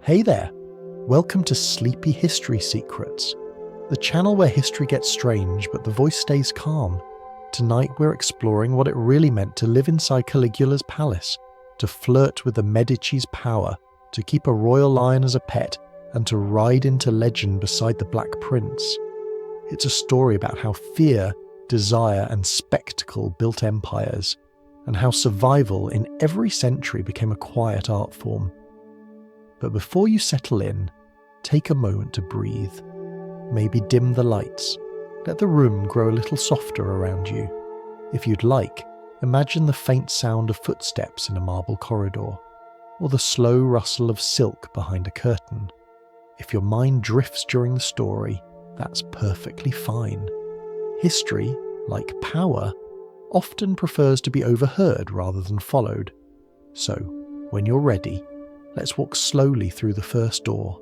Hey there! Welcome to Sleepy History Secrets, the channel where history gets strange but the voice stays calm. Tonight we're exploring what it really meant to live inside Caligula's palace, to flirt with the Medici's power, to keep a royal lion as a pet, and to ride into legend beside the Black Prince. It's a story about how fear, desire, and spectacle built empires, and how survival in every century became a quiet art form. But before you settle in, take a moment to breathe. Maybe dim the lights. Let the room grow a little softer around you. If you'd like, imagine the faint sound of footsteps in a marble corridor, or the slow rustle of silk behind a curtain. If your mind drifts during the story, that's perfectly fine. History, like power, often prefers to be overheard rather than followed. So, when you're ready, let's walk slowly through the first door.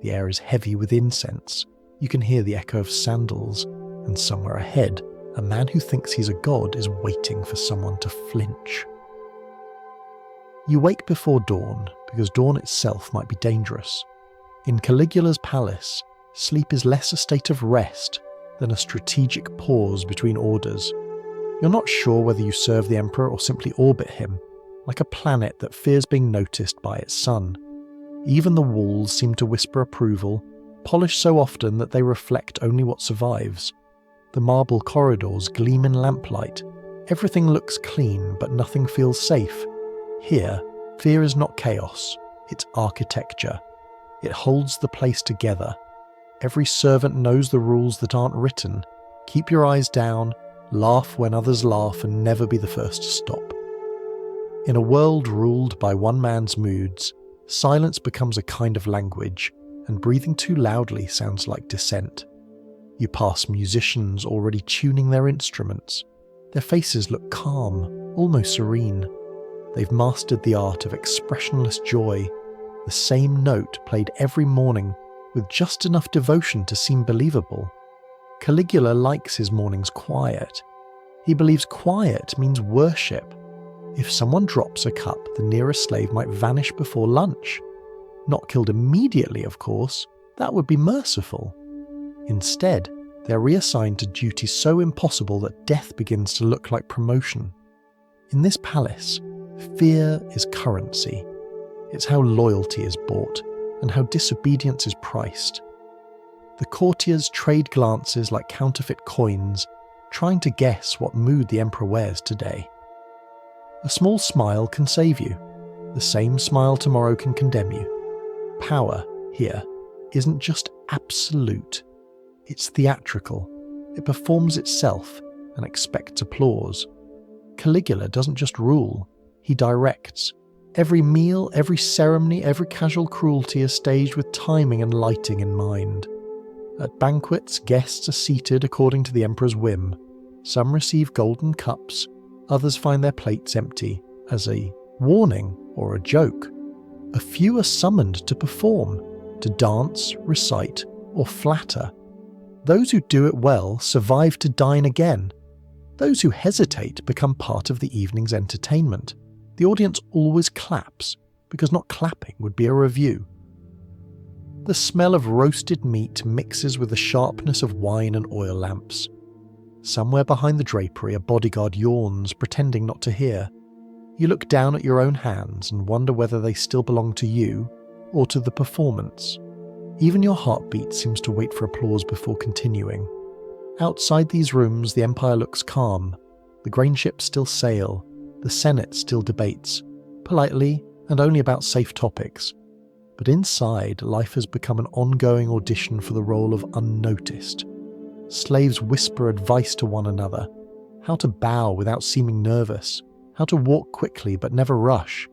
The air is heavy with incense. You can hear the echo of sandals, and somewhere ahead, a man who thinks he's a god is waiting for someone to flinch. You wake before dawn, because dawn itself might be dangerous. In Caligula's palace, sleep is less a state of rest than a strategic pause between orders. You're not sure whether you serve the emperor or simply orbit him, like a planet that fears being noticed by its sun. Even the walls seem to whisper approval, polished so often that they reflect only what survives. The marble corridors gleam in lamplight. Everything looks clean, but nothing feels safe. Here, fear is not chaos, it's architecture. It holds the place together. Every servant knows the rules that aren't written. Keep your eyes down, laugh when others laugh, and never be the first to stop. In a world ruled by one man's moods, silence becomes a kind of language, and breathing too loudly sounds like dissent. You pass musicians already tuning their instruments. Their faces look calm, almost serene. They've mastered the art of expressionless joy, the same note played every morning with just enough devotion to seem believable. Caligula likes his mornings quiet. He believes quiet means worship. If someone drops a cup, the nearest slave might vanish before lunch. Not killed immediately, of course. That would be merciful. Instead, they're reassigned to duties so impossible that death begins to look like promotion. In this palace, fear is currency. It's how loyalty is bought, and how disobedience is priced. The courtiers trade glances like counterfeit coins, trying to guess what mood the emperor wears today. A small smile can save you. The same smile tomorrow can condemn you. Power, here, isn't just absolute. It's theatrical. It performs itself and expects applause. Caligula doesn't just rule, he directs. Every meal, every ceremony, every casual cruelty is staged with timing and lighting in mind. At banquets, guests are seated according to the emperor's whim. Some receive golden cups, others find their plates empty, as a warning or a joke. A few are summoned to perform, to dance, recite, or flatter. Those who do it well survive to dine again. Those who hesitate become part of the evening's entertainment. The audience always claps, because not clapping would be a review. The smell of roasted meat mixes with the sharpness of wine and oil lamps. Somewhere behind the drapery, a bodyguard yawns, pretending not to hear. You look down at your own hands and wonder whether they still belong to you or to the performance. Even your heartbeat seems to wait for applause before continuing. Outside these rooms, the empire looks calm. The grain ships still sail. The Senate still debates, politely and only about safe topics. But inside, life has become an ongoing audition for the role of unnoticed. Slaves whisper advice to one another, how to bow without seeming nervous, how to walk quickly but never rush.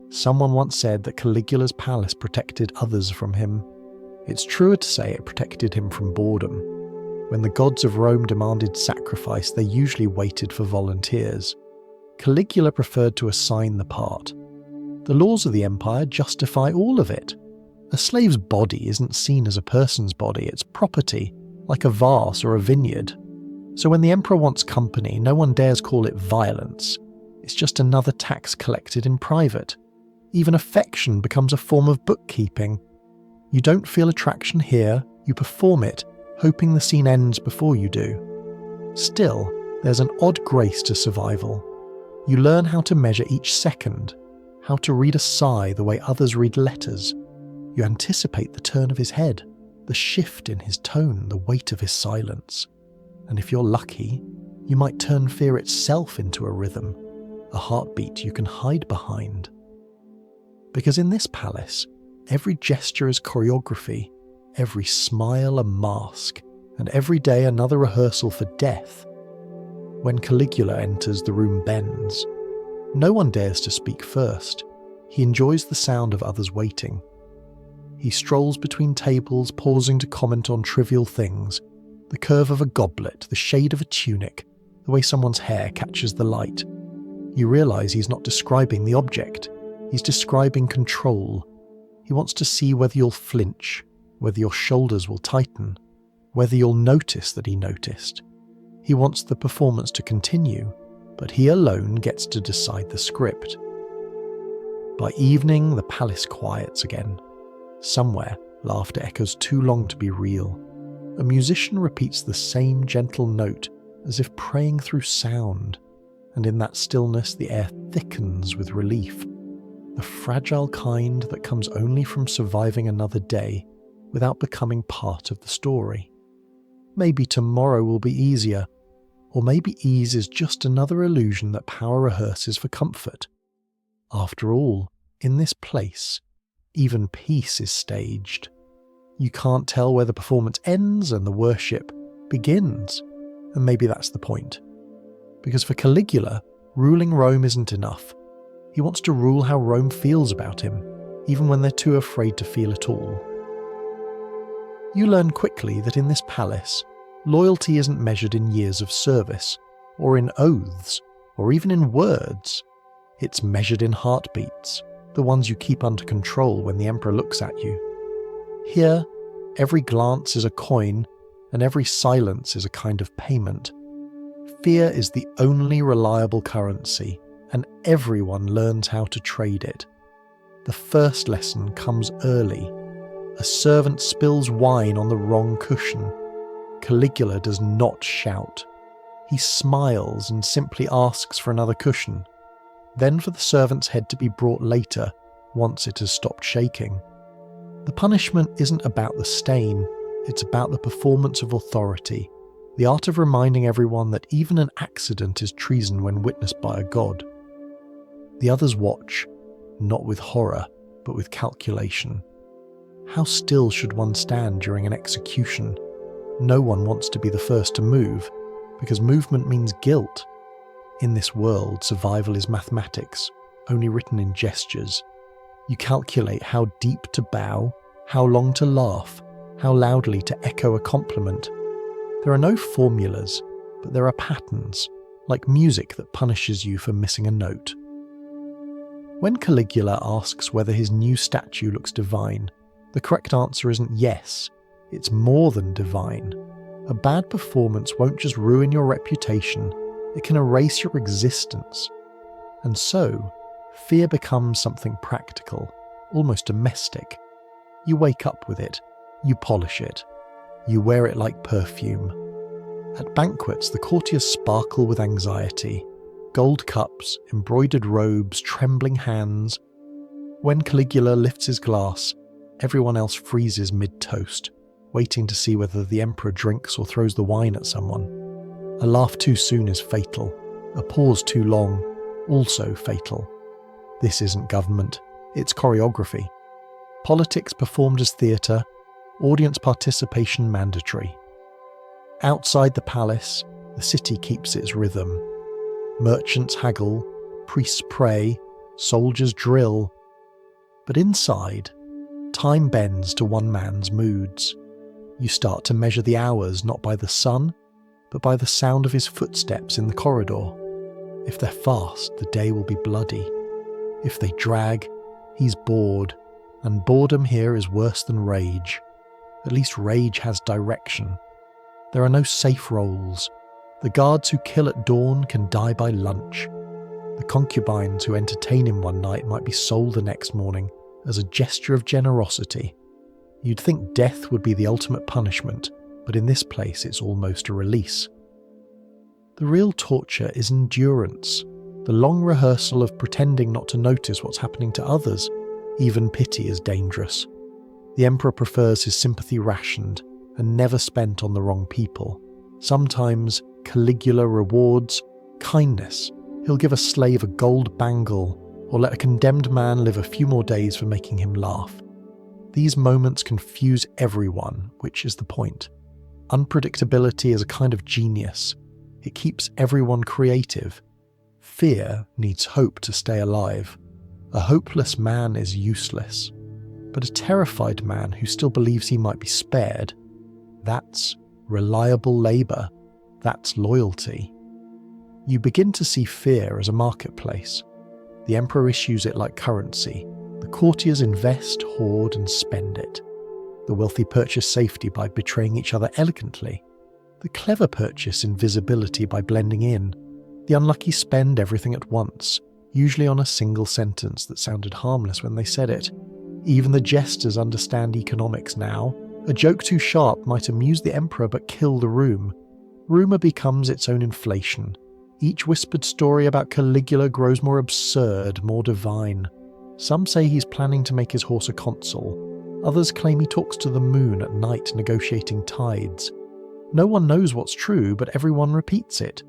Someone once said that Caligula's palace protected others from him. It's truer to say it protected him from boredom. When the gods of Rome demanded sacrifice, they usually waited for volunteers. Caligula preferred to assign the part. The laws of the empire justify all of it. A slave's body isn't seen as a person's body, it's property, like a vase or a vineyard. So when the emperor wants company, no one dares call it violence. It's just another tax collected in private. Even affection becomes a form of bookkeeping. You don't feel attraction here, you perform it, hoping the scene ends before you do. Still, there's an odd grace to survival. You learn how to measure each second, how to read a sigh the way others read letters. You anticipate the turn of his head, the shift in his tone, the weight of his silence. And if you're lucky, you might turn fear itself into a rhythm, a heartbeat you can hide behind. Because in this palace, every gesture is choreography, every smile a mask, and every day another rehearsal for death. When Caligula enters, the room bends. No one dares to speak first. He enjoys the sound of others waiting. He strolls between tables, pausing to comment on trivial things. The curve of a goblet, the shade of a tunic, the way someone's hair catches the light. You realise he's not describing the object. He's describing control. He wants to see whether you'll flinch, whether your shoulders will tighten, whether you'll notice that he noticed. He wants the performance to continue, but he alone gets to decide the script. By evening, the palace quiets again. Somewhere, laughter echoes too long to be real. A musician repeats the same gentle note, as if praying through sound, and in that stillness the air thickens with relief, the fragile kind that comes only from surviving another day without becoming part of the story. Maybe tomorrow will be easier, or maybe ease is just another illusion that power rehearses for comfort. After all, in this place, even peace is staged. You can't tell where the performance ends and the worship begins, and maybe that's the point. Because for Caligula, ruling Rome isn't enough. He wants to rule how Rome feels about him, even when they're too afraid to feel at all. You learn quickly that in this palace, loyalty isn't measured in years of service, or in oaths, or even in words. It's measured in heartbeats, the ones you keep under control when the emperor looks at you. Here, every glance is a coin, and every silence is a kind of payment. Fear is the only reliable currency, and everyone learns how to trade it. The first lesson comes early. A servant spills wine on the wrong cushion. Caligula does not shout. He smiles and simply asks for another cushion, then for the servant's head to be brought later, once it has stopped shaking. The punishment isn't about the stain, it's about the performance of authority, the art of reminding everyone that even an accident is treason when witnessed by a god. The others watch, not with horror, but with calculation. How still should one stand during an execution? No one wants to be the first to move, because movement means guilt. In this world, survival is mathematics, only written in gestures. You calculate how deep to bow, how long to laugh, how loudly to echo a compliment. There are no formulas, but there are patterns, like music that punishes you for missing a note. When Caligula asks whether his new statue looks divine, the correct answer isn't yes, it's more than divine. A bad performance won't just ruin your reputation, it can erase your existence. And so, fear becomes something practical, almost domestic. You wake up with it, you polish it, you wear it like perfume. At banquets, the courtiers sparkle with anxiety. Gold cups, embroidered robes, trembling hands. When Caligula lifts his glass, everyone else freezes mid-toast, waiting to see whether the emperor drinks or throws the wine at someone. A laugh too soon is fatal. A pause too long, also fatal. This isn't government, it's choreography. Politics performed as theatre, audience participation mandatory. Outside the palace, the city keeps its rhythm. Merchants haggle, priests pray, soldiers drill. But inside, time bends to one man's moods. You start to measure the hours not by the sun, but by the sound of his footsteps in the corridor. If they're fast, the day will be bloody. If they drag, he's bored, and boredom here is worse than rage. At least rage has direction. There are no safe roles. The guards who kill at dawn can die by lunch. The concubines who entertain him one night might be sold the next morning as a gesture of generosity. You'd think death would be the ultimate punishment, but in this place it's almost a release. The real torture is endurance, the long rehearsal of pretending not to notice what's happening to others. Even pity is dangerous. The emperor prefers his sympathy rationed and never spent on the wrong people. Sometimes Caligula rewards kindness. He'll give a slave a gold bangle or let a condemned man live a few more days for making him laugh. These moments confuse everyone, which is the point. Unpredictability is a kind of genius. It keeps everyone creative. Fear needs hope to stay alive. A hopeless man is useless. But a terrified man who still believes he might be spared, that's reliable labour. That's loyalty. You begin to see fear as a marketplace. The emperor issues it like currency. The courtiers invest, hoard, and spend it. The wealthy purchase safety by betraying each other elegantly. The clever purchase invisibility by blending in. The unlucky spend everything at once, usually on a single sentence that sounded harmless when they said it. Even the jesters understand economics now. A joke too sharp might amuse the emperor but kill the room. Rumour becomes its own inflation. Each whispered story about Caligula grows more absurd, more divine. Some say he's planning to make his horse a consul. Others claim he talks to the moon at night negotiating tides. No one knows what's true, but everyone repeats it.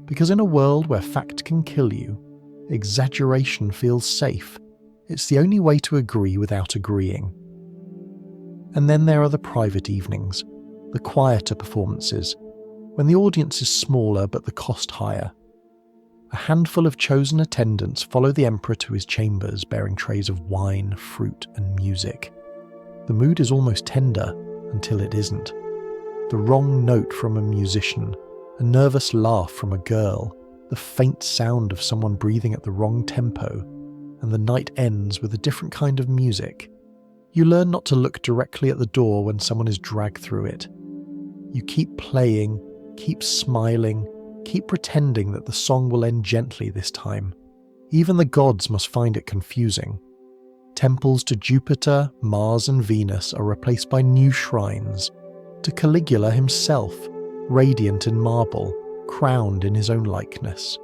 Because in a world where fact can kill you, exaggeration feels safe. It's the only way to agree without agreeing. And then there are the private evenings, the quieter performances, when the audience is smaller but the cost higher. A handful of chosen attendants follow the emperor to his chambers bearing trays of wine, fruit, and music. The mood is almost tender until it isn't. The wrong note from a musician, a nervous laugh from a girl, the faint sound of someone breathing at the wrong tempo, and the night ends with a different kind of music. You learn not to look directly at the door when someone is dragged through it. You keep playing, keep smiling, keep pretending that the song will end gently this time. Even the gods must find it confusing. Temples to Jupiter, Mars, and Venus are replaced by new shrines. To Caligula himself, radiant in marble, crowned in his own likeness.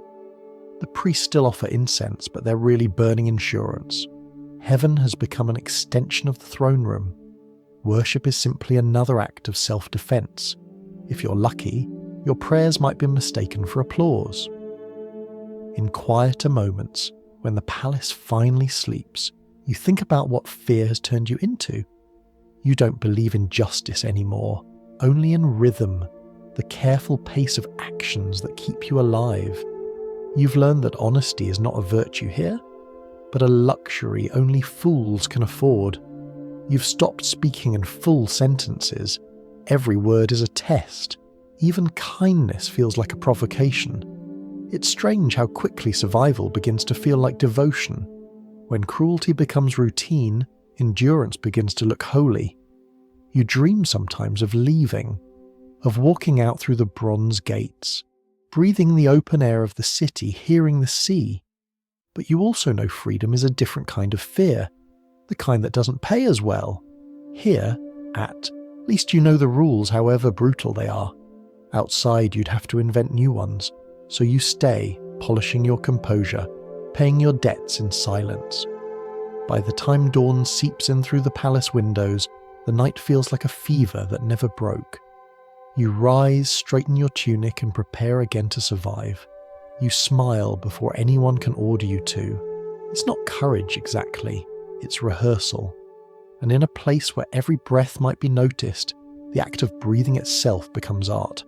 The priests still offer incense, but they're really burning insurance. Heaven has become an extension of the throne room. Worship is simply another act of self-defense. If you're lucky, your prayers might be mistaken for applause. In quieter moments, when the palace finally sleeps, you think about what fear has turned you into. You don't believe in justice anymore, only in rhythm, the careful pace of actions that keep you alive. You've learned that honesty is not a virtue here, but a luxury only fools can afford. You've stopped speaking in full sentences. Every word is a test. Even kindness feels like a provocation. It's strange how quickly survival begins to feel like devotion. When cruelty becomes routine, endurance begins to look holy. You dream sometimes of leaving, of walking out through the bronze gates, breathing the open air of the city, hearing the sea. But you also know freedom is a different kind of fear, the kind that doesn't pay as well. Here, at least you know the rules, however brutal they are. Outside, you'd have to invent new ones, so you stay, polishing your composure, paying your debts in silence. By the time dawn seeps in through the palace windows, the night feels like a fever that never broke. You rise, straighten your tunic, and prepare again to survive. You smile before anyone can order you to. It's not courage exactly, it's rehearsal. And in a place where every breath might be noticed, the act of breathing itself becomes art.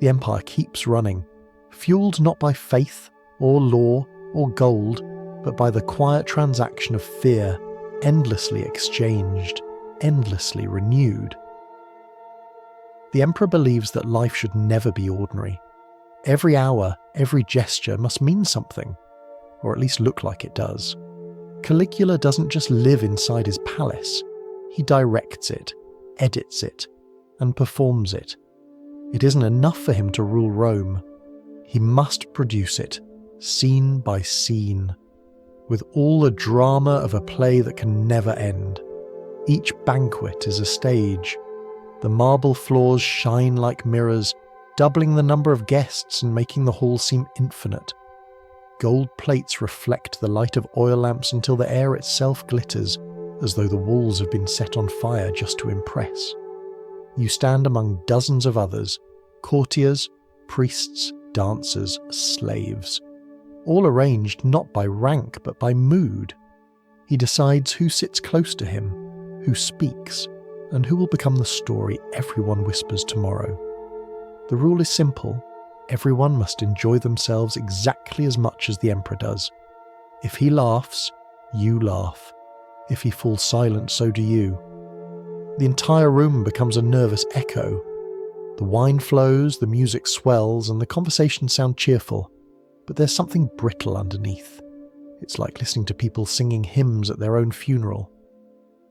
The empire keeps running, fueled not by faith, or law, or gold, but by the quiet transaction of fear, endlessly exchanged, endlessly renewed. The emperor believes that life should never be ordinary. Every hour, every gesture must mean something, or at least look like it does. Caligula doesn't just live inside his palace, he directs it, edits it, and performs it. It isn't enough for him to rule Rome. He must produce it, scene by scene, with all the drama of a play that can never end. Each banquet is a stage. The marble floors shine like mirrors, doubling the number of guests and making the hall seem infinite. Gold plates reflect the light of oil lamps until the air itself glitters, as though the walls have been set on fire just to impress. You stand among dozens of others, courtiers, priests, dancers, slaves, all arranged not by rank but by mood. He decides who sits close to him, who speaks, and who will become the story everyone whispers tomorrow. The rule is simple. Everyone must enjoy themselves exactly as much as the emperor does. If he laughs, you laugh. If he falls silent, so do you. The entire room becomes a nervous echo. The wine flows, the music swells, and the conversations sound cheerful, but there's something brittle underneath. It's like listening to people singing hymns at their own funeral.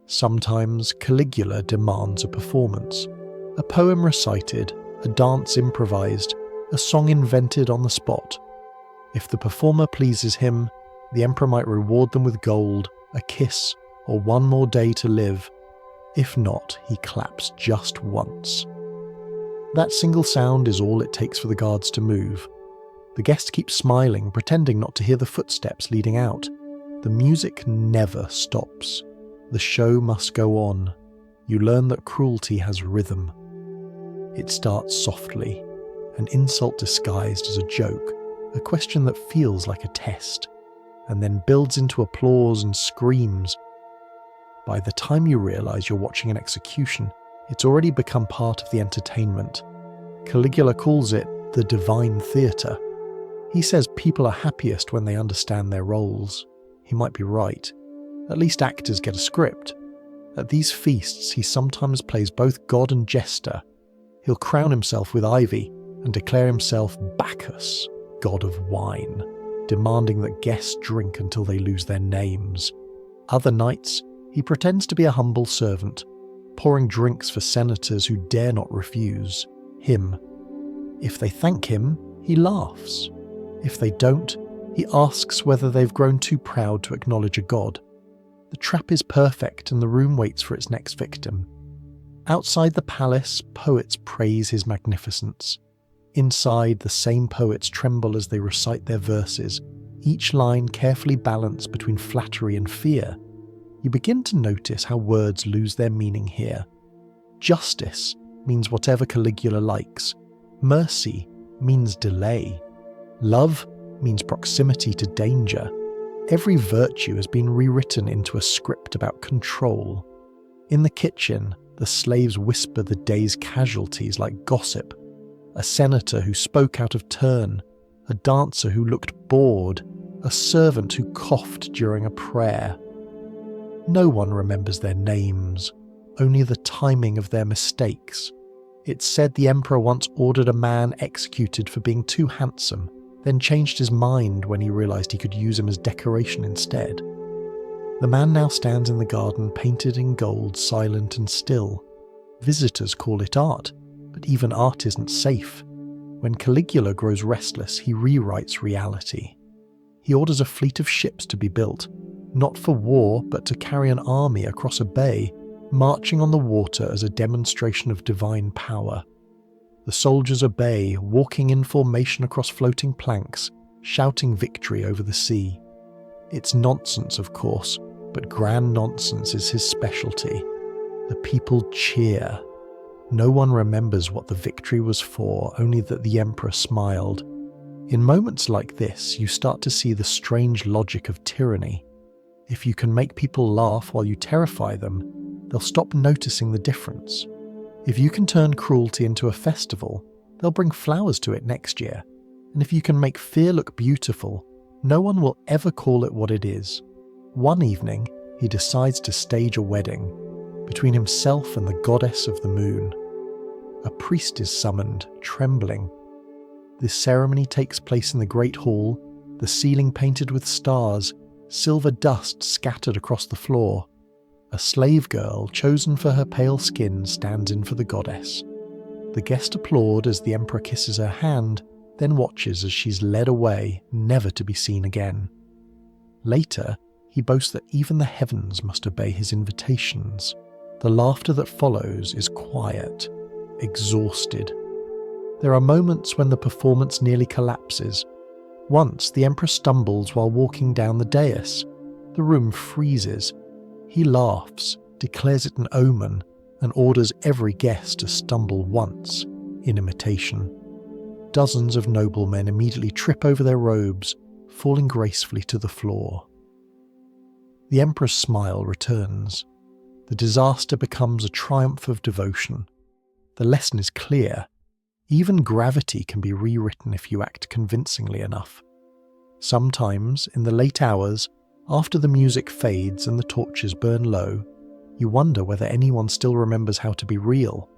Sometimes Caligula demands a performance. A poem recited, a dance improvised, a song invented on the spot. If the performer pleases him, the emperor might reward them with gold, a kiss, or one more day to live. If not, he claps just once. That single sound is all it takes for the guards to move. The guest keeps smiling, pretending not to hear the footsteps leading out. The music never stops. The show must go on. You learn that cruelty has rhythm. It starts softly, an insult disguised as a joke, a question that feels like a test, and then builds into applause and screams. By the time you realise you're watching an execution, it's already become part of the entertainment. Caligula calls it the divine theatre. He says people are happiest when they understand their roles. He might be right. At least actors get a script. At these feasts, he sometimes plays both god and jester. He'll crown himself with ivy and declare himself Bacchus, god of wine, demanding that guests drink until they lose their names. Other nights, he pretends to be a humble servant, pouring drinks for senators who dare not refuse him. If they thank him, he laughs. If they don't, he asks whether they've grown too proud to acknowledge a god. The trap is perfect and the room waits for its next victim. Outside the palace, poets praise his magnificence. Inside, the same poets tremble as they recite their verses, each line carefully balanced between flattery and fear. You begin to notice how words lose their meaning here. Justice means whatever Caligula likes. Mercy means delay. Love means proximity to danger. Every virtue has been rewritten into a script about control. In the kitchen, the slaves whisper the day's casualties like gossip. A senator who spoke out of turn, a dancer who looked bored, a servant who coughed during a prayer. No one remembers their names, only the timing of their mistakes. It's said the emperor once ordered a man executed for being too handsome, then changed his mind when he realised he could use him as decoration instead. The man now stands in the garden painted in gold, silent and still. Visitors call it art, but even art isn't safe. When Caligula grows restless, he rewrites reality. He orders a fleet of ships to be built, not for war, but to carry an army across a bay, marching on the water as a demonstration of divine power. The soldiers obey, walking in formation across floating planks, shouting victory over the sea. It's nonsense, of course, but grand nonsense is his specialty. The people cheer. No one remembers what the victory was for, only that the emperor smiled. In moments like this, you start to see the strange logic of tyranny. If you can make people laugh while you terrify them, they'll stop noticing the difference. If you can turn cruelty into a festival, they'll bring flowers to it next year. And if you can make fear look beautiful, no one will ever call it what it is. One evening, he decides to stage a wedding between himself and the goddess of the moon. A priest is summoned, trembling. This ceremony takes place in the great hall, the ceiling painted with stars, silver dust scattered across the floor. A slave girl, chosen for her pale skin, stands in for the goddess. The guests applaud as the emperor kisses her hand, then watches as she's led away, never to be seen again. Later, he boasts that even the heavens must obey his invitations. The laughter that follows is quiet, exhausted. There are moments when the performance nearly collapses. Once, the emperor stumbles while walking down the dais. The room freezes. He laughs, declares it an omen, and orders every guest to stumble once, in imitation. Dozens of noblemen immediately trip over their robes, falling gracefully to the floor. The emperor's smile returns. The disaster becomes a triumph of devotion. The lesson is clear. Even gravity can be rewritten if you act convincingly enough. Sometimes, in the late hours, after the music fades and the torches burn low, you wonder whether anyone still remembers how to be real.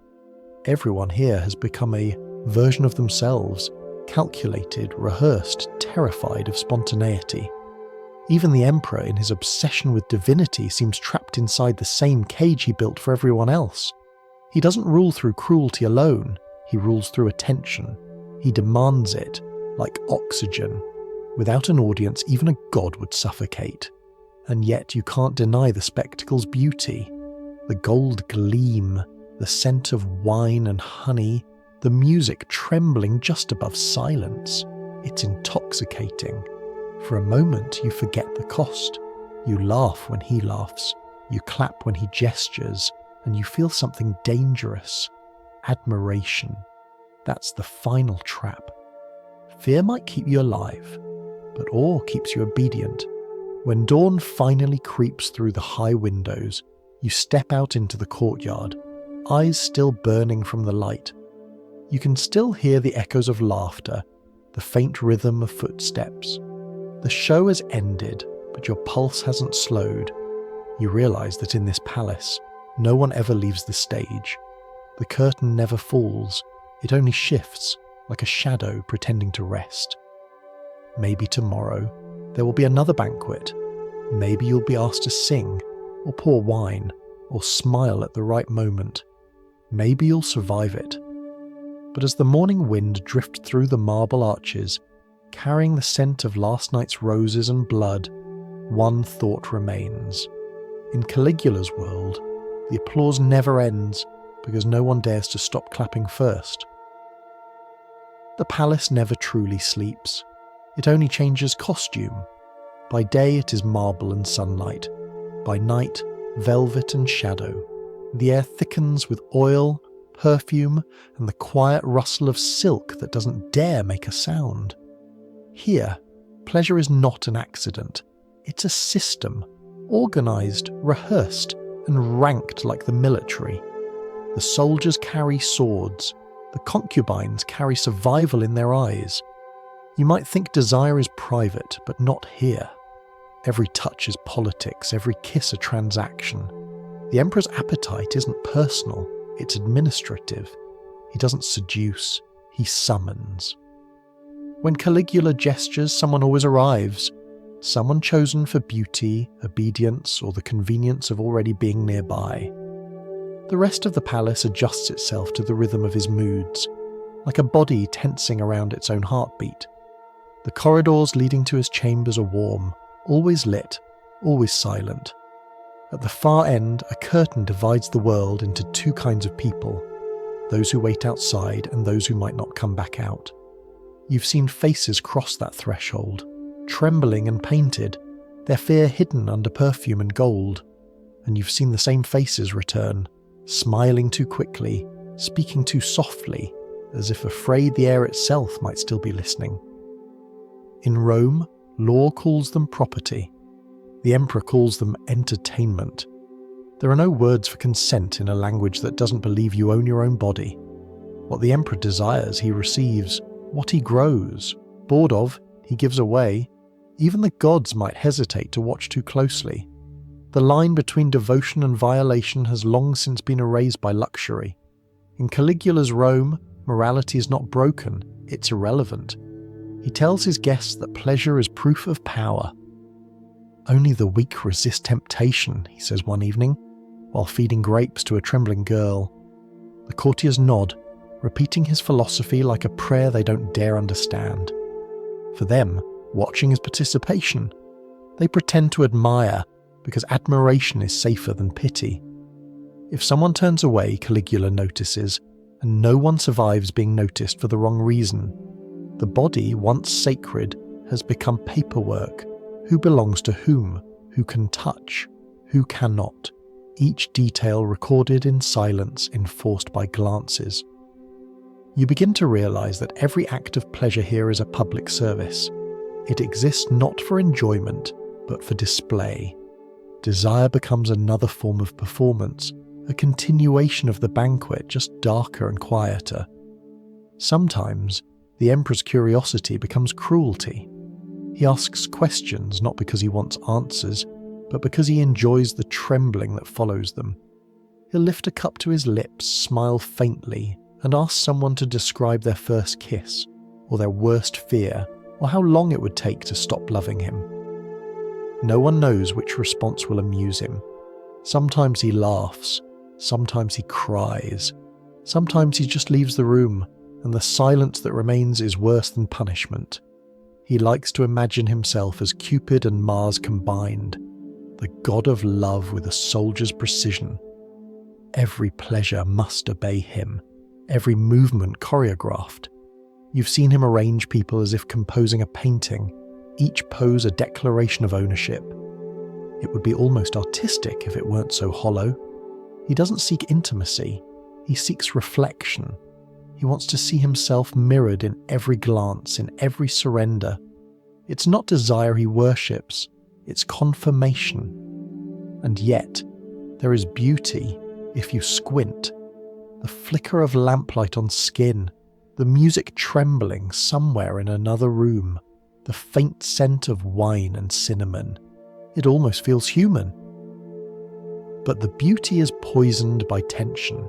Everyone here has become a version of themselves, calculated, rehearsed, terrified of spontaneity. Even the emperor, in his obsession with divinity, seems trapped inside the same cage he built for everyone else. He doesn't rule through cruelty alone, he rules through attention. He demands it, like oxygen. Without an audience, even a god would suffocate. And yet you can't deny the spectacle's beauty. The gold gleam, the scent of wine and honey, the music trembling just above silence. It's intoxicating. For a moment you forget the cost. You laugh when he laughs. You clap when he gestures. And you feel something dangerous. Admiration. That's the final trap. Fear might keep you alive, but awe keeps you obedient. When dawn finally creeps through the high windows, you step out into the courtyard, eyes still burning from the light. You can still hear the echoes of laughter, the faint rhythm of footsteps. The show has ended, but your pulse hasn't slowed. You realize that in this palace, no one ever leaves the stage. The curtain never falls, it only shifts, like a shadow pretending to rest. Maybe tomorrow, there will be another banquet. Maybe you'll be asked to sing, or pour wine, or smile at the right moment. Maybe you'll survive it. But as the morning wind drifts through the marble arches, carrying the scent of last night's roses and blood, one thought remains. In Caligula's world, the applause never ends because no one dares to stop clapping first. The palace never truly sleeps. It only changes costume. By day it is marble and sunlight. By night, velvet and shadow. The air thickens with oil, perfume, and the quiet rustle of silk that doesn't dare make a sound. Here, pleasure is not an accident. It's a system, organized, rehearsed, and ranked like the military. The soldiers carry swords. The concubines carry survival in their eyes. You might think desire is private, but not here. Every touch is politics, every kiss a transaction. The emperor's appetite isn't personal, it's administrative. He doesn't seduce, he summons. When Caligula gestures, someone always arrives. Someone chosen for beauty, obedience, or the convenience of already being nearby. The rest of the palace adjusts itself to the rhythm of his moods, like a body tensing around its own heartbeat. The corridors leading to his chambers are warm, always lit, always silent. At the far end, a curtain divides the world into two kinds of people, those who wait outside and those who might not come back out. You've seen faces cross that threshold, trembling and painted, their fear hidden under perfume and gold, and you've seen the same faces return, smiling too quickly, speaking too softly, as if afraid the air itself might still be listening. In Rome, law calls them property. The emperor calls them entertainment. There are no words for consent in a language that doesn't believe you own your own body. What the emperor desires, he receives. What he grows, bored of, he gives away. Even the gods might hesitate to watch too closely. The line between devotion and violation has long since been erased by luxury. In Caligula's Rome, morality is not broken, it's irrelevant. He tells his guests that pleasure is proof of power. Only the weak resist temptation, he says one evening, while feeding grapes to a trembling girl. The courtiers nod, repeating his philosophy like a prayer they don't dare understand. For them, watching is participation. They pretend to admire because admiration is safer than pity. If someone turns away, Caligula notices, and no one survives being noticed for the wrong reason. The body, once sacred, has become paperwork. Who belongs to whom? Who can touch? Who cannot? Each detail recorded in silence, enforced by glances. You begin to realize that every act of pleasure here is a public service. It exists not for enjoyment, but for display. Desire becomes another form of performance, a continuation of the banquet, just darker and quieter. Sometimes, the emperor's curiosity becomes cruelty. He asks questions not because he wants answers, but because he enjoys the trembling that follows them. He'll lift a cup to his lips, smile faintly, and ask someone to describe their first kiss, or their worst fear, or how long it would take to stop loving him. No one knows which response will amuse him. Sometimes he laughs, sometimes he cries, sometimes he just leaves the room, and the silence that remains is worse than punishment. He likes to imagine himself as Cupid and Mars combined, the god of love with a soldier's precision. Every pleasure must obey him, every movement choreographed. You've seen him arrange people as if composing a painting, each pose a declaration of ownership. It would be almost artistic if it weren't so hollow. He doesn't seek intimacy, he seeks reflection. He wants to see himself mirrored in every glance, in every surrender. It's not desire he worships, it's confirmation. And yet, there is beauty if you squint. The flicker of lamplight on skin, the music trembling somewhere in another room, the faint scent of wine and cinnamon. It almost feels human. But the beauty is poisoned by tension.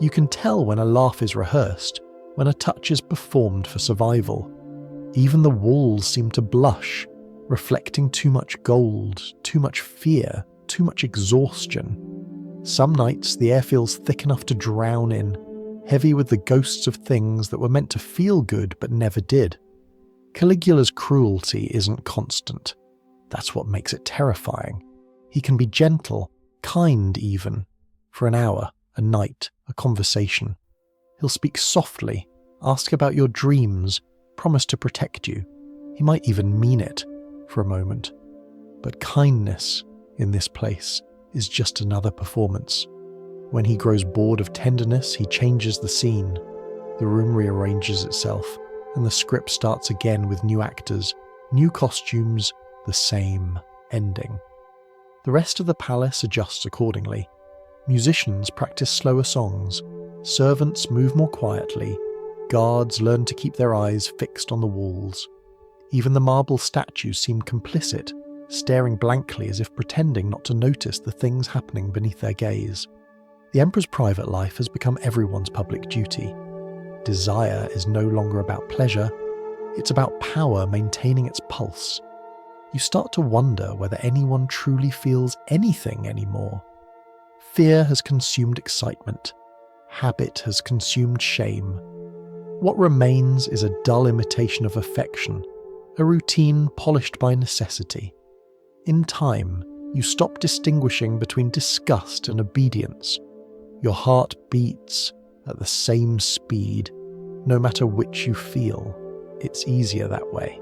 You can tell when a laugh is rehearsed, when a touch is performed for survival. Even the walls seem to blush, reflecting too much gold, too much fear, too much exhaustion. Some nights the air feels thick enough to drown in, heavy with the ghosts of things that were meant to feel good but never did. Caligula's cruelty isn't constant. That's what makes it terrifying. He can be gentle, kind even, for an hour, a night, a conversation. He'll speak softly, ask about your dreams, promise to protect you. He might even mean it for a moment. But kindness in this place is just another performance. When he grows bored of tenderness, he changes the scene. The room rearranges itself, and the script starts again with new actors, new costumes, the same ending. The rest of the palace adjusts accordingly. Musicians practice slower songs, servants move more quietly, guards learn to keep their eyes fixed on the walls. Even the marble statues seem complicit, staring blankly as if pretending not to notice the things happening beneath their gaze. The emperor's private life has become everyone's public duty. Desire is no longer about pleasure, it's about power maintaining its pulse. You start to wonder whether anyone truly feels anything anymore. Fear has consumed excitement. Habit has consumed shame. What remains is a dull imitation of affection, a routine polished by necessity. In time, you stop distinguishing between disgust and obedience. Your heart beats at the same speed, no matter which you feel. It's easier that way.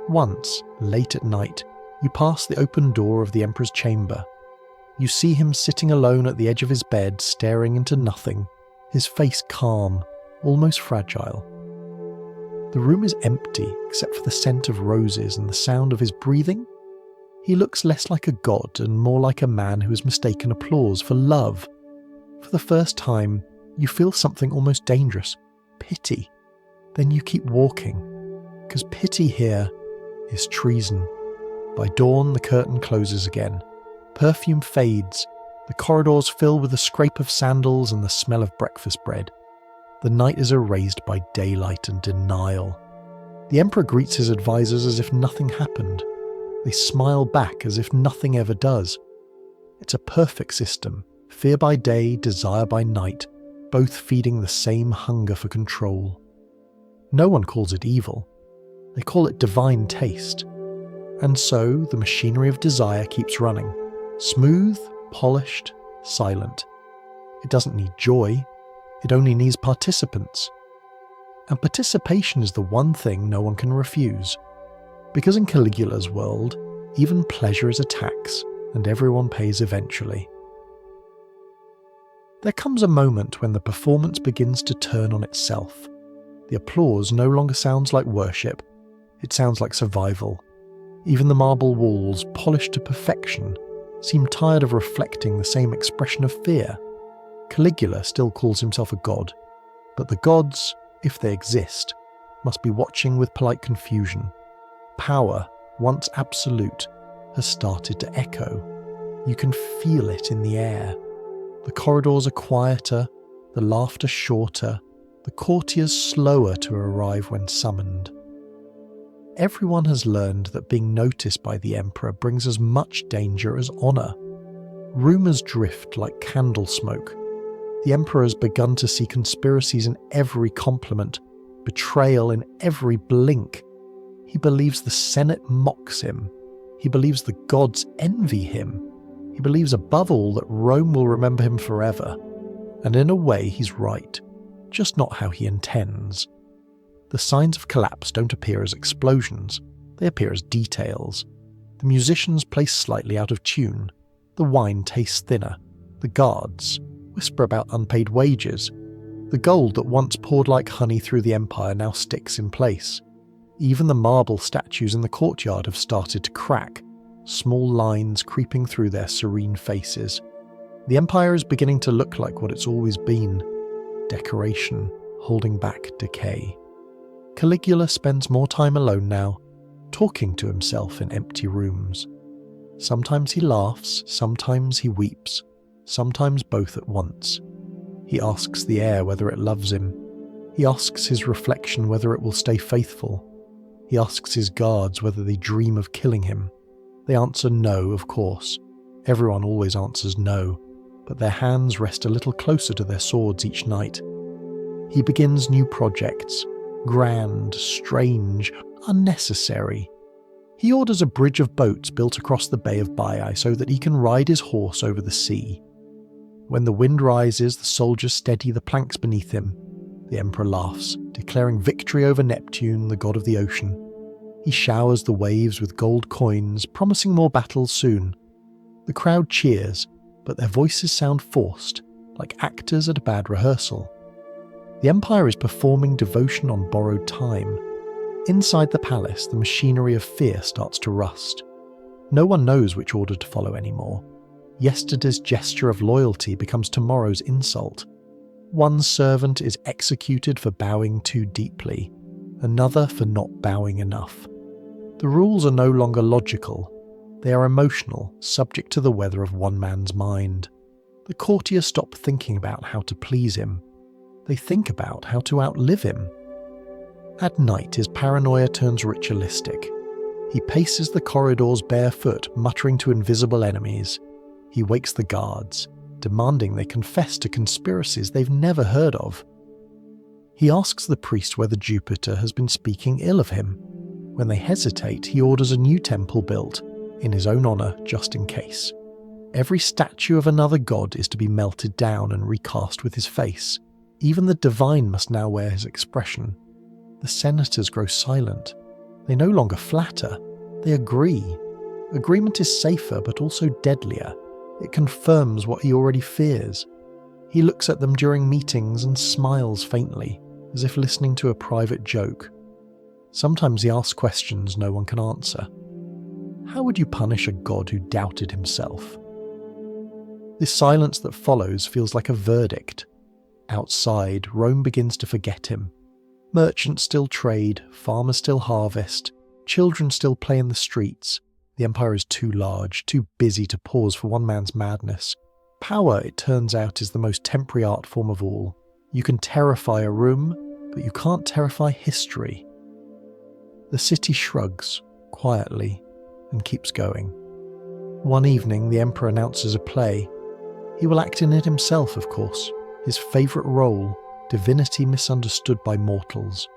Once, late at night, you pass the open door of the emperor's chamber. You see him sitting alone at the edge of his bed, staring into nothing, his face calm, almost fragile. The room is empty except for the scent of roses and the sound of his breathing. He looks less like a god and more like a man who has mistaken applause for love. For the first time, you feel something almost dangerous, pity. Then you keep walking, because pity here is treason. By dawn, the curtain closes again. Perfume fades. The corridors fill with the scrape of sandals and the smell of breakfast bread. The night is erased by daylight and denial. The emperor greets his advisors as if nothing happened. They smile back as if nothing ever does. It's a perfect system. Fear by day, desire by night, both feeding the same hunger for control. No one calls it evil. They call it divine taste. And so the machinery of desire keeps running, smooth, polished, silent. It doesn't need joy, it only needs participants. And participation is the one thing no one can refuse. Because in Caligula's world, even pleasure is a tax, and everyone pays eventually. There comes a moment when the performance begins to turn on itself. The applause no longer sounds like worship, it sounds like survival. Even the marble walls, polished to perfection, seem tired of reflecting the same expression of fear. Caligula still calls himself a god, but the gods, if they exist, must be watching with polite confusion. Power, once absolute, has started to echo. You can feel it in the air. The corridors are quieter, the laughter shorter, the courtiers slower to arrive when summoned. Everyone has learned that being noticed by the emperor brings as much danger as honour. Rumours drift like candle smoke. The emperor has begun to see conspiracies in every compliment, betrayal in every blink. He believes the Senate mocks him. He believes the gods envy him. He believes above all that Rome will remember him forever. And in a way he's right, just not how he intends. The signs of collapse don't appear as explosions, they appear as details. The musicians play slightly out of tune, the wine tastes thinner, the guards whisper about unpaid wages. The gold that once poured like honey through the empire now sticks in place. Even the marble statues in the courtyard have started to crack, small lines creeping through their serene faces. The empire is beginning to look like what it's always been, decoration holding back decay. Caligula spends more time alone now, talking to himself in empty rooms. Sometimes he laughs, sometimes he weeps, sometimes both at once. He asks the air whether it loves him. He asks his reflection whether it will stay faithful. He asks his guards whether they dream of killing him. They answer no, of course. Everyone always answers no, but their hands rest a little closer to their swords each night. He begins new projects, grand, strange, unnecessary. He orders a bridge of boats built across the Bay of Baiae so that he can ride his horse over the sea. When the wind rises, the soldiers steady the planks beneath him. The emperor laughs, declaring victory over Neptune, the god of the ocean. He showers the waves with gold coins, promising more battles soon. The crowd cheers, but their voices sound forced, like actors at a bad rehearsal. The empire is performing devotion on borrowed time. Inside the palace, the machinery of fear starts to rust. No one knows which order to follow anymore. Yesterday's gesture of loyalty becomes tomorrow's insult. One servant is executed for bowing too deeply, another for not bowing enough. The rules are no longer logical. They are emotional, subject to the weather of one man's mind. The courtiers stop thinking about how to please him. They think about how to outlive him. At night, his paranoia turns ritualistic. He paces the corridors barefoot, muttering to invisible enemies. He wakes the guards, demanding they confess to conspiracies they've never heard of. He asks the priest whether Jupiter has been speaking ill of him. When they hesitate, he orders a new temple built, in his own honour, just in case. Every statue of another god is to be melted down and recast with his face. Even the divine must now wear his expression. The senators grow silent. They no longer flatter. They agree. Agreement is safer, but also deadlier. It confirms what he already fears. He looks at them during meetings and smiles faintly, as if listening to a private joke. Sometimes he asks questions no one can answer. How would you punish a god who doubted himself? This silence that follows feels like a verdict. Outside, Rome begins to forget him. Merchants still trade, farmers still harvest, children still play in the streets. The empire is too large, too busy to pause for one man's madness. Power, it turns out, is the most temporary art form of all. You can terrify a room, but you can't terrify history. The city shrugs, quietly, and keeps going. One evening, the emperor announces a play. He will act in it himself, of course. His favourite role, divinity misunderstood by mortals.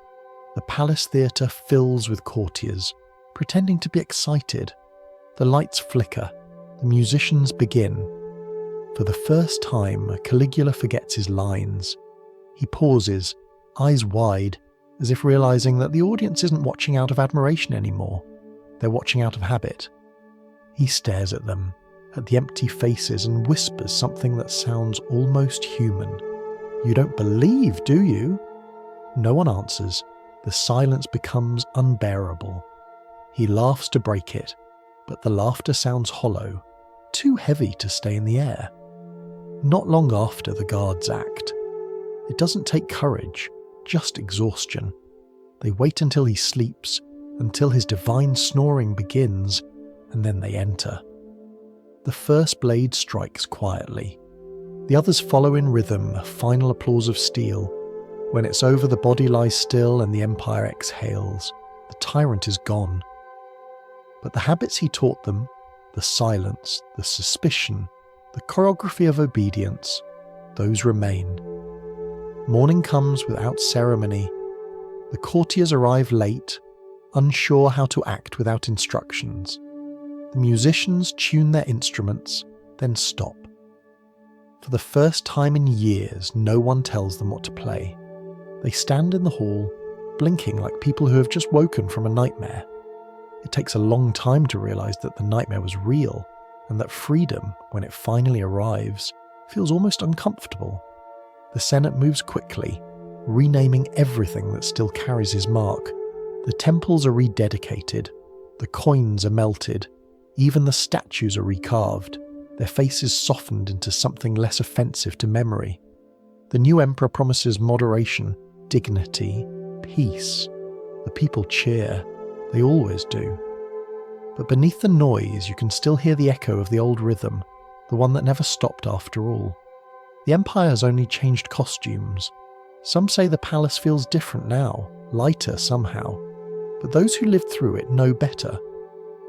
The palace theatre fills with courtiers, pretending to be excited. The lights flicker. The musicians begin. For the first time, Caligula forgets his lines. He pauses, eyes wide, as if realising that the audience isn't watching out of admiration anymore. They're watching out of habit. He stares at them, at the empty faces, and whispers something that sounds almost human. "You don't believe, do you?" No one answers. The silence becomes unbearable. He laughs to break it, but the laughter sounds hollow, too heavy to stay in the air. Not long after, the guards act. It doesn't take courage, just exhaustion. They wait until he sleeps, until his divine snoring begins, and then they enter. The first blade strikes quietly. The others follow in rhythm, a final applause of steel. When it's over, the body lies still and the empire exhales. The tyrant is gone. But the habits he taught them, the silence, the suspicion, the choreography of obedience, those remain. Morning comes without ceremony. The courtiers arrive late, unsure how to act without instructions. The musicians tune their instruments, then stop. For the first time in years, no one tells them what to play. They stand in the hall, blinking like people who have just woken from a nightmare. It takes a long time to realise that the nightmare was real, and that freedom, when it finally arrives, feels almost uncomfortable. The Senate moves quickly, renaming everything that still carries his mark. The temples are rededicated, the coins are melted, even the statues are recarved, their faces softened into something less offensive to memory. The new emperor promises moderation, dignity, peace. The people cheer. They always do. But beneath the noise, you can still hear the echo of the old rhythm, the one that never stopped after all. The empire has only changed costumes. Some say the palace feels different now, lighter somehow. But those who lived through it know better.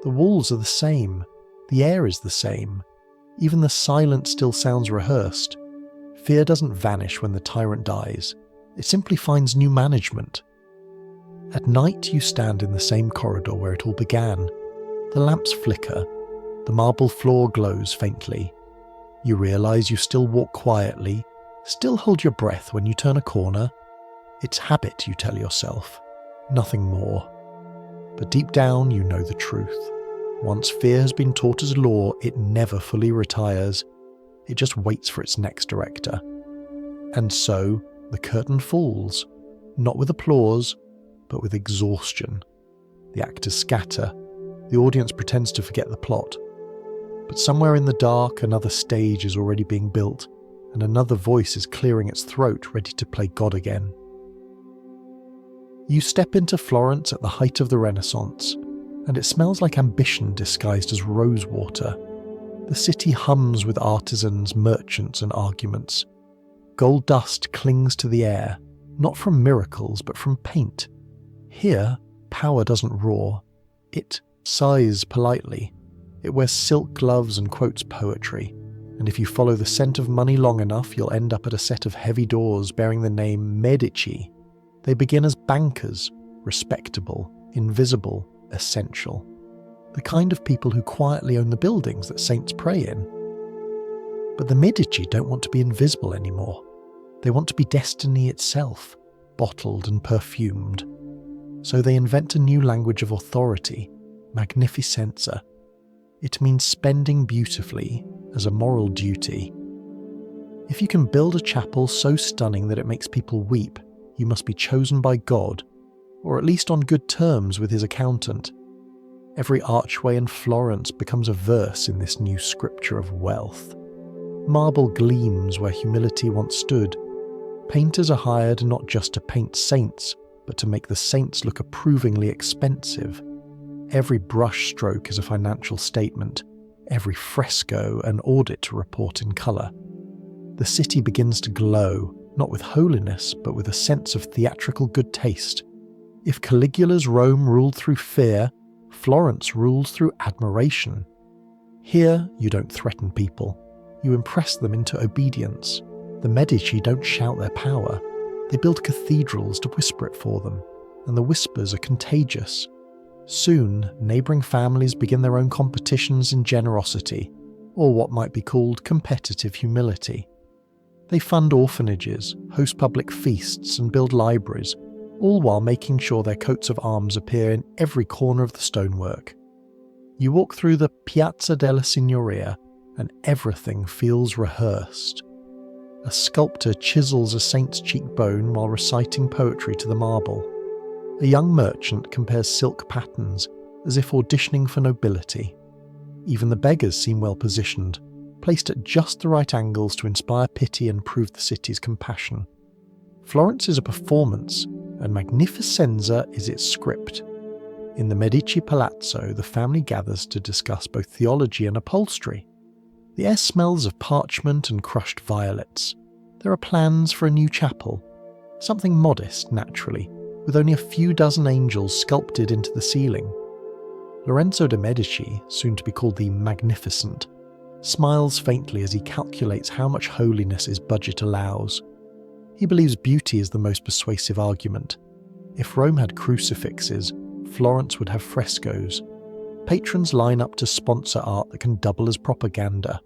The walls are the same. The air is the same. Even the silence still sounds rehearsed. Fear doesn't vanish when the tyrant dies. It simply finds new management. At night, you stand in the same corridor where it all began. The lamps flicker. The marble floor glows faintly. You realise you still walk quietly, still hold your breath when you turn a corner. It's habit, you tell yourself. Nothing more. But deep down, you know the truth. Once fear has been taught as law, it never fully retires. It just waits for its next director. And so, the curtain falls. Not with applause, but with exhaustion. The actors scatter. The audience pretends to forget the plot. But somewhere in the dark, another stage is already being built, and another voice is clearing its throat, ready to play God again. You step into Florence at the height of the Renaissance, and it smells like ambition disguised as rosewater. The city hums with artisans, merchants, and arguments. Gold dust clings to the air, not from miracles, but from paint. Here, power doesn't roar. It sighs politely. It wears silk gloves and quotes poetry. And if you follow the scent of money long enough, you'll end up at a set of heavy doors bearing the name Medici. They begin as bankers, respectable, invisible, essential. The kind of people who quietly own the buildings that saints pray in. But the Medici don't want to be invisible anymore. They want to be destiny itself, bottled and perfumed. So they invent a new language of authority, magnificenza. It means spending beautifully as a moral duty. If you can build a chapel so stunning that it makes people weep, you must be chosen by God, or at least on good terms with his accountant. Every archway in Florence becomes a verse in this new scripture of wealth. Marble gleams where humility once stood. Painters are hired not just to paint saints, but to make the saints look approvingly expensive. Every brush stroke is a financial statement, every fresco an audit report in colour. The city begins to glow, not with holiness, but with a sense of theatrical good taste. If Caligula's Rome ruled through fear, Florence rules through admiration. Here, you don't threaten people. You impress them into obedience. The Medici don't shout their power, they build cathedrals to whisper it for them, and the whispers are contagious. Soon, neighbouring families begin their own competitions in generosity, or what might be called competitive humility. They fund orphanages, host public feasts, and build libraries, all while making sure their coats of arms appear in every corner of the stonework. You walk through the Piazza della Signoria, and everything feels rehearsed. A sculptor chisels a saint's cheekbone while reciting poetry to the marble. A young merchant compares silk patterns as if auditioning for nobility. Even the beggars seem well positioned, placed at just the right angles to inspire pity and prove the city's compassion. Florence is a performance, and Magnificenza is its script. In the Medici Palazzo, the family gathers to discuss both theology and upholstery. The air smells of parchment and crushed violets. There are plans for a new chapel, something modest, naturally, with only a few dozen angels sculpted into the ceiling. Lorenzo de' Medici, soon to be called the Magnificent, smiles faintly as he calculates how much holiness his budget allows. He believes beauty is the most persuasive argument. If Rome had crucifixes, Florence would have frescoes. Patrons line up to sponsor art that can double as propaganda.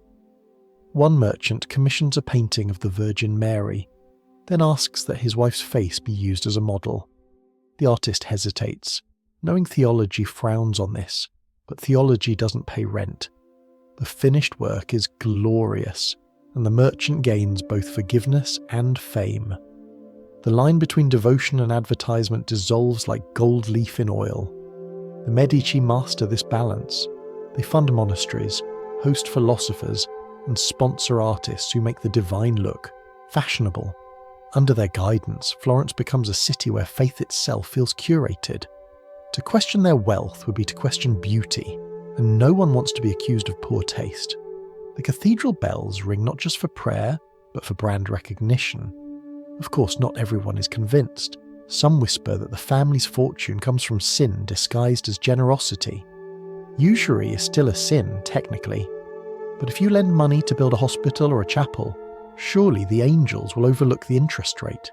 One merchant commissions a painting of the Virgin Mary, then asks that his wife's face be used as a model. The artist hesitates, knowing theology frowns on this, but theology doesn't pay rent. The finished work is glorious, and the merchant gains both forgiveness and fame. The line between devotion and advertisement dissolves like gold leaf in oil. The Medici master this balance. They fund monasteries, host philosophers, and sponsor artists who make the divine look fashionable. Under their guidance, Florence becomes a city where faith itself feels curated. To question their wealth would be to question beauty, and no one wants to be accused of poor taste. The cathedral bells ring not just for prayer, but for brand recognition. Of course, not everyone is convinced. Some whisper that the family's fortune comes from sin disguised as generosity. Usury is still a sin, technically. But if you lend money to build a hospital or a chapel, surely the angels will overlook the interest rate.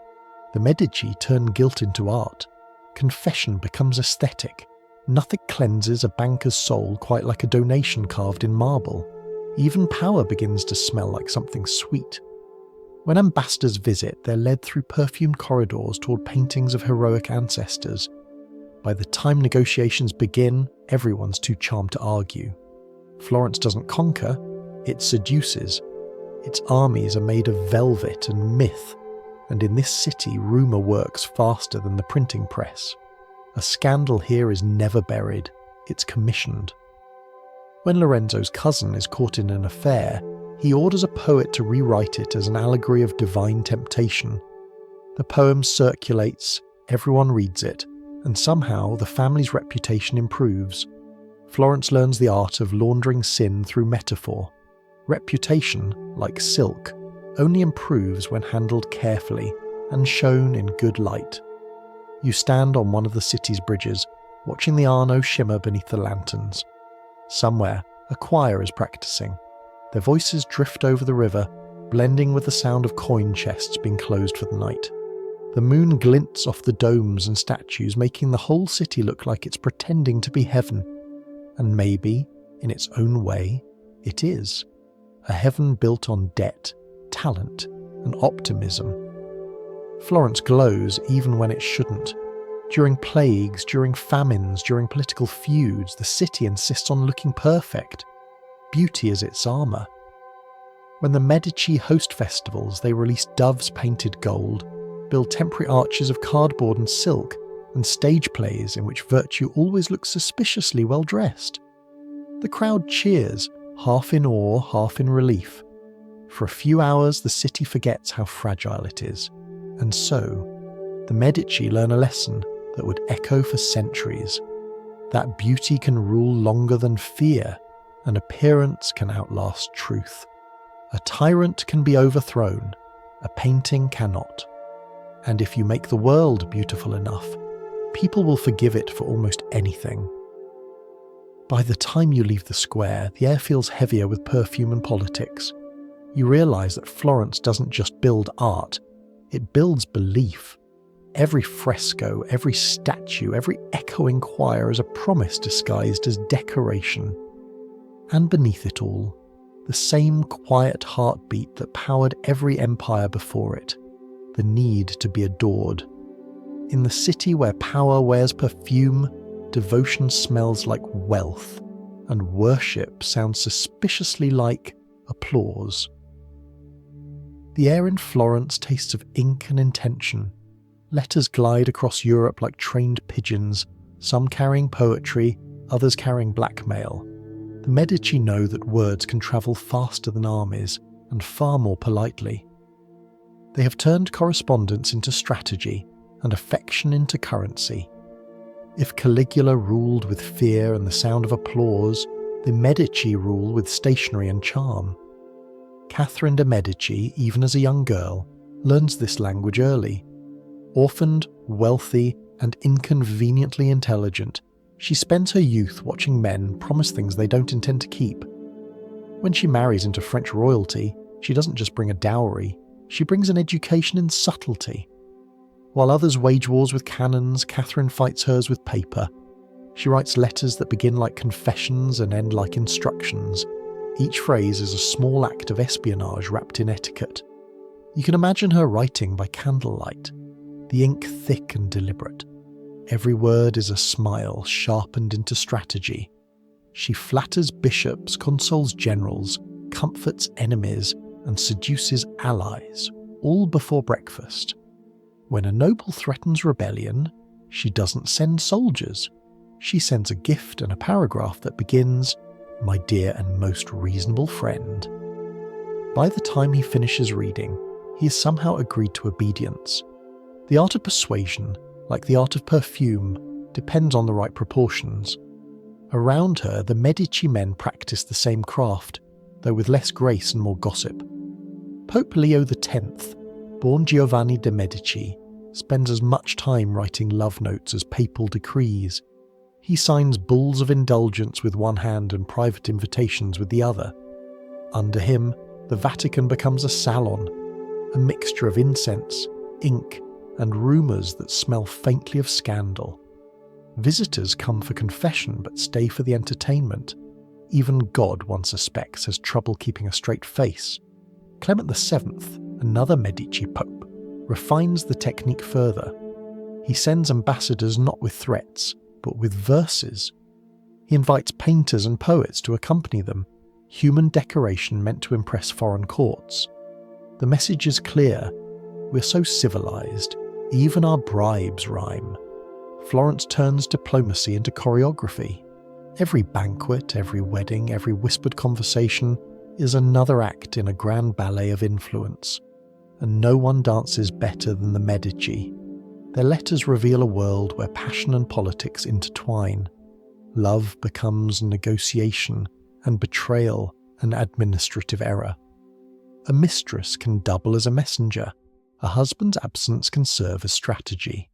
The Medici turn guilt into art. Confession becomes aesthetic. Nothing cleanses a banker's soul quite like a donation carved in marble. Even power begins to smell like something sweet. When ambassadors visit, they're led through perfumed corridors toward paintings of heroic ancestors. By the time negotiations begin, everyone's too charmed to argue. Florence doesn't conquer, it seduces. Its armies are made of velvet and myth, and in this city rumour works faster than the printing press. A scandal here is never buried, it's commissioned. When Lorenzo's cousin is caught in an affair, he orders a poet to rewrite it as an allegory of divine temptation. The poem circulates, everyone reads it, and somehow the family's reputation improves. Florence learns the art of laundering sin through metaphor. Reputation, like silk, only improves when handled carefully and shown in good light. You stand on one of the city's bridges, watching the Arno shimmer beneath the lanterns. Somewhere, a choir is practicing. Their voices drift over the river, blending with the sound of coin chests being closed for the night. The moon glints off the domes and statues, making the whole city look like it's pretending to be heaven. And maybe, in its own way, it is. A heaven built on debt, talent, and optimism. Florence glows even when it shouldn't. During plagues, during famines, during political feuds, the city insists on looking perfect. Beauty is its armour. When the Medici host festivals, they release doves painted gold, build temporary arches of cardboard and silk, and stage plays in which virtue always looks suspiciously well dressed. The crowd cheers, half in awe, half in relief. For a few hours, the city forgets how fragile it is. And so, the Medici learn a lesson that would echo for centuries. That beauty can rule longer than fear, and appearance can outlast truth. A tyrant can be overthrown, a painting cannot. And if you make the world beautiful enough, people will forgive it for almost anything. By the time you leave the square, the air feels heavier with perfume and politics. you realise that Florence doesn't just build art, it builds belief. Every fresco, every statue, every echoing choir is a promise disguised as decoration. And beneath it all, the same quiet heartbeat that powered every empire before it, the need to be adored. In the city where power wears perfume, devotion smells like wealth, and worship sounds suspiciously like applause. The air in Florence tastes of ink and intention. Letters glide across Europe like trained pigeons, some carrying poetry, others carrying blackmail. The Medici know that words can travel faster than armies, and far more politely. They have turned correspondence into strategy, and affection into currency. If Caligula ruled with fear and the sound of applause, the Medici rule with stationery and charm. Catherine de' Medici, even as a young girl, learns this language early. Orphaned, wealthy, and inconveniently intelligent, she spends her youth watching men promise things they don't intend to keep. When she marries into French royalty, she doesn't just bring a dowry, she brings an education in subtlety. While others wage wars with cannons, Catherine fights hers with paper. She writes letters that begin like confessions and end like instructions. Each phrase is a small act of espionage wrapped in etiquette. You can imagine her writing by candlelight, the ink thick and deliberate. Every word is a smile sharpened into strategy. She flatters bishops, consuls generals, comforts enemies, and seduces allies, all before breakfast. When a noble threatens rebellion, she doesn't send soldiers. She sends a gift and a paragraph that begins, "My dear and most reasonable friend." By the time he finishes reading, he has somehow agreed to obedience. The art of persuasion, like the art of perfume, depends on the right proportions. Around her, the Medici men practice the same craft, though with less grace and more gossip. Pope Leo X, born Giovanni de' Medici, spends as much time writing love notes as papal decrees. He signs bulls of indulgence with one hand and private invitations with the other. Under him, the Vatican becomes a salon, a mixture of incense, ink, and rumours that smell faintly of scandal. Visitors come for confession but stay for the entertainment. Even God, one suspects, has trouble keeping a straight face. Clement VII, another Medici pope, refines the technique further. He sends ambassadors not with threats, but with verses. He invites painters and poets to accompany them, human decoration meant to impress foreign courts. The message is clear: we're so civilized, even our bribes rhyme. Florence turns diplomacy into choreography. Every banquet, every wedding, every whispered conversation is another act in a grand ballet of influence. And no one dances better than the Medici. Their letters reveal a world where passion and politics intertwine. Love becomes negotiation, and betrayal an administrative error. A mistress can double as a messenger. A husband's absence can serve as strategy.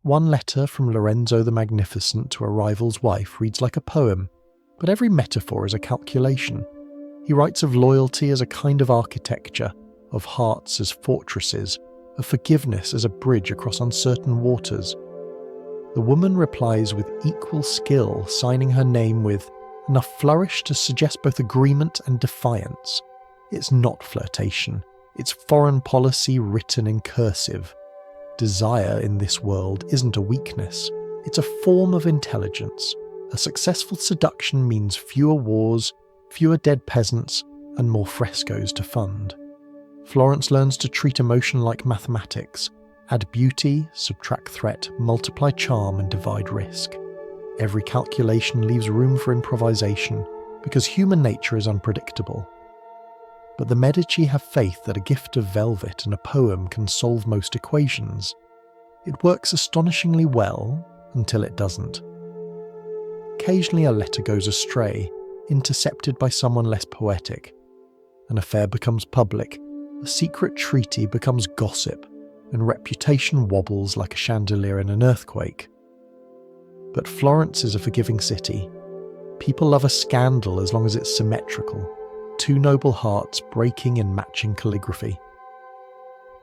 One letter from Lorenzo the Magnificent to a rival's wife reads like a poem, but every metaphor is a calculation. He writes of loyalty as a kind of architecture, of hearts as fortresses, of forgiveness as a bridge across uncertain waters. The woman replies with equal skill, signing her name with enough flourish to suggest both agreement and defiance. It's not flirtation, it's foreign policy written in cursive. Desire in this world isn't a weakness, it's a form of intelligence. A successful seduction means fewer wars, fewer dead peasants, and more frescoes to fund. Florence learns to treat emotion like mathematics: add beauty, subtract threat, multiply charm, and divide risk. Every calculation leaves room for improvisation, because human nature is unpredictable. But the Medici have faith that a gift of velvet and a poem can solve most equations. It works astonishingly well, until it doesn't. Occasionally a letter goes astray, intercepted by someone less poetic. An affair becomes public, a secret treaty becomes gossip, and reputation wobbles like a chandelier in an earthquake. But Florence is a forgiving city. People love a scandal as long as it's symmetrical. two noble hearts breaking in matching calligraphy.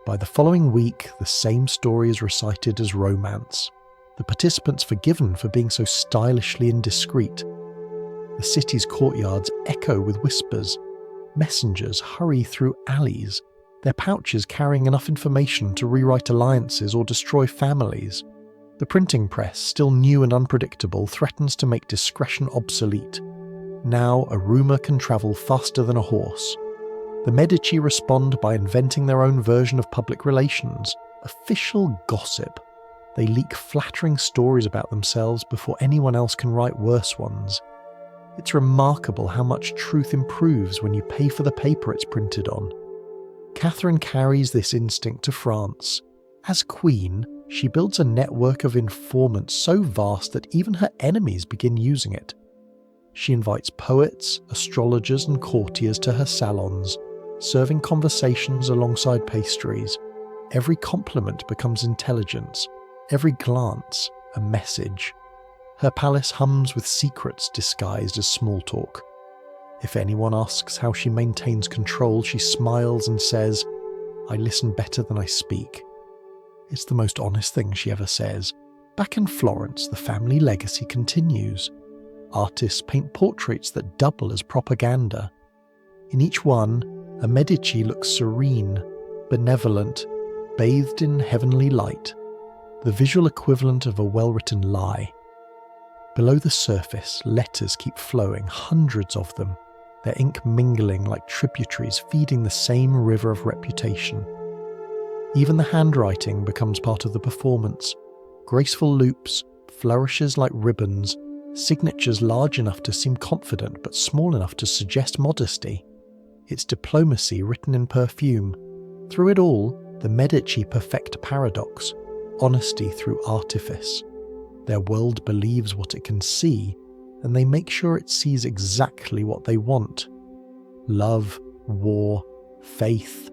By the following week, the same story is recited as romance, the participants forgiven for being so stylishly indiscreet. The city's courtyards echo with whispers. Messengers hurry through alleys, their pouches carrying enough information to rewrite alliances or destroy families. The printing press, still new and unpredictable, threatens to make discretion obsolete. Now a rumour can travel faster than a horse. The Medici respond by inventing their own version of public relations, official gossip. They leak flattering stories about themselves before anyone else can write worse ones. It's remarkable how much truth improves when you pay for the paper it's printed on. Catherine carries this instinct to France. As queen, she builds a network of informants so vast that even her enemies begin using it. She invites poets, astrologers and courtiers to her salons, serving conversations alongside pastries. Every compliment becomes intelligence, every glance a message. Her palace hums with secrets disguised as small talk. If anyone asks how she maintains control, she smiles and says, "I listen better than I speak." It's the most honest thing she ever says. Back in Florence, the family legacy continues. Artists paint portraits that double as propaganda. In each one, a Medici looks serene, benevolent, bathed in heavenly light, the visual equivalent of a well-written lie. Below the surface, letters keep flowing, hundreds of them, their ink mingling like tributaries feeding the same river of reputation. Even the handwriting becomes part of the performance. Graceful loops, flourishes like ribbons, signatures large enough to seem confident but small enough to suggest modesty. It's diplomacy written in perfume. Through it all, the Medici perfect paradox, honesty through artifice. Their world believes what it can see, and they make sure it sees exactly what they want. Love, war, faith,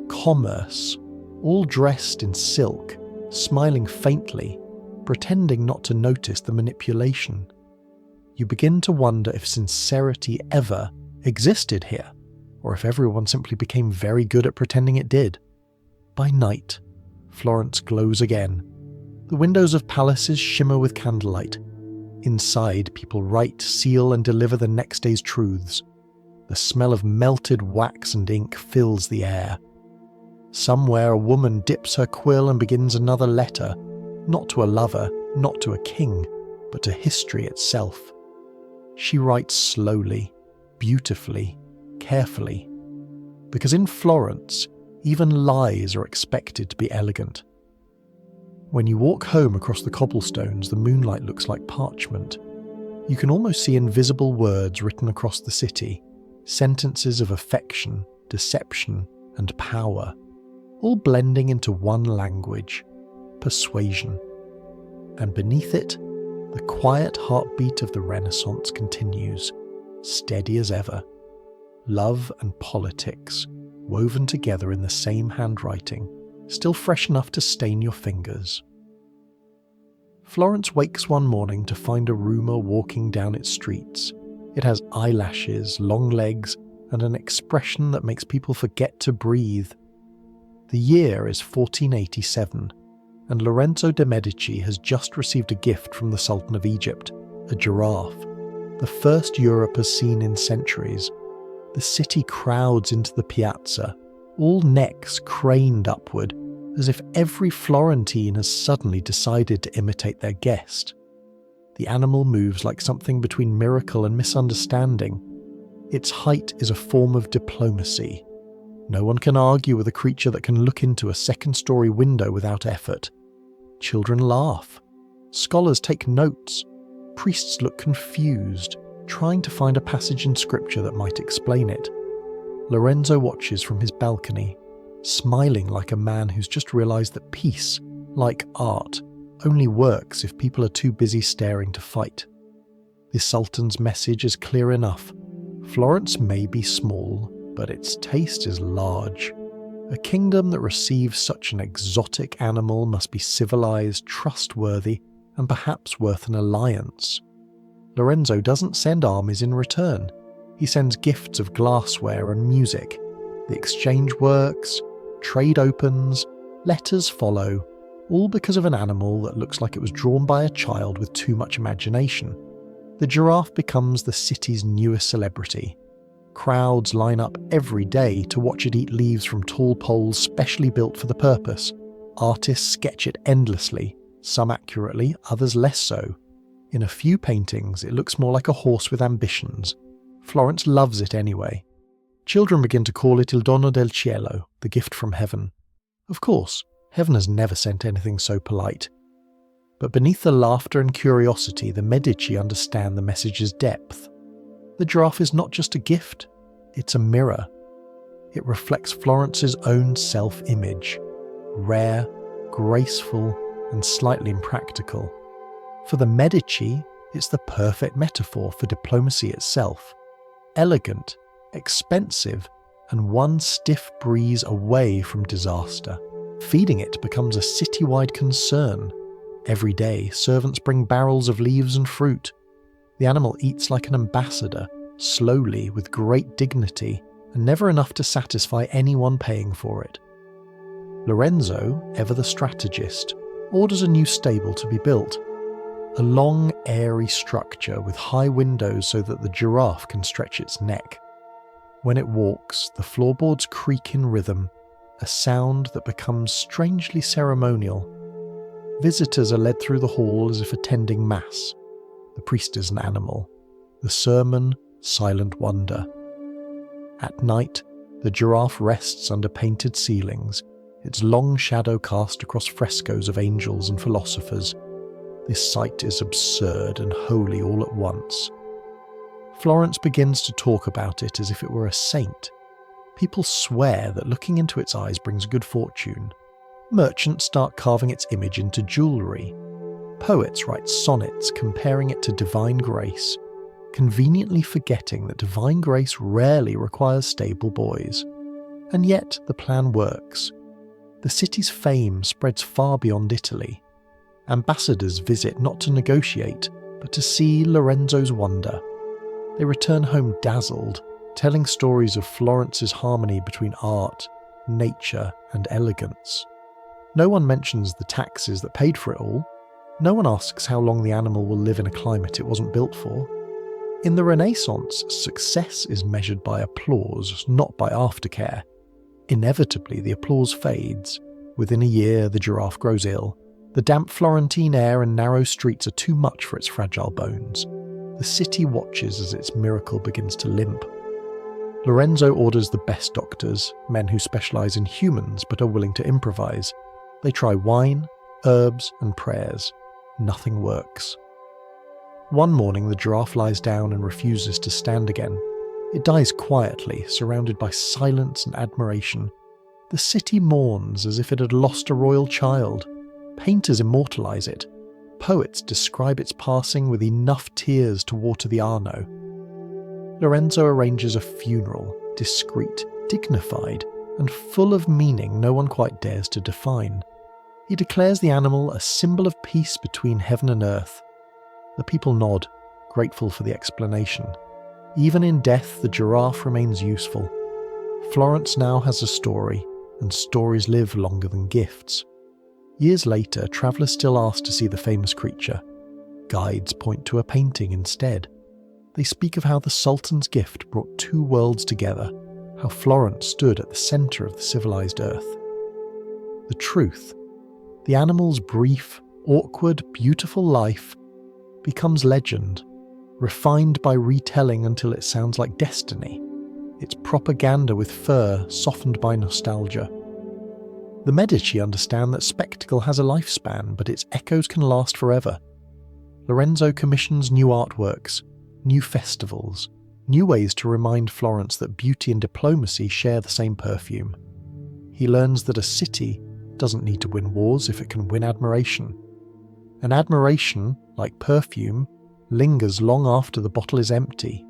commerce, all dressed in silk, smiling faintly, pretending not to notice the manipulation. You begin to wonder if sincerity ever existed here, or if everyone simply became very good at pretending it did. By night, Florence glows again. The windows of palaces shimmer with candlelight. Inside, people write, seal, and deliver the next day's truths. The smell of melted wax and ink fills the air. Somewhere a woman dips her quill and begins another letter, not to a lover, not to a king, but to history itself. She writes slowly, beautifully, carefully. Because in Florence, even lies are expected to be elegant. When you walk home across the cobblestones, the moonlight looks like parchment. You can almost see invisible words written across the city, sentences of affection, deception, and power, all blending into one language, persuasion. And beneath it, the quiet heartbeat of the Renaissance continues, steady as ever. Love and politics, woven together in the same handwriting, still fresh enough to stain your fingers. Florence wakes one morning to find a rumour walking down its streets. It has eyelashes, long legs, and an expression that makes people forget to breathe. The year is 1487, and Lorenzo de' Medici has just received a gift from the Sultan of Egypt, a giraffe, the first Europe has seen in centuries. The city crowds into the piazza, all necks craned upward, as if every Florentine has suddenly decided to imitate their guest. The animal moves like something between miracle and misunderstanding. Its height is a form of diplomacy. No one can argue with a creature that can look into a second-story window without effort. Children laugh. Scholars take notes. Priests look confused, trying to find a passage in scripture that might explain it. Lorenzo watches from his balcony, smiling like a man who's just realized that peace, like art, only works if people are too busy staring to fight. The Sultan's message is clear enough. Florence may be small, but its taste is large. A kingdom that receives such an exotic animal must be civilized, trustworthy, and perhaps worth an alliance. Lorenzo doesn't send armies in return. He sends gifts of glassware and music. The exchange works, trade opens, letters follow, all because of an animal that looks like it was drawn by a child with too much imagination. The giraffe becomes the city's newest celebrity. Crowds line up every day to watch it eat leaves from tall poles specially built for the purpose. Artists sketch it endlessly, some accurately, others less so. In a few paintings, it looks more like a horse with ambitions. Florence loves it anyway. Children begin to call it Il dono del cielo, the gift from heaven. Of course, heaven has never sent anything so polite. But beneath the laughter and curiosity, the Medici understand the message's depth. The giraffe is not just a gift, it's a mirror. It reflects Florence's own self-image, rare, graceful, and slightly impractical. For the Medici, it's the perfect metaphor for diplomacy itself. Elegant, expensive, and one stiff breeze away from disaster. Feeding it becomes a citywide concern. Every day, servants bring barrels of leaves and fruit. The animal eats like an ambassador, slowly, with great dignity, and never enough to satisfy anyone paying for it. Lorenzo, ever the strategist, orders a new stable to be built. A long, airy structure with high windows so that the giraffe can stretch its neck. When it walks, the floorboards creak in rhythm, a sound that becomes strangely ceremonial. Visitors are led through the hall as if attending mass. The priest is an animal. The sermon, silent wonder. At night, the giraffe rests under painted ceilings, its long shadow cast across frescoes of angels and philosophers. This sight is absurd and holy all at once. Florence begins to talk about it as if it were a saint. People swear that looking into its eyes brings good fortune. Merchants start carving its image into jewellery. Poets write sonnets comparing it to divine grace, conveniently forgetting that divine grace rarely requires stable boys. And yet the plan works. The city's fame spreads far beyond Italy. Ambassadors visit not to negotiate, but to see Lorenzo's wonder. They return home dazzled, telling stories of Florence's harmony between art, nature, and elegance. No one mentions the taxes that paid for it all. No one asks how long the animal will live in a climate it wasn't built for. In the Renaissance, success is measured by applause, not by aftercare. Inevitably, the applause fades. Within a year, the giraffe grows ill. The damp Florentine air and narrow streets are too much for its fragile bones. The city watches as its miracle begins to limp. Lorenzo orders the best doctors, men who specialize in humans but are willing to improvise. They try wine, herbs, and prayers. Nothing works. One morning, the giraffe lies down and refuses to stand again. It dies quietly, surrounded by silence and admiration. The city mourns as if it had lost a royal child. Painters immortalize it. Poets describe its passing with enough tears to water the Arno. Lorenzo arranges a funeral, discreet, dignified, and full of meaning no one quite dares to define. He declares the animal a symbol of peace between heaven and earth. The people nod, grateful for the explanation. Even in death, the giraffe remains useful. Florence now has a story, and stories live longer than gifts. Years later, travellers still ask to see the famous creature. Guides point to a painting instead. They speak of how the Sultan's gift brought two worlds together, how Florence stood at the centre of the civilised earth. The truth, the animal's brief, awkward, beautiful life, becomes legend, refined by retelling until it sounds like destiny. It's propaganda with fur softened by nostalgia. The Medici understand that spectacle has a lifespan, but its echoes can last forever. Lorenzo commissions new artworks, new festivals, new ways to remind Florence that beauty and diplomacy share the same perfume. He learns that a city doesn't need to win wars if it can win admiration. And admiration, like perfume, lingers long after the bottle is empty.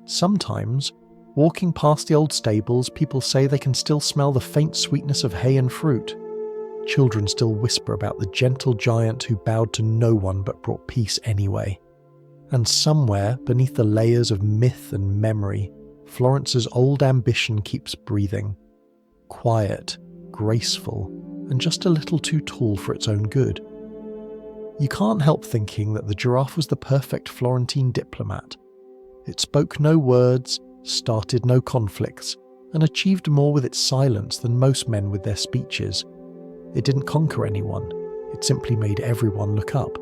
Sometimes, walking past the old stables, people say they can still smell the faint sweetness of hay and fruit. Children still whisper about the gentle giant who bowed to no one but brought peace anyway. And somewhere beneath the layers of myth and memory, Florence's old ambition keeps breathing. Quiet, graceful, and just a little too tall for its own good. You can't help thinking that the giraffe was the perfect Florentine diplomat. It spoke no words, started no conflicts, and achieved more with its silence than most men with their speeches. It didn't conquer anyone, it simply made everyone look up.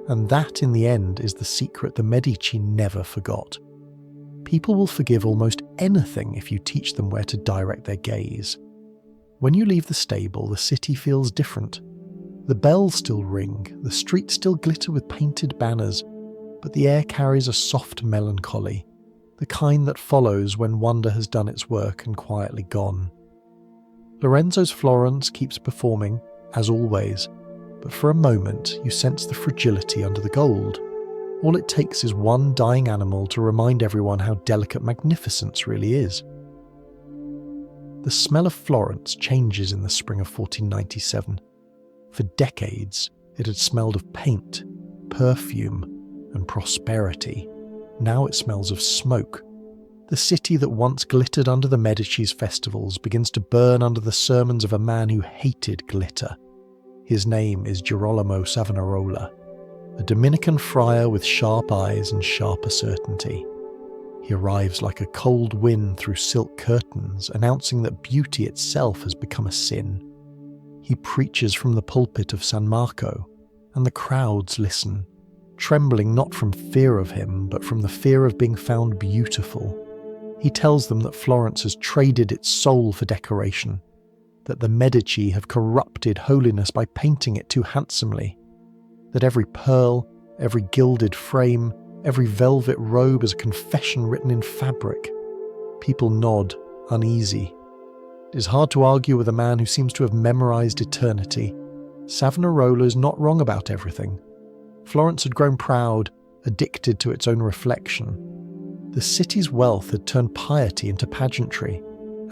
And that, in the end, is the secret the Medici never forgot. People will forgive almost anything if you teach them where to direct their gaze. When you leave the stable, the city feels different. The bells still ring, the streets still glitter with painted banners, but the air carries a soft melancholy, the kind that follows when wonder has done its work and quietly gone. Lorenzo's Florence keeps performing, as always, but for a moment you sense the fragility under the gold. All it takes is one dying animal to remind everyone how delicate magnificence really is. The smell of Florence changes in the spring of 1497. For decades, it had smelled of paint, perfume, and prosperity. Now it smells of smoke. The city that once glittered under the Medici's festivals begins to burn under the sermons of a man who hated glitter. His name is Girolamo Savonarola, a Dominican friar with sharp eyes and sharper certainty. He arrives like a cold wind through silk curtains, announcing that beauty itself has become a sin. He preaches from the pulpit of San Marco, and the crowds listen, trembling not from fear of him, but from the fear of being found beautiful. He tells them that Florence has traded its soul for decoration, that the Medici have corrupted holiness by painting it too handsomely, that every pearl, every gilded frame, every velvet robe is a confession written in fabric. People nod, uneasy. It is hard to argue with a man who seems to have memorized eternity. Savonarola is not wrong about everything. Florence had grown proud, addicted to its own reflection. The city's wealth had turned piety into pageantry,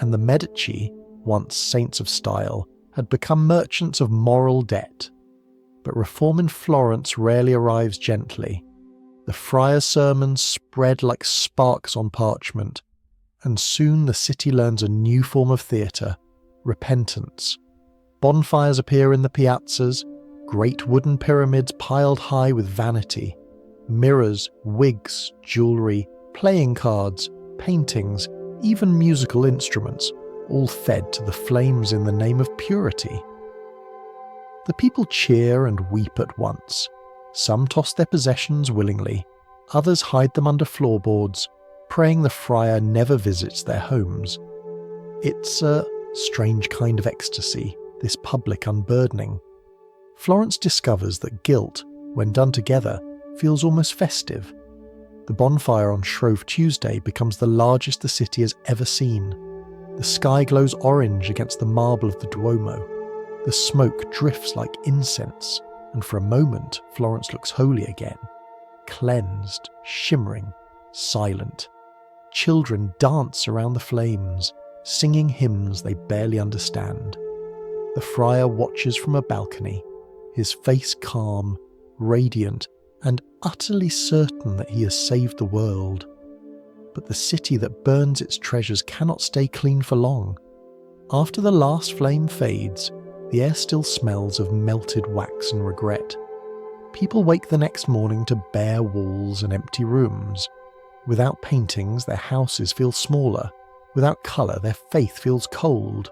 and the Medici, once saints of style, had become merchants of moral debt. But reform in Florence rarely arrives gently. The friar's sermons spread like sparks on parchment, and soon the city learns a new form of theatre, repentance. Bonfires appear in the piazzas, great wooden pyramids piled high with vanity, mirrors, wigs, jewellery, playing cards, paintings, even musical instruments, all fed to the flames in the name of purity. The people cheer and weep at once. Some toss their possessions willingly, others hide them under floorboards, praying the friar never visits their homes. It's a strange kind of ecstasy, this public unburdening. Florence discovers that guilt, when done together, feels almost festive. The bonfire on Shrove Tuesday becomes the largest the city has ever seen. The sky glows orange against the marble of the Duomo. The smoke drifts like incense, and for a moment Florence looks holy again. Cleansed, shimmering, silent. Children dance around the flames, singing hymns they barely understand. The friar watches from a balcony, his face calm, radiant, and utterly certain that he has saved the world. But the city that burns its treasures cannot stay clean for long. After the last flame fades, the air still smells of melted wax and regret. People wake the next morning to bare walls and empty rooms. Without paintings, their houses feel smaller. Without colour, their faith feels cold.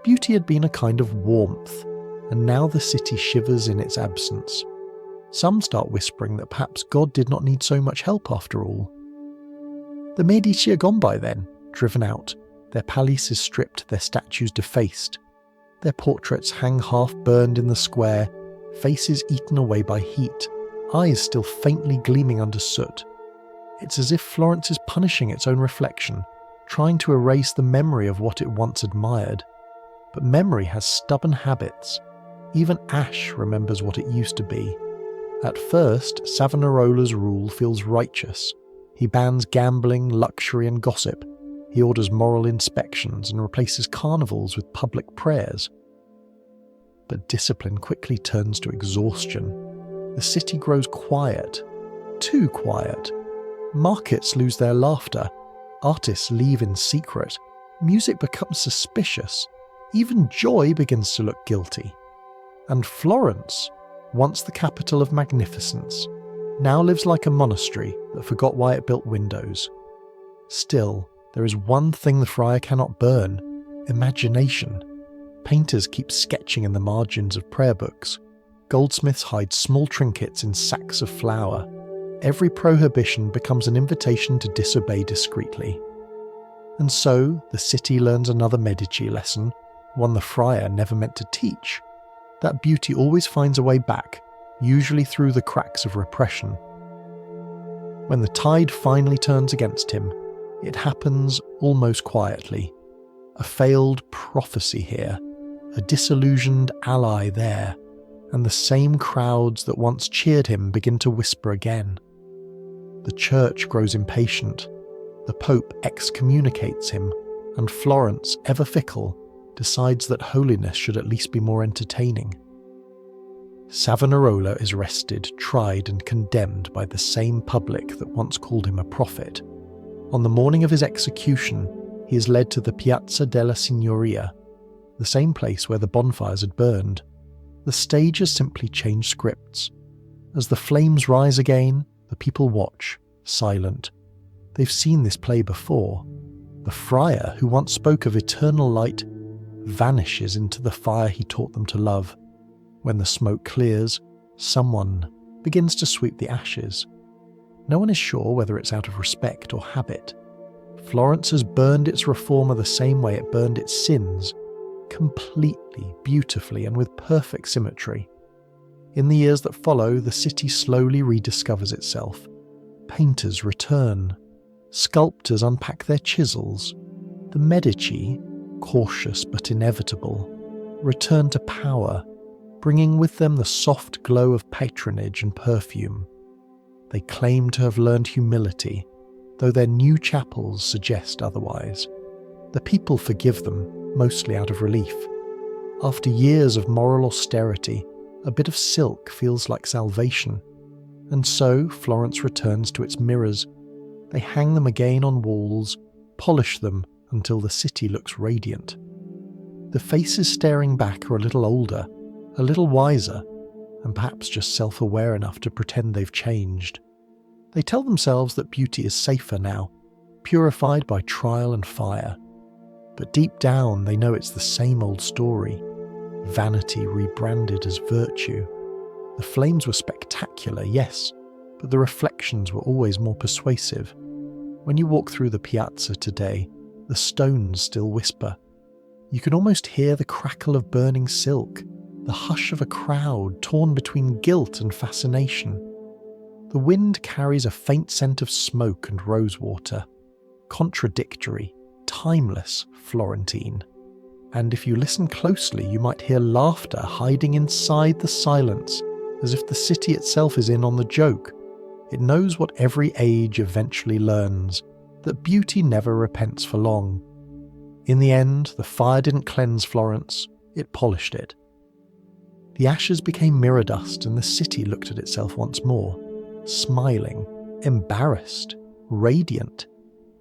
Beauty had been a kind of warmth, and now the city shivers in its absence. Some start whispering that perhaps God did not need so much help after all. The Medici are gone by then, driven out, their palaces stripped, their statues defaced. Their portraits hang half-burned in the square, faces eaten away by heat, eyes still faintly gleaming under soot. It's as if Florence is punishing its own reflection, trying to erase the memory of what it once admired. But memory has stubborn habits. Even ash remembers what it used to be. At first, Savonarola's rule feels righteous. He bans gambling, luxury and gossip. He orders moral inspections and replaces carnivals with public prayers. But discipline quickly turns to exhaustion. The city grows quiet. too quiet. Markets lose their laughter. Artists leave in secret. Music becomes suspicious. Even joy begins to look guilty. And Florence, once the capital of magnificence, now lives like a monastery that forgot why it built windows. Still, there is one thing the friar cannot burn: imagination. Painters keep sketching in the margins of prayer books. Goldsmiths hide small trinkets in sacks of flour. Every prohibition becomes an invitation to disobey discreetly. And so, the city learns another Medici lesson, one the friar never meant to teach: that beauty always finds a way back, usually through the cracks of repression. When the tide finally turns against him, it happens almost quietly. A failed prophecy here, a disillusioned ally there, and the same crowds that once cheered him begin to whisper again. The church grows impatient. The Pope excommunicates him, and Florence, ever fickle, decides that holiness should at least be more entertaining. Savonarola is arrested, tried, and condemned by the same public that once called him a prophet. On the morning of his execution, he is led to the Piazza della Signoria, the same place where the bonfires had burned. The stage has simply changed scripts. As the flames rise again, the people watch, silent. They've seen this play before. The friar, who once spoke of eternal light, vanishes into the fire he taught them to love. When the smoke clears, someone begins to sweep the ashes. No one is sure whether it's out of respect or habit. Florence has burned its reformer the same way it burned its sins, completely, beautifully, and with perfect symmetry. In the years that follow, the city slowly rediscovers itself. Painters return. Sculptors unpack their chisels. The Medici, cautious but inevitable, return to power, bringing with them the soft glow of patronage and perfume. They claim to have learned humility, though their new chapels suggest otherwise. The people forgive them, mostly out of relief. After years of moral austerity, a bit of silk feels like salvation. And so Florence returns to its mirrors. They hang them again on walls, polish them until the city looks radiant. The faces staring back are a little older, a little wiser, and perhaps just self-aware enough to pretend they've changed. They tell themselves that beauty is safer now, purified by trial and fire. But deep down they know it's the same old story. Vanity rebranded as virtue. The flames were spectacular, yes, but the reflections were always more persuasive. When you walk through the piazza today, the stones still whisper. You can almost hear the crackle of burning silk, the hush of a crowd torn between guilt and fascination. The wind carries a faint scent of smoke and rosewater, contradictory, timeless, Florentine. And if you listen closely, you might hear laughter hiding inside the silence, as if the city itself is in on the joke. It knows what every age eventually learns, that beauty never repents for long. In the end, the fire didn't cleanse Florence, it polished it. The ashes became mirror dust, and the city looked at itself once more, smiling, embarrassed, radiant.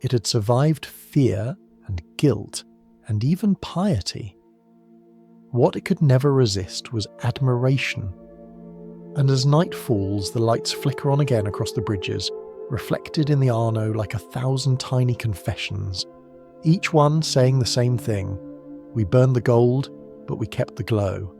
It had survived fear and guilt and even piety. What it could never resist was admiration. And as night falls, the lights flicker on again across the bridges, reflected in the Arno like 1,000 tiny confessions, each one saying the same thing: we burned the gold, but we kept the glow.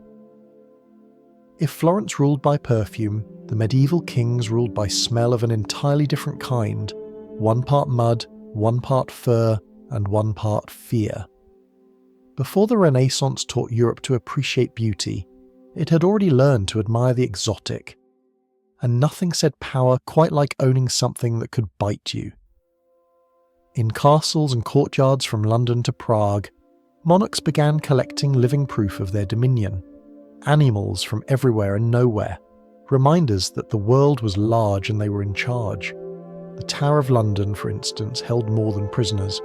If Florence ruled by perfume, the medieval kings ruled by smell of an entirely different kind, 1 part mud, 1 part fur, and 1 part fear. Before the Renaissance taught Europe to appreciate beauty, it had already learned to admire the exotic. And nothing said power quite like owning something that could bite you. In castles and courtyards from London to Prague, monarchs began collecting living proof of their dominion. Animals from everywhere and nowhere, reminders that the world was large and they were in charge. The Tower of London, for instance, held more than prisoners.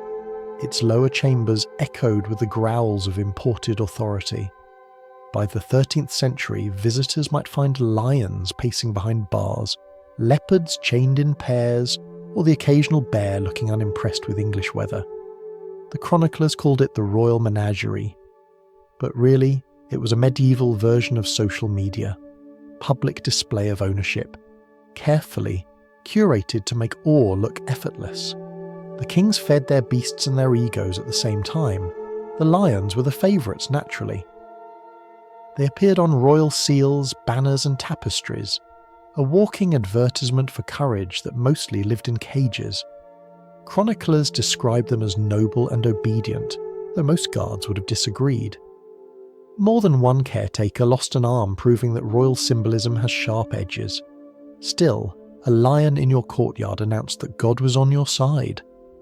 Its lower chambers echoed with the growls of imported authority. By the 13th century, visitors might find lions pacing behind bars, leopards chained in pairs, or the occasional bear looking unimpressed with English weather. The chroniclers called it the Royal Menagerie. But really, it was a medieval version of social media, public display of ownership, carefully curated to make awe look effortless. The kings fed their beasts and their egos at the same time. The lions were the favourites, naturally. They appeared on royal seals, banners and tapestries, a walking advertisement for courage that mostly lived in cages. Chroniclers described them as noble and obedient, though most guards would have disagreed. More than one caretaker lost an arm, proving that royal symbolism has sharp edges. Still, a lion in your courtyard announced that God was on your side.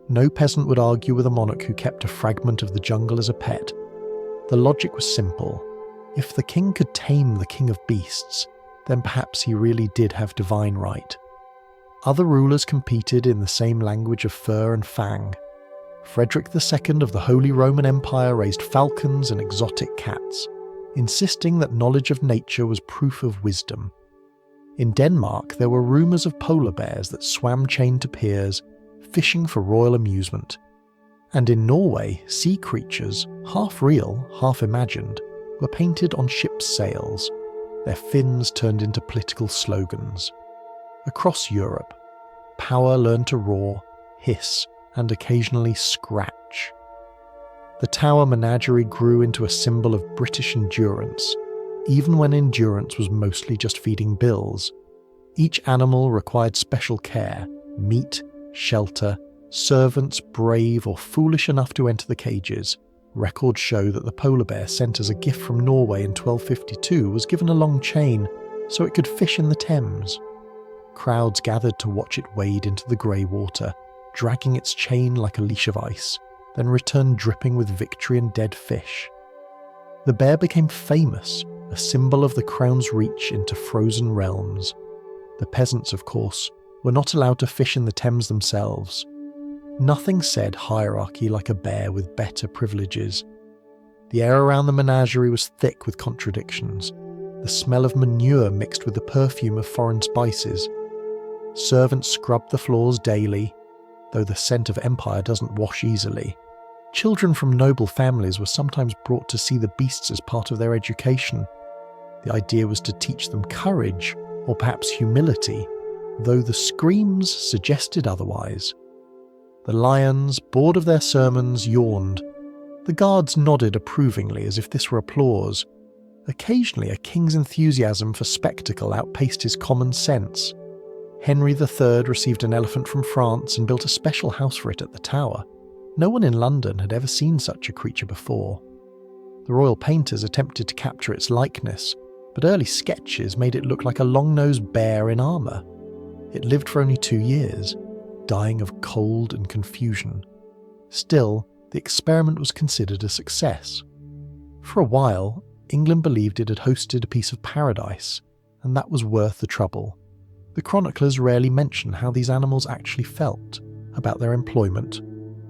No peasant would argue with a monarch who kept a fragment of the jungle as a pet. The logic was simple. If the king could tame the king of beasts, then perhaps he really did have divine right. Other rulers competed in the same language of fur and fang. Frederick II of the Holy Roman Empire raised falcons and exotic cats, insisting that knowledge of nature was proof of wisdom. In Denmark, there were rumours of polar bears that swam chained to piers, fishing for royal amusement. And in Norway, sea creatures, half real, half imagined, were painted on ships' sails, their fins turned into political slogans. Across Europe, power learned to roar, hiss, and occasionally scratch. The Tower Menagerie grew into a symbol of British endurance, even when endurance was mostly just feeding bills. Each animal required special care, meat, shelter, servants brave or foolish enough to enter the cages. Records show that the polar bear sent as a gift from Norway in 1252 was given a long chain so it could fish in the Thames. Crowds gathered to watch it wade into the grey water, dragging its chain like a leash of ice, then returned dripping with victory and dead fish. The bear became famous, a symbol of the crown's reach into frozen realms. The peasants, of course, were not allowed to fish in the Thames themselves. Nothing said hierarchy like a bear with better privileges. The air around the menagerie was thick with contradictions, the smell of manure mixed with the perfume of foreign spices. Servants scrubbed the floors daily, though the scent of empire doesn't wash easily. Children from noble families were sometimes brought to see the beasts as part of their education. The idea was to teach them courage, or perhaps humility, though the screams suggested otherwise. The lions, bored of their sermons, yawned. The guards nodded approvingly as if this were applause. Occasionally a king's enthusiasm for spectacle outpaced his common sense. Henry III received an elephant from France and built a special house for it at the Tower. No one in London had ever seen such a creature before. The royal painters attempted to capture its likeness, but early sketches made it look like a long-nosed bear in armour. It lived for only 2 years, dying of cold and confusion. Still, the experiment was considered a success. For a while, England believed it had hosted a piece of paradise, and that was worth the trouble. The chroniclers rarely mention how these animals actually felt about their employment.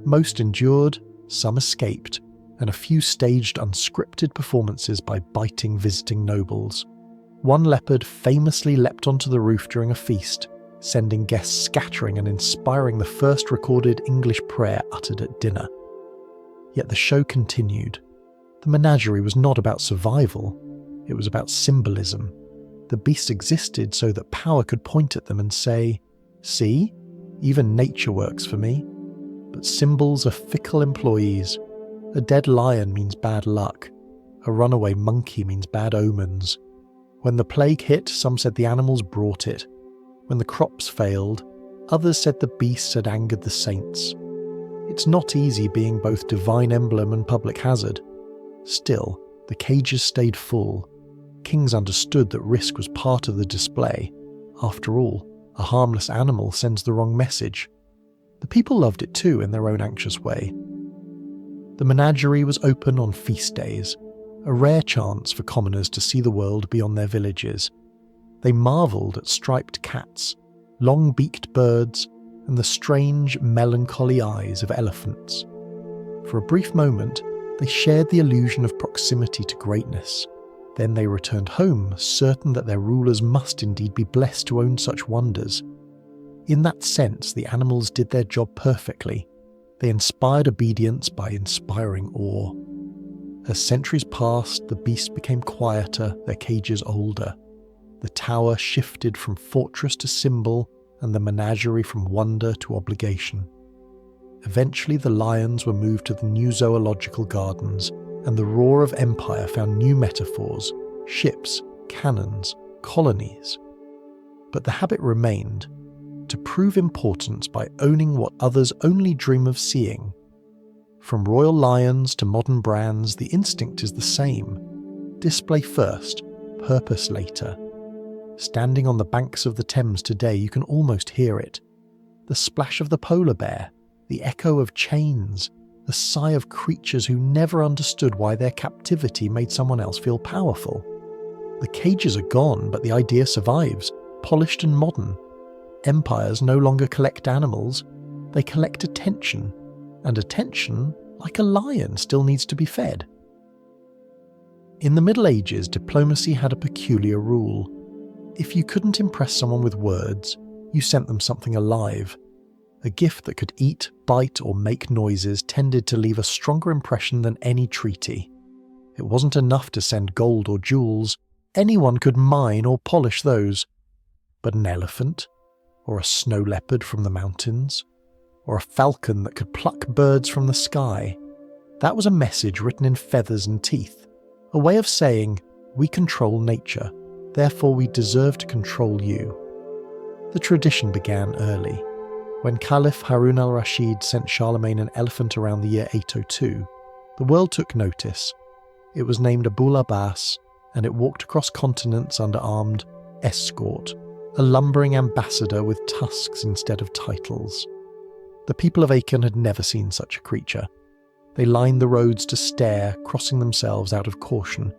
Most endured, some escaped, and a few staged unscripted performances by biting visiting nobles. One leopard famously leapt onto the roof during a feast, sending guests scattering and inspiring the first recorded English prayer uttered at dinner. Yet the show continued. The menagerie was not about survival, it was about symbolism. The beasts existed so that power could point at them and say, "See, even nature works for me." But symbols are fickle employees. A dead lion means bad luck. A runaway monkey means bad omens. When the plague hit, some said the animals brought it. When the crops failed, others said the beasts had angered the saints. It's not easy being both divine emblem and public hazard. Still, the cages stayed full. Kings understood that risk was part of the display. After all, a harmless animal sends the wrong message. The people loved it too in their own anxious way. The menagerie was open on feast days, a rare chance for commoners to see the world beyond their villages. They marvelled at striped cats, long-beaked birds, and the strange, melancholy eyes of elephants. For a brief moment, they shared the illusion of proximity to greatness. Then they returned home, certain that their rulers must indeed be blessed to own such wonders. In that sense, the animals did their job perfectly. They inspired obedience by inspiring awe. As centuries passed, the beasts became quieter, their cages older. The tower shifted from fortress to symbol, and the menagerie from wonder to obligation. Eventually the lions were moved to the new zoological gardens, and the roar of empire found new metaphors, ships, cannons, colonies. But the habit remained, to prove importance by owning what others only dream of seeing. From royal lions to modern brands, the instinct is the same. Display first, purpose later. Standing on the banks of the Thames today, you can almost hear it. The splash of the polar bear, the echo of chains, the sigh of creatures who never understood why their captivity made someone else feel powerful. The cages are gone, but the idea survives, polished and modern. Empires no longer collect animals, they collect attention, and attention, like a lion, still needs to be fed. In the Middle Ages, diplomacy had a peculiar rule. If you couldn't impress someone with words, you sent them something alive. A gift that could eat, bite, or make noises tended to leave a stronger impression than any treaty. It wasn't enough to send gold or jewels, anyone could mine or polish those. But an elephant, or a snow leopard from the mountains, or a falcon that could pluck birds from the sky, that was a message written in feathers and teeth, a way of saying, we control nature, therefore we deserve to control you. The tradition began early. When Caliph Harun al-Rashid sent Charlemagne an elephant around the year 802, the world took notice. It was named Abul Abbas, and it walked across continents under armed escort, a lumbering ambassador with tusks instead of titles. The people of Aachen had never seen such a creature. They lined the roads to stare, crossing themselves out of caution.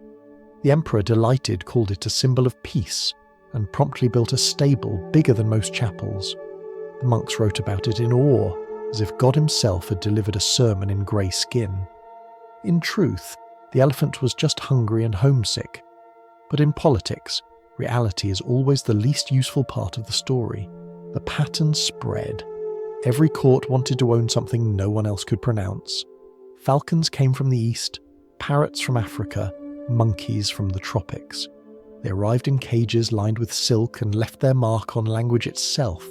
The emperor, delighted, called it a symbol of peace, and promptly built a stable bigger than most chapels. The monks wrote about it in awe, as if God himself had delivered a sermon in grey skin. In truth, the elephant was just hungry and homesick. But in politics, reality is always the least useful part of the story. The pattern spread. Every court wanted to own something no one else could pronounce. Falcons came from the east, parrots from Africa, monkeys from the tropics. They arrived in cages lined with silk and left their mark on language itself.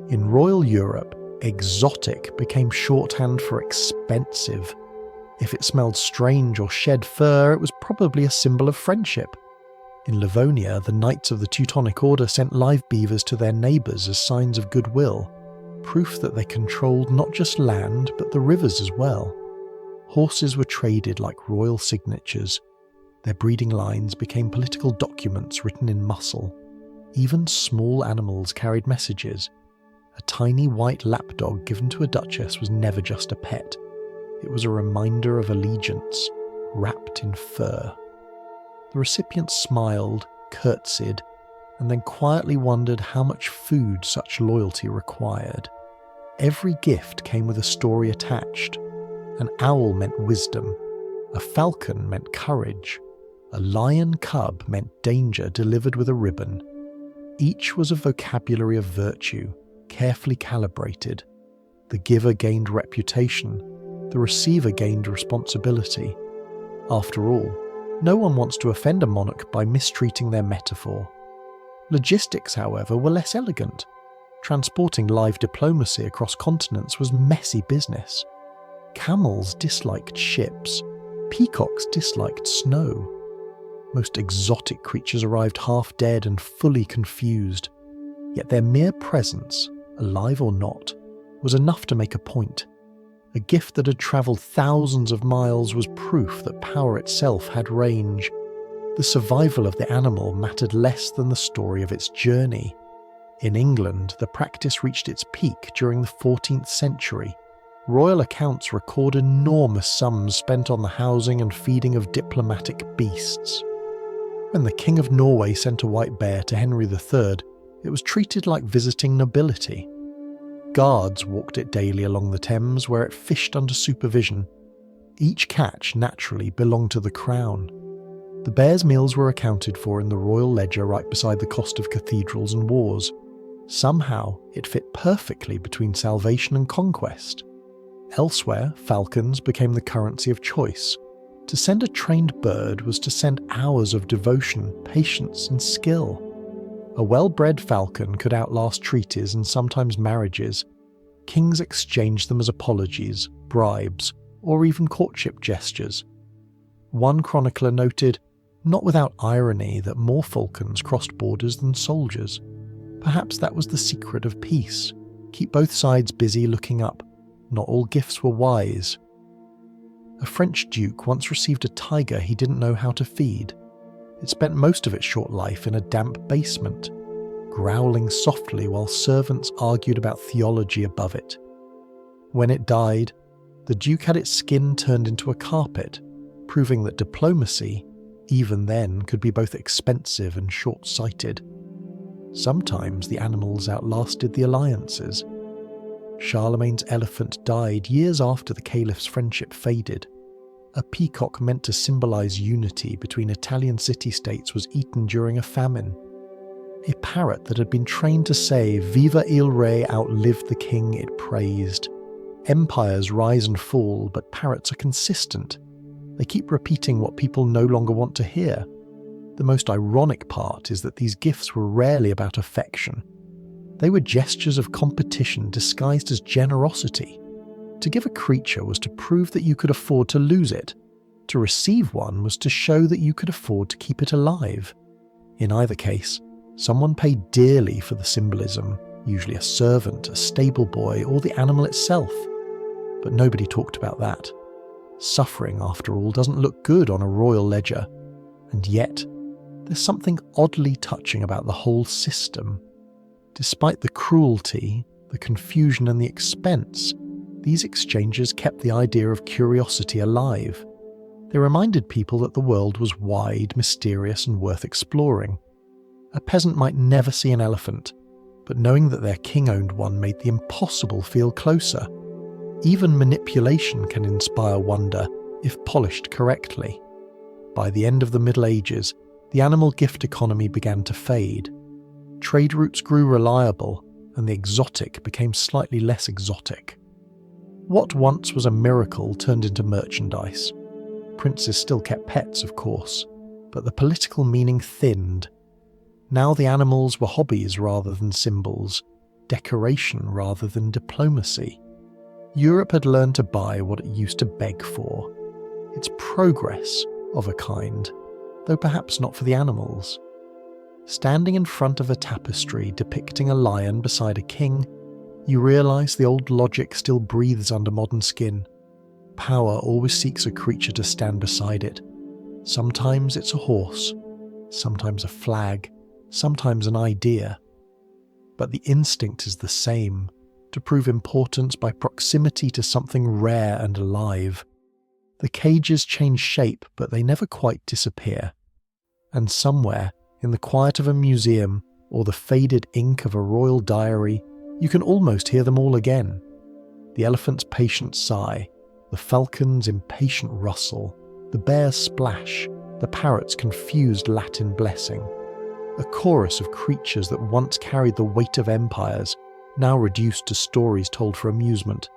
In royal Europe, exotic became shorthand for expensive. If it smelled strange or shed fur, it was probably a symbol of friendship. In Livonia, the Knights of the Teutonic Order sent live beavers to their neighbours as signs of goodwill, proof that they controlled not just land but the rivers as well. Horses were traded like royal signatures. Their breeding lines became political documents written in muscle. Even small animals carried messages. A tiny white lapdog given to a duchess was never just a pet. It was a reminder of allegiance, wrapped in fur. The recipient smiled, curtsied, and then quietly wondered how much food such loyalty required. Every gift came with a story attached. An owl meant wisdom, a falcon meant courage, a lion cub meant danger delivered with a ribbon. Each was a vocabulary of virtue, carefully calibrated. The giver gained reputation, the receiver gained responsibility. After all, no one wants to offend a monarch by mistreating their metaphor. Logistics, however, were less elegant. Transporting live diplomacy across continents was messy business. Camels disliked ships. Peacocks disliked snow. Most exotic creatures arrived half dead and fully confused. Yet their mere presence, alive or not, was enough to make a point. A gift that had travelled thousands of miles was proof that power itself had range. The survival of the animal mattered less than the story of its journey. In England, the practice reached its peak during the 14th century. Royal accounts record enormous sums spent on the housing and feeding of diplomatic beasts. When the King of Norway sent a white bear to Henry III, it was treated like visiting nobility. Guards walked it daily along the Thames, where it fished under supervision. Each catch naturally belonged to the crown. The bear's meals were accounted for in the royal ledger right beside the cost of cathedrals and wars. Somehow, it fit perfectly between salvation and conquest. Elsewhere, falcons became the currency of choice. To send a trained bird was to send hours of devotion, patience, and skill. A well-bred falcon could outlast treaties and sometimes marriages. Kings exchanged them as apologies, bribes, or even courtship gestures. One chronicler noted, not without irony, that more falcons crossed borders than soldiers. Perhaps that was the secret of peace. Keep both sides busy looking up. Not all gifts were wise. A French duke once received a tiger he didn't know how to feed. It spent most of its short life in a damp basement, growling softly while servants argued about theology above it. When it died, the duke had its skin turned into a carpet, proving that diplomacy, even then, could be both expensive and short-sighted. Sometimes the animals outlasted the alliances. Charlemagne's elephant died years after the caliph's friendship faded. A peacock meant to symbolize unity between Italian city-states was eaten during a famine. A parrot that had been trained to say, "Viva il re," outlived the king it praised. Empires rise and fall, but parrots are consistent. They keep repeating what people no longer want to hear. The most ironic part is that these gifts were rarely about affection. They were gestures of competition disguised as generosity. To give a creature was to prove that you could afford to lose it. To receive one was to show that you could afford to keep it alive. In either case, someone paid dearly for the symbolism, usually a servant, a stable boy, or the animal itself. But nobody talked about that. Suffering, after all, doesn't look good on a royal ledger. And yet, there's something oddly touching about the whole system. Despite the cruelty, the confusion, and the expense, these exchanges kept the idea of curiosity alive. They reminded people that the world was wide, mysterious, and worth exploring. A peasant might never see an elephant, but knowing that their king owned one made the impossible feel closer. Even manipulation can inspire wonder if polished correctly. By the end of the Middle Ages, the animal gift economy began to fade. Trade routes grew reliable, and the exotic became slightly less exotic. What once was a miracle turned into merchandise. Princes still kept pets, of course, but the political meaning thinned. Now the animals were hobbies rather than symbols, decoration rather than diplomacy. Europe had learned to buy what it used to beg for. It's progress, of a kind, though perhaps not for the animals. Standing in front of a tapestry depicting a lion beside a king, you realise the old logic still breathes under modern skin. Power always seeks a creature to stand beside it. Sometimes it's a horse, sometimes a flag, sometimes an idea. But the instinct is the same, to prove importance by proximity to something rare and alive. The cages change shape, but they never quite disappear. And somewhere, in the quiet of a museum or the faded ink of a royal diary, you can almost hear them all again. The elephant's patient sigh, the falcon's impatient rustle, the bear's splash, the parrot's confused Latin blessing. A chorus of creatures that once carried the weight of empires, now reduced to stories told for amusement.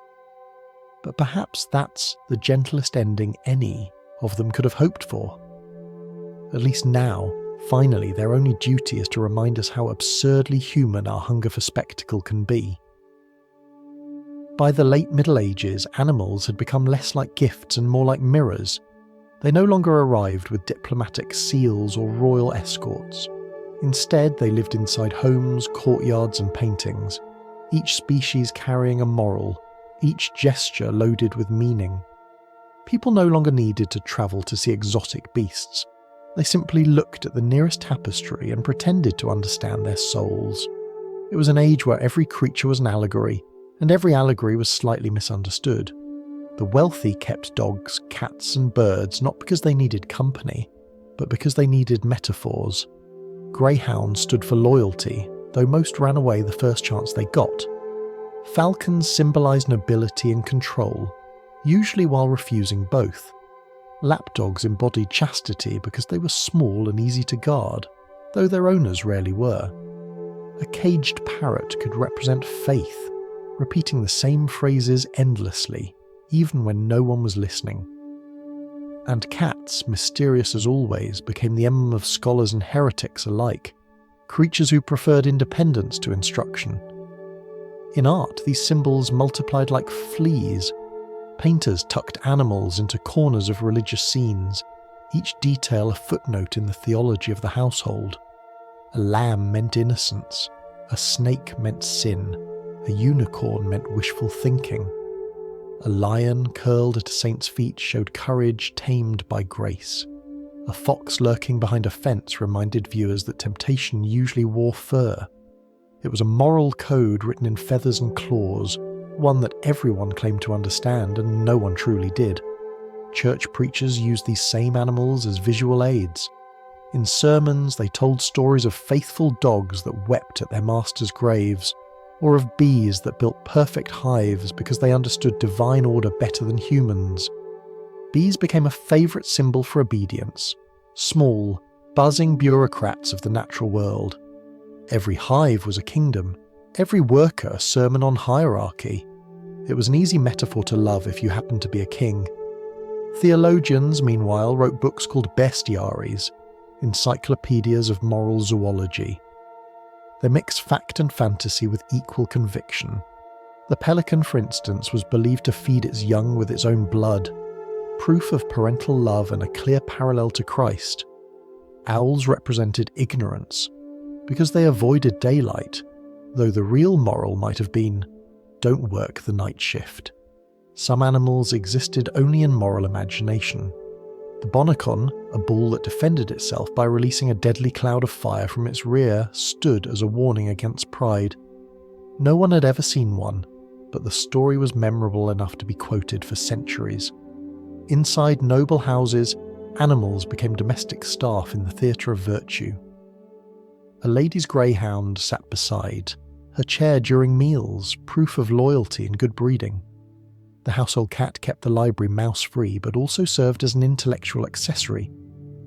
But perhaps that's the gentlest ending any of them could have hoped for. At least now, finally, their only duty is to remind us how absurdly human our hunger for spectacle can be. By the late Middle Ages, animals had become less like gifts and more like mirrors. They no longer arrived with diplomatic seals or royal escorts. Instead, they lived inside homes, courtyards, and paintings, each species carrying a moral, each gesture loaded with meaning. People no longer needed to travel to see exotic beasts. They simply looked at the nearest tapestry and pretended to understand their souls. It was an age where every creature was an allegory, and every allegory was slightly misunderstood. The wealthy kept dogs, cats, and birds not because they needed company, but because they needed metaphors. Greyhounds stood for loyalty, though most ran away the first chance they got. Falcons symbolised nobility and control, usually while refusing both. Lapdogs embodied chastity because they were small and easy to guard, though their owners rarely were. A caged parrot could represent faith, repeating the same phrases endlessly, even when no one was listening. And cats, mysterious as always, became the emblem of scholars and heretics alike, creatures who preferred independence to instruction. In art, these symbols multiplied like fleas. Painters tucked animals into corners of religious scenes, each detail a footnote in the theology of the household. A lamb meant innocence, a snake meant sin, a unicorn meant wishful thinking. A lion curled at a saint's feet showed courage tamed by grace. A fox lurking behind a fence reminded viewers that temptation usually wore fur. It was a moral code written in feathers and claws, one that everyone claimed to understand and no one truly did. Church preachers used these same animals as visual aids. In sermons, they told stories of faithful dogs that wept at their masters' graves, or of bees that built perfect hives because they understood divine order better than humans. Bees became a favourite symbol for obedience, small, buzzing bureaucrats of the natural world. Every hive was a kingdom, every worker a sermon on hierarchy. It was an easy metaphor to love if you happened to be a king. Theologians, meanwhile, wrote books called bestiaries, encyclopedias of moral zoology. They mix fact and fantasy with equal conviction. The pelican, for instance, was believed to feed its young with its own blood, proof of parental love and a clear parallel to Christ. Owls represented ignorance, because they avoided daylight, though the real moral might have been, don't work the night shift. Some animals existed only in moral imagination. The bonacon, a bull that defended itself by releasing a deadly cloud of fire from its rear, stood as a warning against pride. No one had ever seen one, but the story was memorable enough to be quoted for centuries. Inside noble houses, animals became domestic staff in the theatre of virtue. A lady's greyhound sat beside, her chair during meals, proof of loyalty and good breeding. The household cat kept the library mouse-free but also served as an intellectual accessory,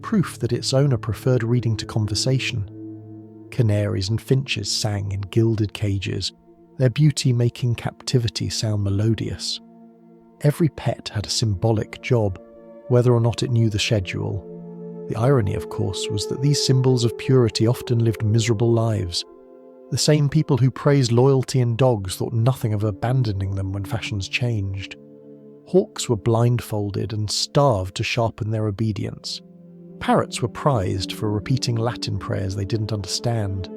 proof that its owner preferred reading to conversation. Canaries and finches sang in gilded cages, their beauty making captivity sound melodious. Every pet had a symbolic job, whether or not it knew the schedule. The irony, of course, was that these symbols of purity often lived miserable lives. The same people who praised loyalty in dogs thought nothing of abandoning them when fashions changed. Hawks were blindfolded and starved to sharpen their obedience. Parrots were prized for repeating Latin prayers they didn't understand.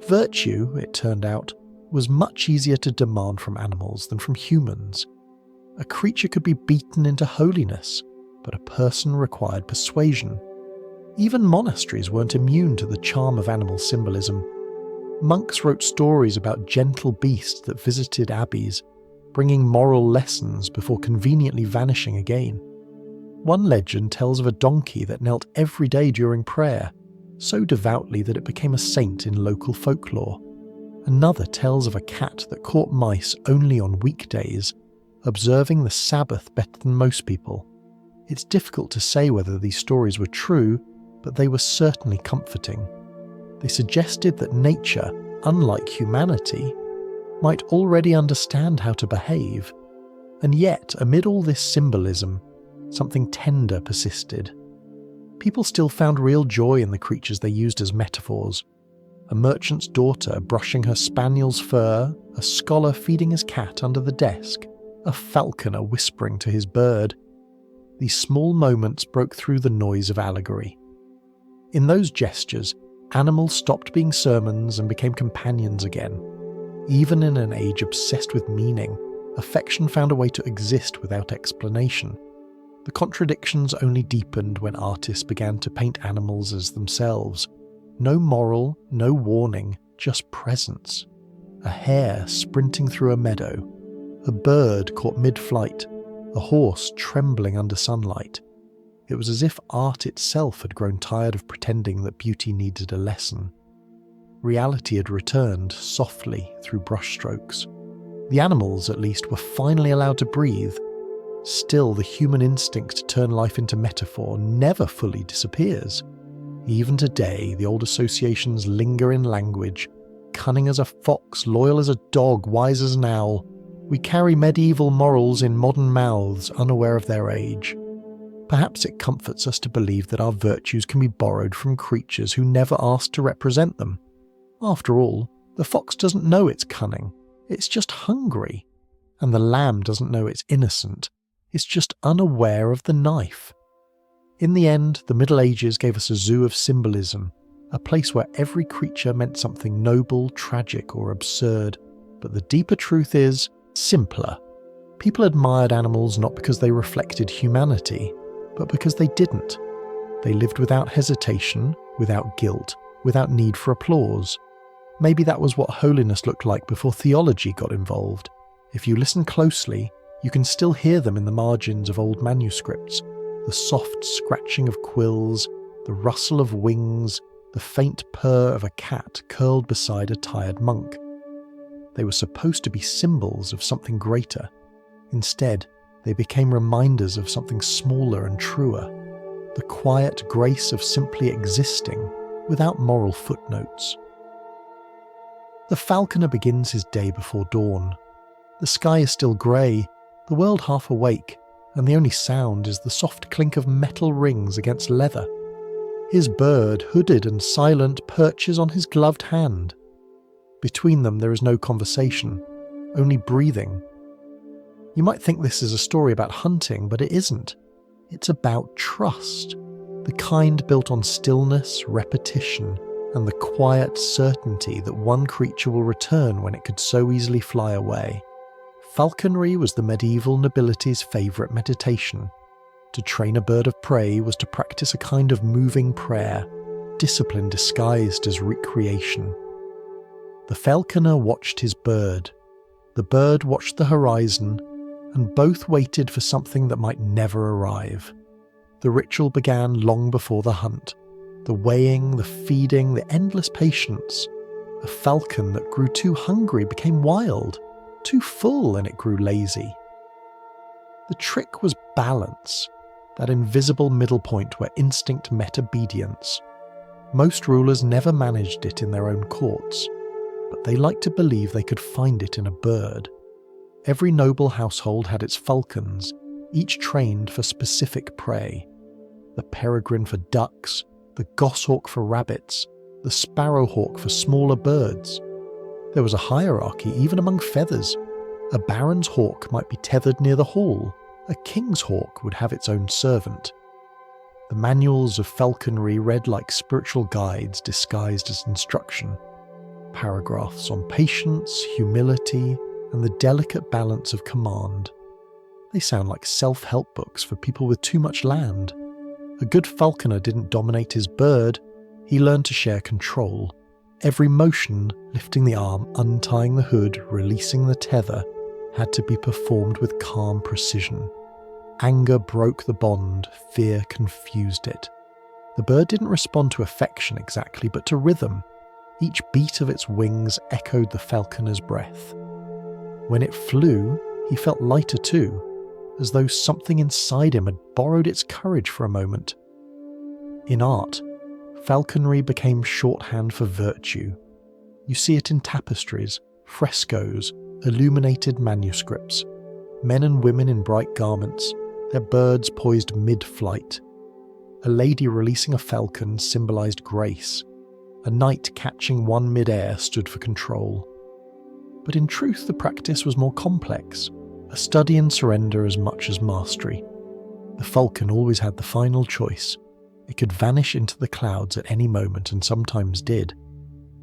Virtue, it turned out, was much easier to demand from animals than from humans. A creature could be beaten into holiness, but a person required persuasion. Even monasteries weren't immune to the charm of animal symbolism. Monks wrote stories about gentle beasts that visited abbeys, bringing moral lessons before conveniently vanishing again. One legend tells of a donkey that knelt every day during prayer, so devoutly that it became a saint in local folklore. Another tells of a cat that caught mice only on weekdays, observing the Sabbath better than most people. It's difficult to say whether these stories were true, but they were certainly comforting. They suggested that nature, unlike humanity, might already understand how to behave, and yet, amid all this symbolism, something tender persisted. People still found real joy in the creatures they used as metaphors. A merchant's daughter brushing her spaniel's fur, a scholar feeding his cat under the desk, a falconer whispering to his bird. These small moments broke through the noise of allegory. In those gestures, animals stopped being sermons and became companions again. Even in an age obsessed with meaning, affection found a way to exist without explanation. The contradictions only deepened when artists began to paint animals as themselves. No moral, no warning, just presence. A hare sprinting through a meadow, a bird caught mid-flight, a horse trembling under sunlight. It was as if art itself had grown tired of pretending that beauty needed a lesson. Reality had returned softly through brushstrokes. The animals, at least, were finally allowed to breathe. Still, the human instinct to turn life into metaphor never fully disappears. Even today, the old associations linger in language. Cunning as a fox, loyal as a dog, wise as an owl. We carry medieval morals in modern mouths, unaware of their age. Perhaps it comforts us to believe that our virtues can be borrowed from creatures who never asked to represent them. After all, the fox doesn't know it's cunning, it's just hungry. And the lamb doesn't know it's innocent, it's just unaware of the knife. In the end, the Middle Ages gave us a zoo of symbolism, a place where every creature meant something noble, tragic, or absurd. But the deeper truth is simpler. People admired animals not because they reflected humanity, but because they didn't. They lived without hesitation, without guilt, without need for applause. Maybe that was what holiness looked like before theology got involved. If you listen closely, you can still hear them in the margins of old manuscripts. The soft scratching of quills, the rustle of wings, the faint purr of a cat curled beside a tired monk. They were supposed to be symbols of something greater. Instead, they became reminders of something smaller and truer, the quiet grace of simply existing without moral footnotes. The falconer begins his day before dawn. The sky is still grey, the world half awake, and the only sound is the soft clink of metal rings against leather. His bird, hooded and silent, perches on his gloved hand. Between them there is no conversation, only breathing. You might think this is a story about hunting, but it isn't. It's about trust, the kind built on stillness, repetition, and the quiet certainty that one creature will return when it could so easily fly away. Falconry was the medieval nobility's favourite meditation. To train a bird of prey was to practice a kind of moving prayer, discipline disguised as recreation. The falconer watched his bird. The bird watched the horizon, and both waited for something that might never arrive. The ritual began long before the hunt. The weighing, the feeding, the endless patience. A falcon that grew too hungry became wild, too full and it grew lazy. The trick was balance, that invisible middle point where instinct met obedience. Most rulers never managed it in their own courts, but they liked to believe they could find it in a bird. Every noble household had its falcons, each trained for specific prey. The peregrine for ducks, the goshawk for rabbits, the sparrowhawk for smaller birds. There was a hierarchy even among feathers. A baron's hawk might be tethered near the hall. A king's hawk would have its own servant. The manuals of falconry read like spiritual guides disguised as instruction. Paragraphs on patience, humility, and the delicate balance of command. They sound like self-help books for people with too much land. A good falconer didn't dominate his bird, he learned to share control. Every motion, lifting the arm, untying the hood, releasing the tether, had to be performed with calm precision. Anger broke the bond, fear confused it. The bird didn't respond to affection exactly, but to rhythm. Each beat of its wings echoed the falconer's breath. When it flew, he felt lighter too, as though something inside him had borrowed its courage for a moment. In art, falconry became shorthand for virtue. You see it in tapestries, frescoes, illuminated manuscripts. Men and women in bright garments, their birds poised mid-flight. A lady releasing a falcon symbolized grace. A knight catching one mid-air stood for control. But in truth, the practice was more complex, a study in surrender as much as mastery. The falcon always had the final choice. It could vanish into the clouds at any moment, and sometimes did.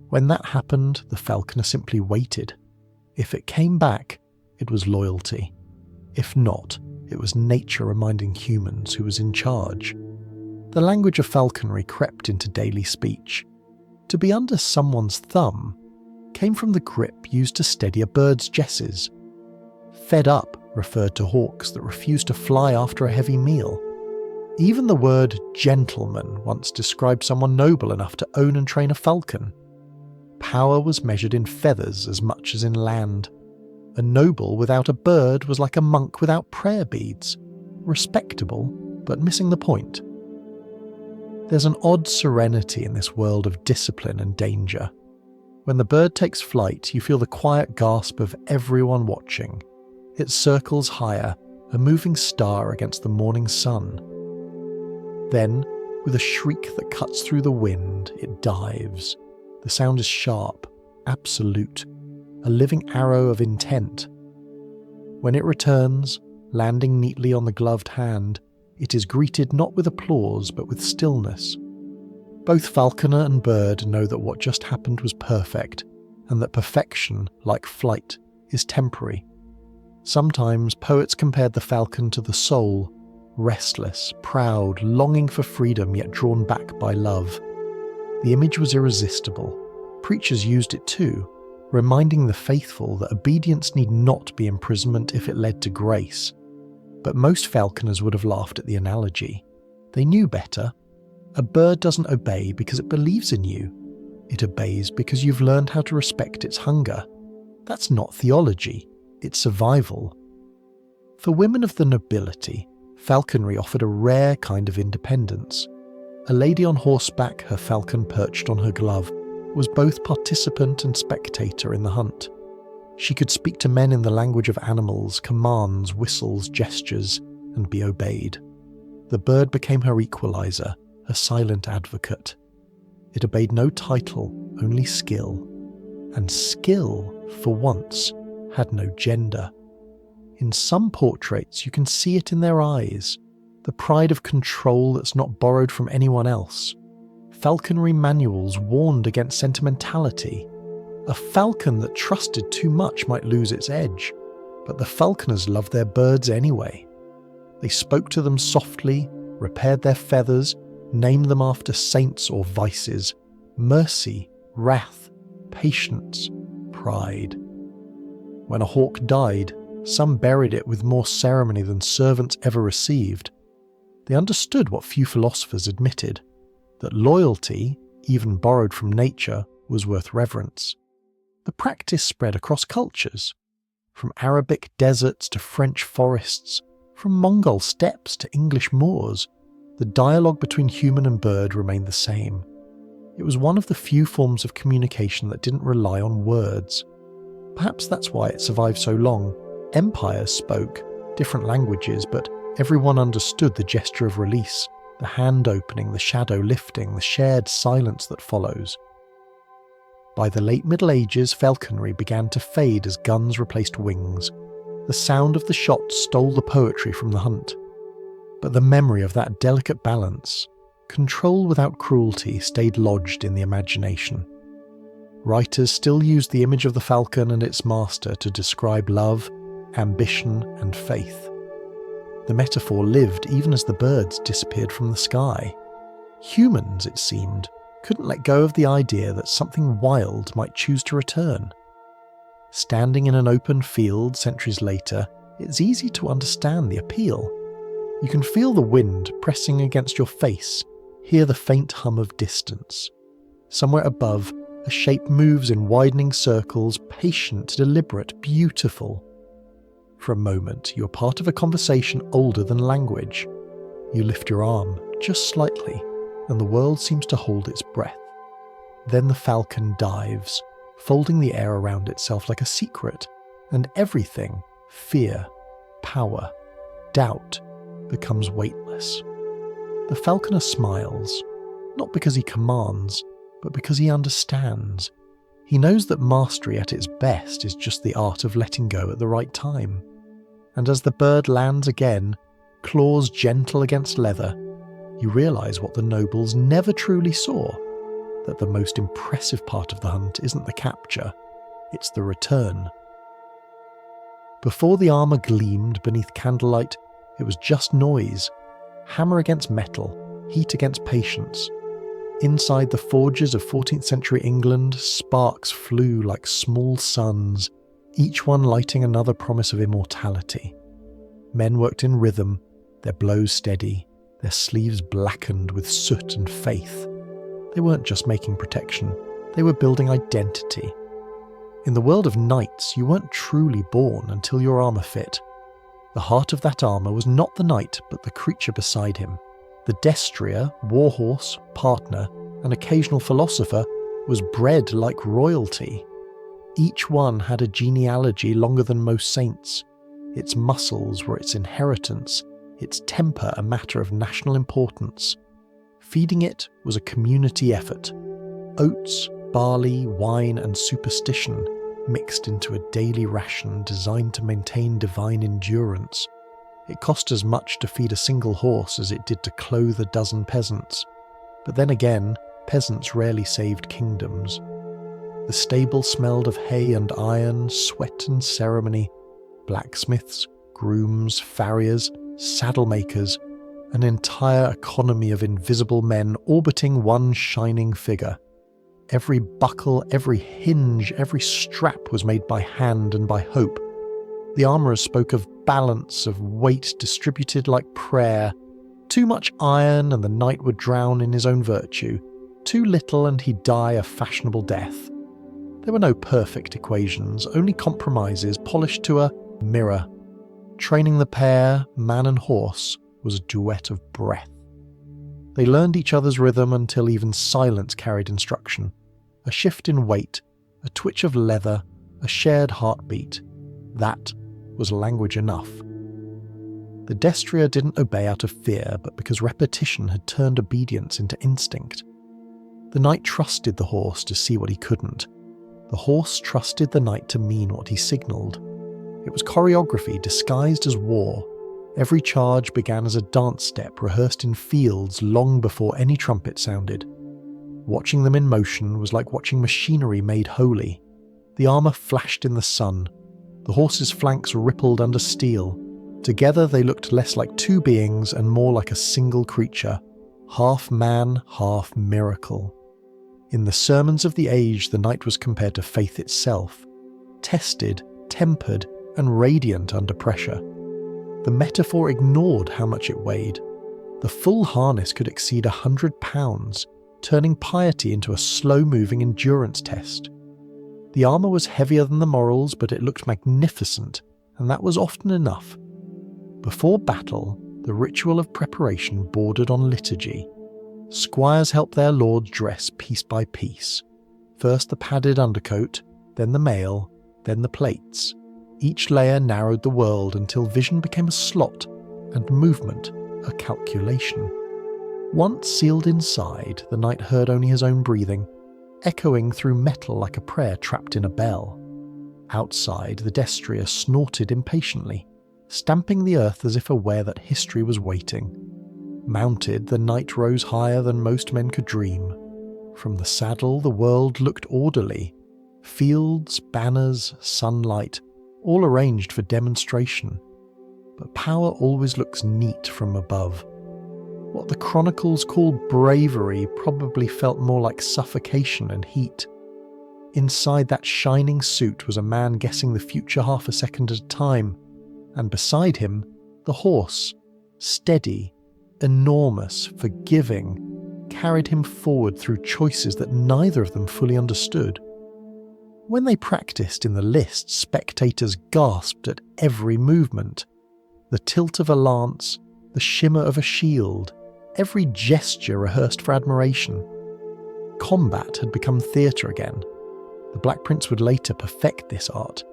When that happened, the falconer simply waited. If it came back, it was loyalty. If not, it was nature reminding humans who was in charge. The language of falconry crept into daily speech. To be under someone's thumb came from the grip used to steady a bird's jesses. Fed up referred to hawks that refused to fly after a heavy meal. Even the word gentleman once described someone noble enough to own and train a falcon. Power was measured in feathers as much as in land. A noble without a bird was like a monk without prayer beads. Respectable, but missing the point. There's an odd serenity in this world of discipline and danger. When the bird takes flight, you feel the quiet gasp of everyone watching. It circles higher, a moving star against the morning sun. Then, with a shriek that cuts through the wind, it dives. The sound is sharp, absolute, a living arrow of intent. When it returns, landing neatly on the gloved hand, it is greeted not with applause but with stillness. Both falconer and bird know that what just happened was perfect, and that perfection, like flight, is temporary. Sometimes poets compared the falcon to the soul, restless, proud, longing for freedom yet drawn back by love. The image was irresistible. Preachers used it too, reminding the faithful that obedience need not be imprisonment if it led to grace. But most falconers would have laughed at the analogy. They knew better. A bird doesn't obey because it believes in you. It obeys because you've learned how to respect its hunger. That's not theology, it's survival. For women of the nobility, falconry offered a rare kind of independence. A lady on horseback, her falcon perched on her glove, was both participant and spectator in the hunt. She could speak to men in the language of animals, commands, whistles, gestures, and be obeyed. The bird became her equalizer, her silent advocate. It obeyed no title, only skill. And skill, for once, had no gender. In some portraits you can see it in their eyes, the pride of control that's not borrowed from anyone else. Falconry manuals warned against sentimentality. A falcon that trusted too much might lose its edge, but the falconers loved their birds anyway. They spoke to them softly, repaired their feathers, named them after saints or vices, mercy, wrath, patience, pride. When a hawk died, some buried it with more ceremony than servants ever received. They understood what few philosophers admitted, that loyalty, even borrowed from nature, was worth reverence. The practice spread across cultures, from Arabic deserts to French forests, from Mongol steppes to English moors. The dialogue between human and bird remained the same. It was one of the few forms of communication that didn't rely on words. Perhaps that's why it survived so long. Empires spoke, different languages, but everyone understood the gesture of release, the hand opening, the shadow lifting, the shared silence that follows. By the late Middle Ages, falconry began to fade as guns replaced wings. The sound of the shot stole the poetry from the hunt. But the memory of that delicate balance, control without cruelty, stayed lodged in the imagination. Writers still used the image of the falcon and its master to describe love, ambition, and faith. The metaphor lived even as the birds disappeared from the sky. Humans, it seemed, couldn't let go of the idea that something wild might choose to return. Standing in an open field centuries later, it's easy to understand the appeal. You can feel the wind pressing against your face, hear the faint hum of distance. Somewhere above, a shape moves in widening circles, patient, deliberate, beautiful. For a moment, you're part of a conversation older than language. You lift your arm, just slightly, and the world seems to hold its breath. Then the falcon dives, folding the air around itself like a secret, and everything, fear, power, doubt, becomes weightless. The falconer smiles, not because he commands, but because he understands. He knows that mastery at its best is just the art of letting go at the right time. And as the bird lands again, claws gentle against leather, you realise what the nobles never truly saw, that the most impressive part of the hunt isn't the capture, it's the return. Before the armour gleamed beneath candlelight, it was just noise, hammer against metal, heat against patience. Inside the forges of 14th century England, sparks flew like small suns, each one lighting another promise of immortality. Men worked in rhythm, their blows steady, their sleeves blackened with soot and faith. They weren't just making protection, they were building identity. In the world of knights, you weren't truly born until your armour fit. The heart of that armour was not the knight, but the creature beside him. The destrier, warhorse, partner, and occasional philosopher was bred like royalty. Each one had a genealogy longer than most saints. Its muscles were its inheritance, its temper a matter of national importance. Feeding it was a community effort. Oats, barley, wine, and superstition mixed into a daily ration designed to maintain divine endurance. It cost as much to feed a single horse as it did to clothe a dozen peasants. But then again, peasants rarely saved kingdoms. The stable smelled of hay and iron, sweat and ceremony. Blacksmiths, grooms, farriers, saddle makers, an entire economy of invisible men orbiting one shining figure. Every buckle, every hinge, every strap was made by hand and by hope. The armourers spoke of balance, of weight distributed like prayer. Too much iron and the knight would drown in his own virtue. Too little and he'd die a fashionable death. There were no perfect equations, only compromises polished to a mirror. Training the pair, man and horse, was a duet of breath. They learned each other's rhythm until even silence carried instruction. A shift in weight, a twitch of leather, a shared heartbeat. That was language enough. The destrier didn't obey out of fear, but because repetition had turned obedience into instinct. The knight trusted the horse to see what he couldn't. The horse trusted the knight to mean what he signalled. It was choreography disguised as war. Every charge began as a dance step rehearsed in fields long before any trumpet sounded. Watching them in motion was like watching machinery made holy. The armour flashed in the sun. The horse's flanks rippled under steel. Together they looked less like two beings and more like a single creature, half man, half miracle. In the sermons of the age, the knight was compared to faith itself, tested, tempered, and radiant under pressure. The metaphor ignored how much it weighed. The full harness could exceed 100 pounds, turning piety into a slow-moving endurance test. The armour was heavier than the morals, but it looked magnificent, and that was often enough. Before battle, the ritual of preparation bordered on liturgy. Squires helped their lords dress piece by piece. First the padded undercoat, then the mail, then the plates. Each layer narrowed the world until vision became a slot and movement a calculation. Once sealed inside, the knight heard only his own breathing, echoing through metal like a prayer trapped in a bell. Outside, the destrier snorted impatiently, stamping the earth as if aware that history was waiting. Mounted, the knight rose higher than most men could dream. From the saddle, the world looked orderly. Fields, banners, sunlight, all arranged for demonstration. But power always looks neat from above. What the chronicles call bravery probably felt more like suffocation and heat. Inside that shining suit was a man guessing the future half a second at a time, and beside him, the horse, steady, enormous, forgiving, carried him forward through choices that neither of them fully understood. When they practiced in the lists, spectators gasped at every movement. The tilt of a lance, the shimmer of a shield, every gesture rehearsed for admiration. Combat had become theatre again. The Black Prince would later perfect this art,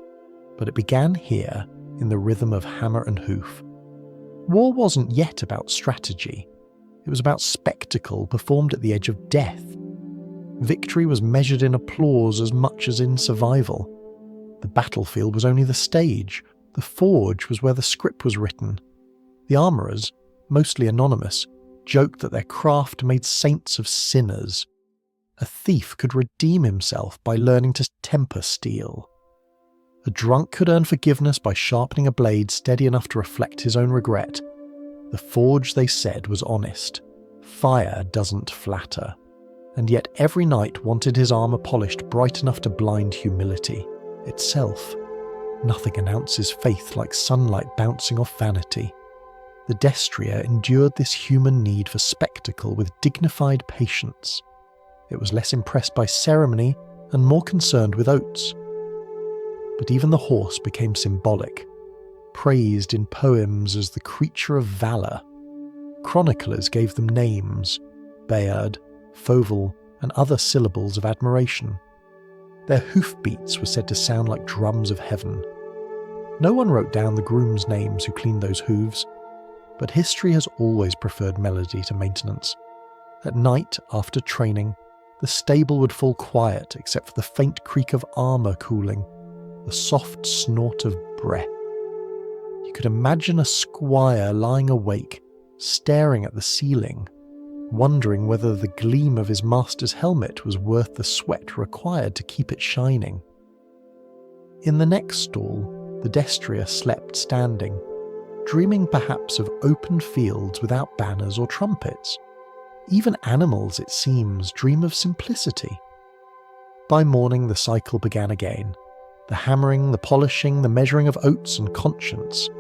but it began here in the rhythm of hammer and hoof. War wasn't yet about strategy. It was about spectacle performed at the edge of death. Victory was measured in applause as much as in survival. The battlefield was only the stage. The forge was where the script was written. The armourers, mostly anonymous, joked that their craft made saints of sinners. A thief could redeem himself by learning to temper steel. A drunk could earn forgiveness by sharpening a blade steady enough to reflect his own regret. The forge, they said, was honest. Fire doesn't flatter. And yet every knight wanted his armour polished bright enough to blind humility itself. Nothing announces faith like sunlight bouncing off vanity. The destrier endured this human need for spectacle with dignified patience. It was less impressed by ceremony and more concerned with oats. but even the horse became symbolic, praised in poems as the creature of valour. Chroniclers gave them names, Bayard, Fauvel, and other syllables of admiration. Their hoofbeats were said to sound like drums of heaven. No one wrote down the grooms' names who cleaned those hooves, but history has always preferred melody to maintenance. At night, after training, the stable would fall quiet except for the faint creak of armour cooling, the soft snort of breath. You could imagine a squire lying awake, staring at the ceiling, wondering whether the gleam of his master's helmet was worth the sweat required to keep it shining. In the next stall, the destrier slept standing, dreaming perhaps of open fields without banners or trumpets. Even animals, it seems, dream of simplicity. By morning the cycle began again. The hammering, the polishing, the measuring of oats and conscience.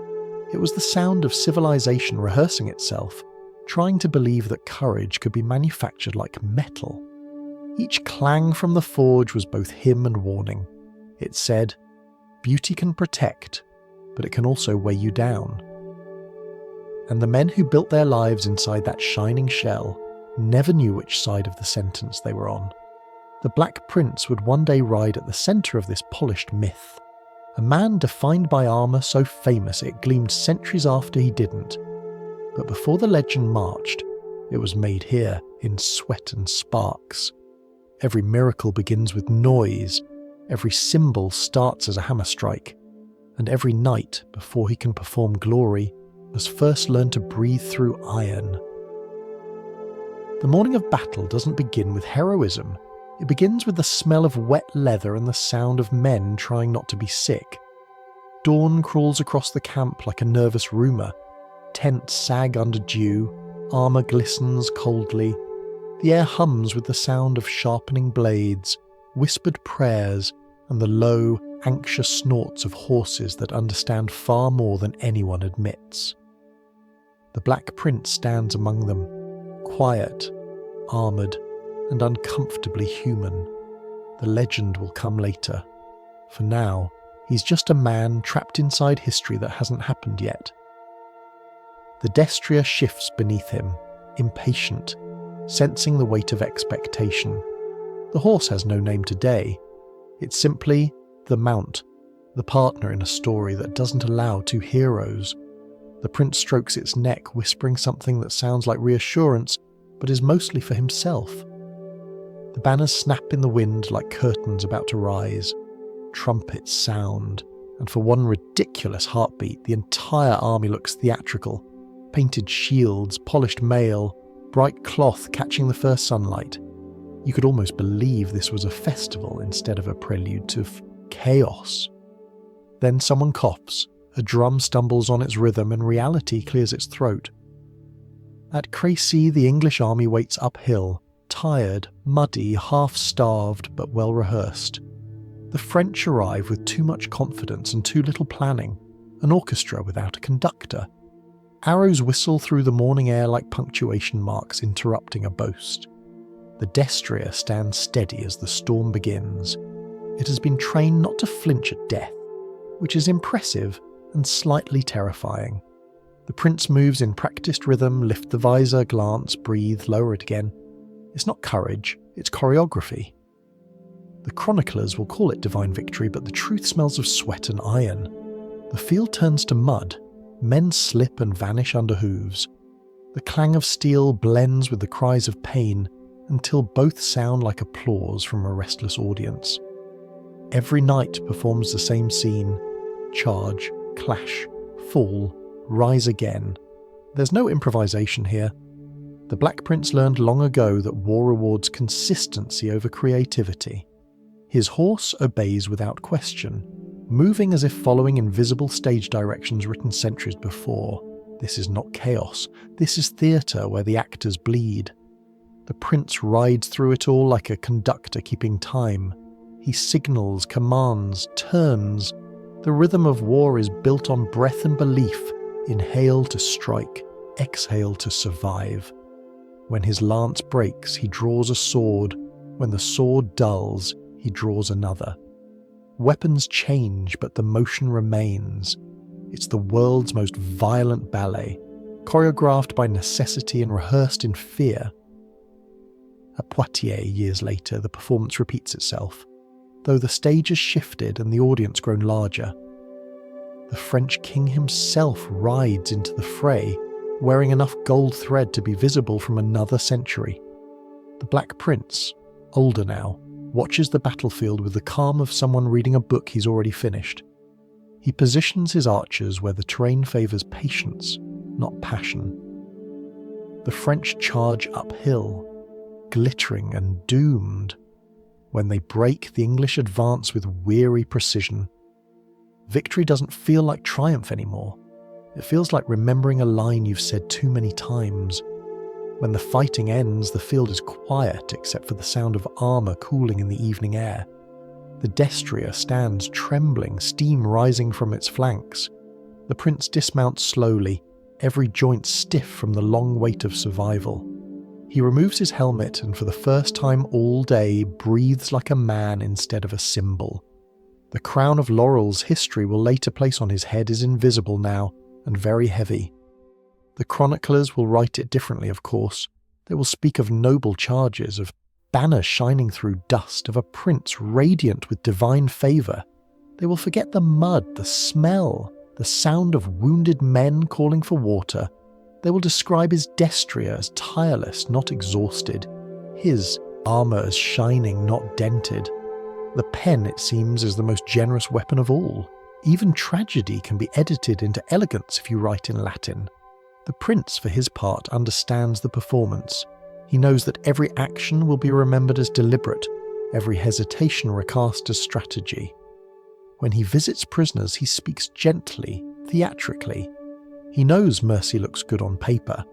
It was the sound of civilization rehearsing itself, trying to believe that courage could be manufactured like metal. Each clang from the forge was both hymn and warning. It said, "Beauty can protect, but it can also weigh you down." And the men who built their lives inside that shining shell never knew which side of the sentence they were on. The Black Prince would one day ride at the centre of this polished myth, a man defined by armour so famous it gleamed centuries after he didn't. But before the legend marched, it was made here in sweat and sparks. Every miracle begins with noise, every symbol starts as a hammer strike, and every knight, before he can perform glory, must first learn to breathe through iron. The morning of battle doesn't begin with heroism. It begins with the smell of wet leather and the sound of men trying not to be sick. Dawn crawls across the camp like a nervous rumour. Tents sag under dew, armour glistens coldly. The air hums with the sound of sharpening blades, whispered prayers, and the low, anxious snorts of horses that understand far more than anyone admits. The Black Prince stands among them, quiet, armoured, and uncomfortably human. The legend will come later. For now, he's just a man trapped inside history that hasn't happened yet. The destrier shifts beneath him, impatient, sensing the weight of expectation. The horse has no name today. It's simply the mount, the partner in a story that doesn't allow two heroes. The prince strokes its neck, whispering something that sounds like reassurance, but is mostly for himself. The banners snap in the wind like curtains about to rise. Trumpets sound, and for one ridiculous heartbeat, the entire army looks theatrical. Painted shields, polished mail, bright cloth catching the first sunlight. You could almost believe this was a festival instead of a prelude to chaos. Then someone coughs, a drum stumbles on its rhythm, and reality clears its throat. At Crécy, the English army waits uphill, tired, muddy, half-starved, but well-rehearsed. The French arrive with too much confidence and too little planning, an orchestra without a conductor. Arrows whistle through the morning air like punctuation marks interrupting a boast. The destrier stands steady as the storm begins. It has been trained not to flinch at death, which is impressive and slightly terrifying. The prince moves in practiced rhythm, lift the visor, glance, breathe, lower it again. It's not courage, it's choreography. The chroniclers will call it divine victory, but the truth smells of sweat and iron. The field turns to mud. Men slip and vanish under hooves. The clang of steel blends with the cries of pain until both sound like applause from a restless audience. Every knight performs the same scene: charge, clash, fall, rise again. There's no improvisation here. The Black Prince learned long ago that war rewards consistency over creativity. His horse obeys without question, moving as if following invisible stage directions written centuries before. This is not chaos. This is theatre where the actors bleed. The prince rides through it all like a conductor keeping time. He signals, commands, turns. The rhythm of war is built on breath and belief. Inhale to strike, exhale to survive. When his lance breaks, he draws a sword. When the sword dulls, he draws another. Weapons change, but the motion remains. It's the world's most violent ballet, choreographed by necessity and rehearsed in fear. At Poitiers, years later, the performance repeats itself, though the stage has shifted and the audience grown larger. The French king himself rides into the fray, wearing enough gold thread to be visible from another century. The Black Prince, older now, watches the battlefield with the calm of someone reading a book he's already finished. He positions his archers where the terrain favours patience, not passion. The French charge uphill, glittering and doomed. When they break, the English advance with weary precision. Victory doesn't feel like triumph anymore. It feels like remembering a line you've said too many times. When the fighting ends, the field is quiet except for the sound of armour cooling in the evening air. The destrier stands trembling, steam rising from its flanks. The prince dismounts slowly, every joint stiff from the long weight of survival. He removes his helmet and for the first time all day breathes like a man instead of a symbol. The crown of laurels history will later place on his head is invisible now and very heavy. The chroniclers will write it differently, of course. They will speak of noble charges, of banners shining through dust, of a prince radiant with divine favour. They will forget the mud, the smell, the sound of wounded men calling for water. They will describe his destrier as tireless, not exhausted, his armour as shining, not dented. The pen, it seems, is the most generous weapon of all. Even tragedy can be edited into elegance if you write in Latin. The prince, for his part, understands the performance. He knows that every action will be remembered as deliberate, every hesitation recast as strategy. When he visits prisoners, he speaks gently, theatrically. He knows mercy looks good on paper.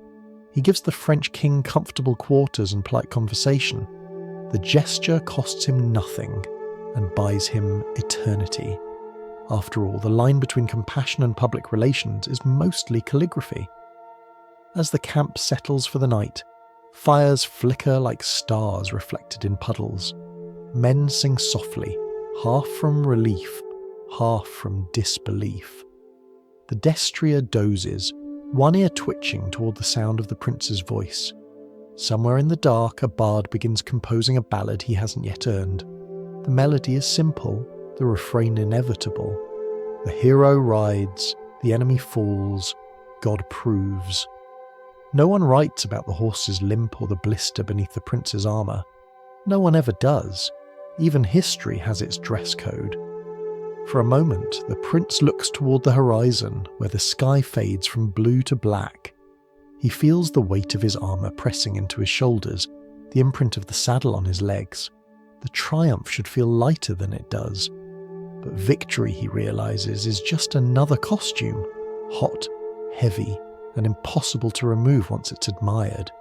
He gives the French king comfortable quarters and polite conversation. The gesture costs him nothing and buys him eternity. After all, the line between compassion and public relations is mostly calligraphy. As the camp settles for the night, fires flicker like stars reflected in puddles. Men sing softly, half from relief, half from disbelief. The destrier dozes, one ear twitching toward the sound of the prince's voice. Somewhere in the dark, a bard begins composing a ballad he hasn't yet earned. The melody is simple, the refrain inevitable. The hero rides, the enemy falls, God proves. No one writes about the horse's limp or the blister beneath the prince's armour. No one ever does. Even history has its dress code. For a moment, the prince looks toward the horizon, where the sky fades from blue to black. He feels the weight of his armour pressing into his shoulders, the imprint of the saddle on his legs. The triumph should feel lighter than it does. But victory, he realises, is just another costume, hot, heavy, and impossible to remove once it's admired.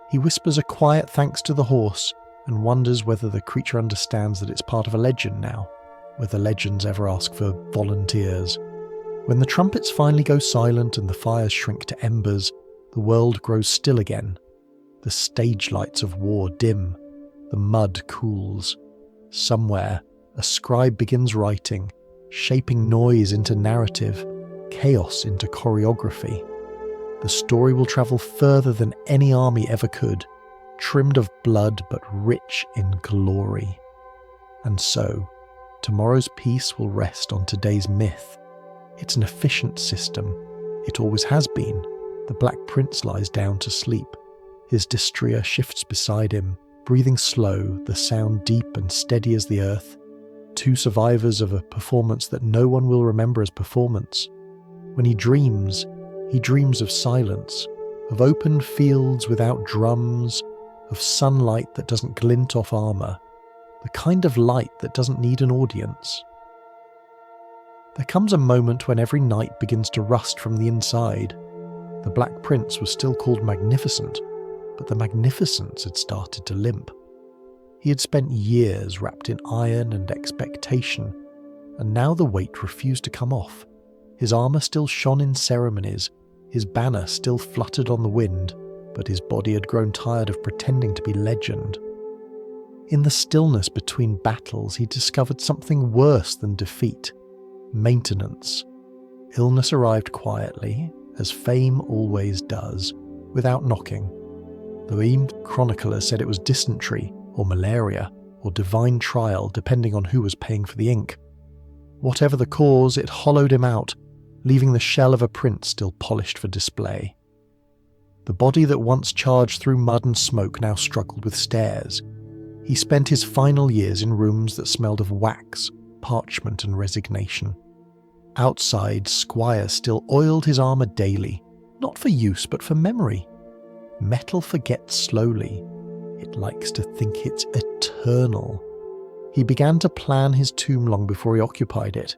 He whispers a quiet thanks to the horse and wonders whether the creature understands that it's part of a legend now, whether legends ever ask for volunteers. When the trumpets finally go silent and the fires shrink to embers, the world grows still again. The stage lights of war dim. The mud cools. Somewhere, a scribe begins writing, shaping noise into narrative, chaos into choreography. The story will travel further than any army ever could, trimmed of blood but rich in glory. And so, tomorrow's peace will rest on today's myth. It's an efficient system. It always has been. The Black Prince lies down to sleep. His destrier shifts beside him, breathing slow, the sound deep and steady as the earth. Two survivors of a performance that no one will remember as performance. When he dreams of silence, of open fields without drums, of sunlight that doesn't glint off armour, the kind of light that doesn't need an audience. There comes a moment when every knight begins to rust from the inside. The Black Prince was still called magnificent, but the magnificence had started to limp. He had spent years wrapped in iron and expectation, and now the weight refused to come off. His armour still shone in ceremonies, his banner still fluttered on the wind, but his body had grown tired of pretending to be legend. In the stillness between battles, he discovered something worse than defeat: maintenance. Illness arrived quietly, as fame always does, without knocking. The Rheims chronicler said it was dysentery, or malaria, or divine trial, depending on who was paying for the ink. Whatever the cause, it hollowed him out, leaving the shell of a prince still polished for display. The body that once charged through mud and smoke now struggled with stairs. He spent his final years in rooms that smelled of wax, parchment and resignation. Outside, Squire still oiled his armour daily, not for use but for memory. Metal forgets slowly. It likes to think it's eternal. He began to plan his tomb long before he occupied it.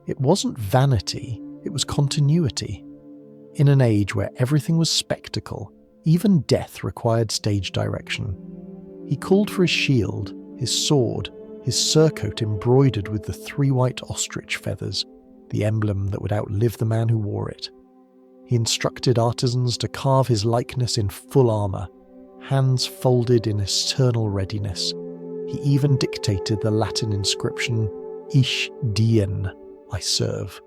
It wasn't vanity, it was continuity. In an age where everything was spectacle, even death required stage direction. He called for his shield, his sword, his surcoat embroidered with the 3 white ostrich feathers, the emblem that would outlive the man who wore it. He instructed artisans to carve his likeness in full armour, hands folded in eternal readiness. He even dictated the Latin inscription, Ich dien, I serve.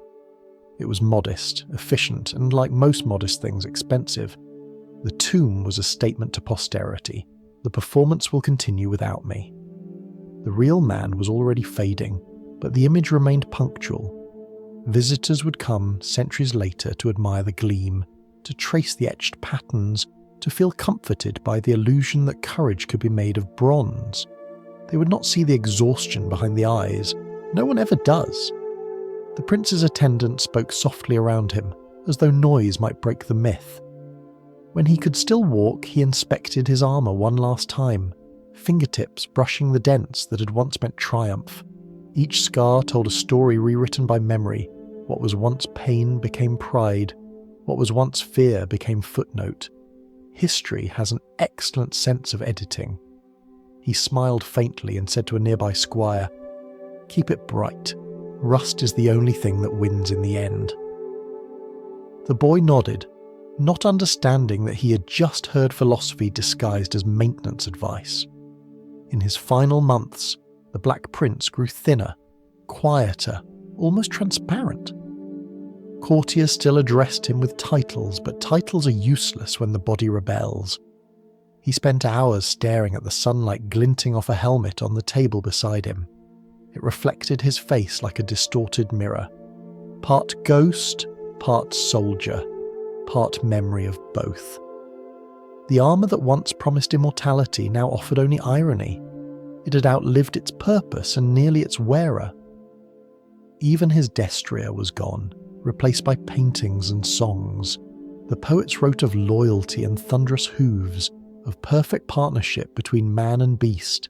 It was modest, efficient, and like most modest things, expensive. The tomb was a statement to posterity. The performance will continue without me. The real man was already fading, but the image remained punctual. Visitors would come centuries later to admire the gleam, to trace the etched patterns, to feel comforted by the illusion that courage could be made of bronze. They would not see the exhaustion behind the eyes. No one ever does. The prince's attendant spoke softly around him, as though noise might break the myth. When he could still walk, he inspected his armour one last time, fingertips brushing the dents that had once meant triumph. Each scar told a story rewritten by memory. What was once pain became pride. What was once fear became footnote. History has an excellent sense of editing. He smiled faintly and said to a nearby squire, "Keep it bright. Rust is the only thing that wins in the end." The boy nodded, not understanding that he had just heard philosophy disguised as maintenance advice. In his final months, the Black Prince grew thinner, quieter, almost transparent. Courtiers still addressed him with titles, but titles are useless when the body rebels. He spent hours staring at the sunlight glinting off a helmet on the table beside him. It reflected his face like a distorted mirror. Part ghost, part soldier, part memory of both. The armour that once promised immortality now offered only irony. It had outlived its purpose and nearly its wearer. Even his destrier was gone, replaced by paintings and songs. The poets wrote of loyalty and thunderous hooves, of perfect partnership between man and beast.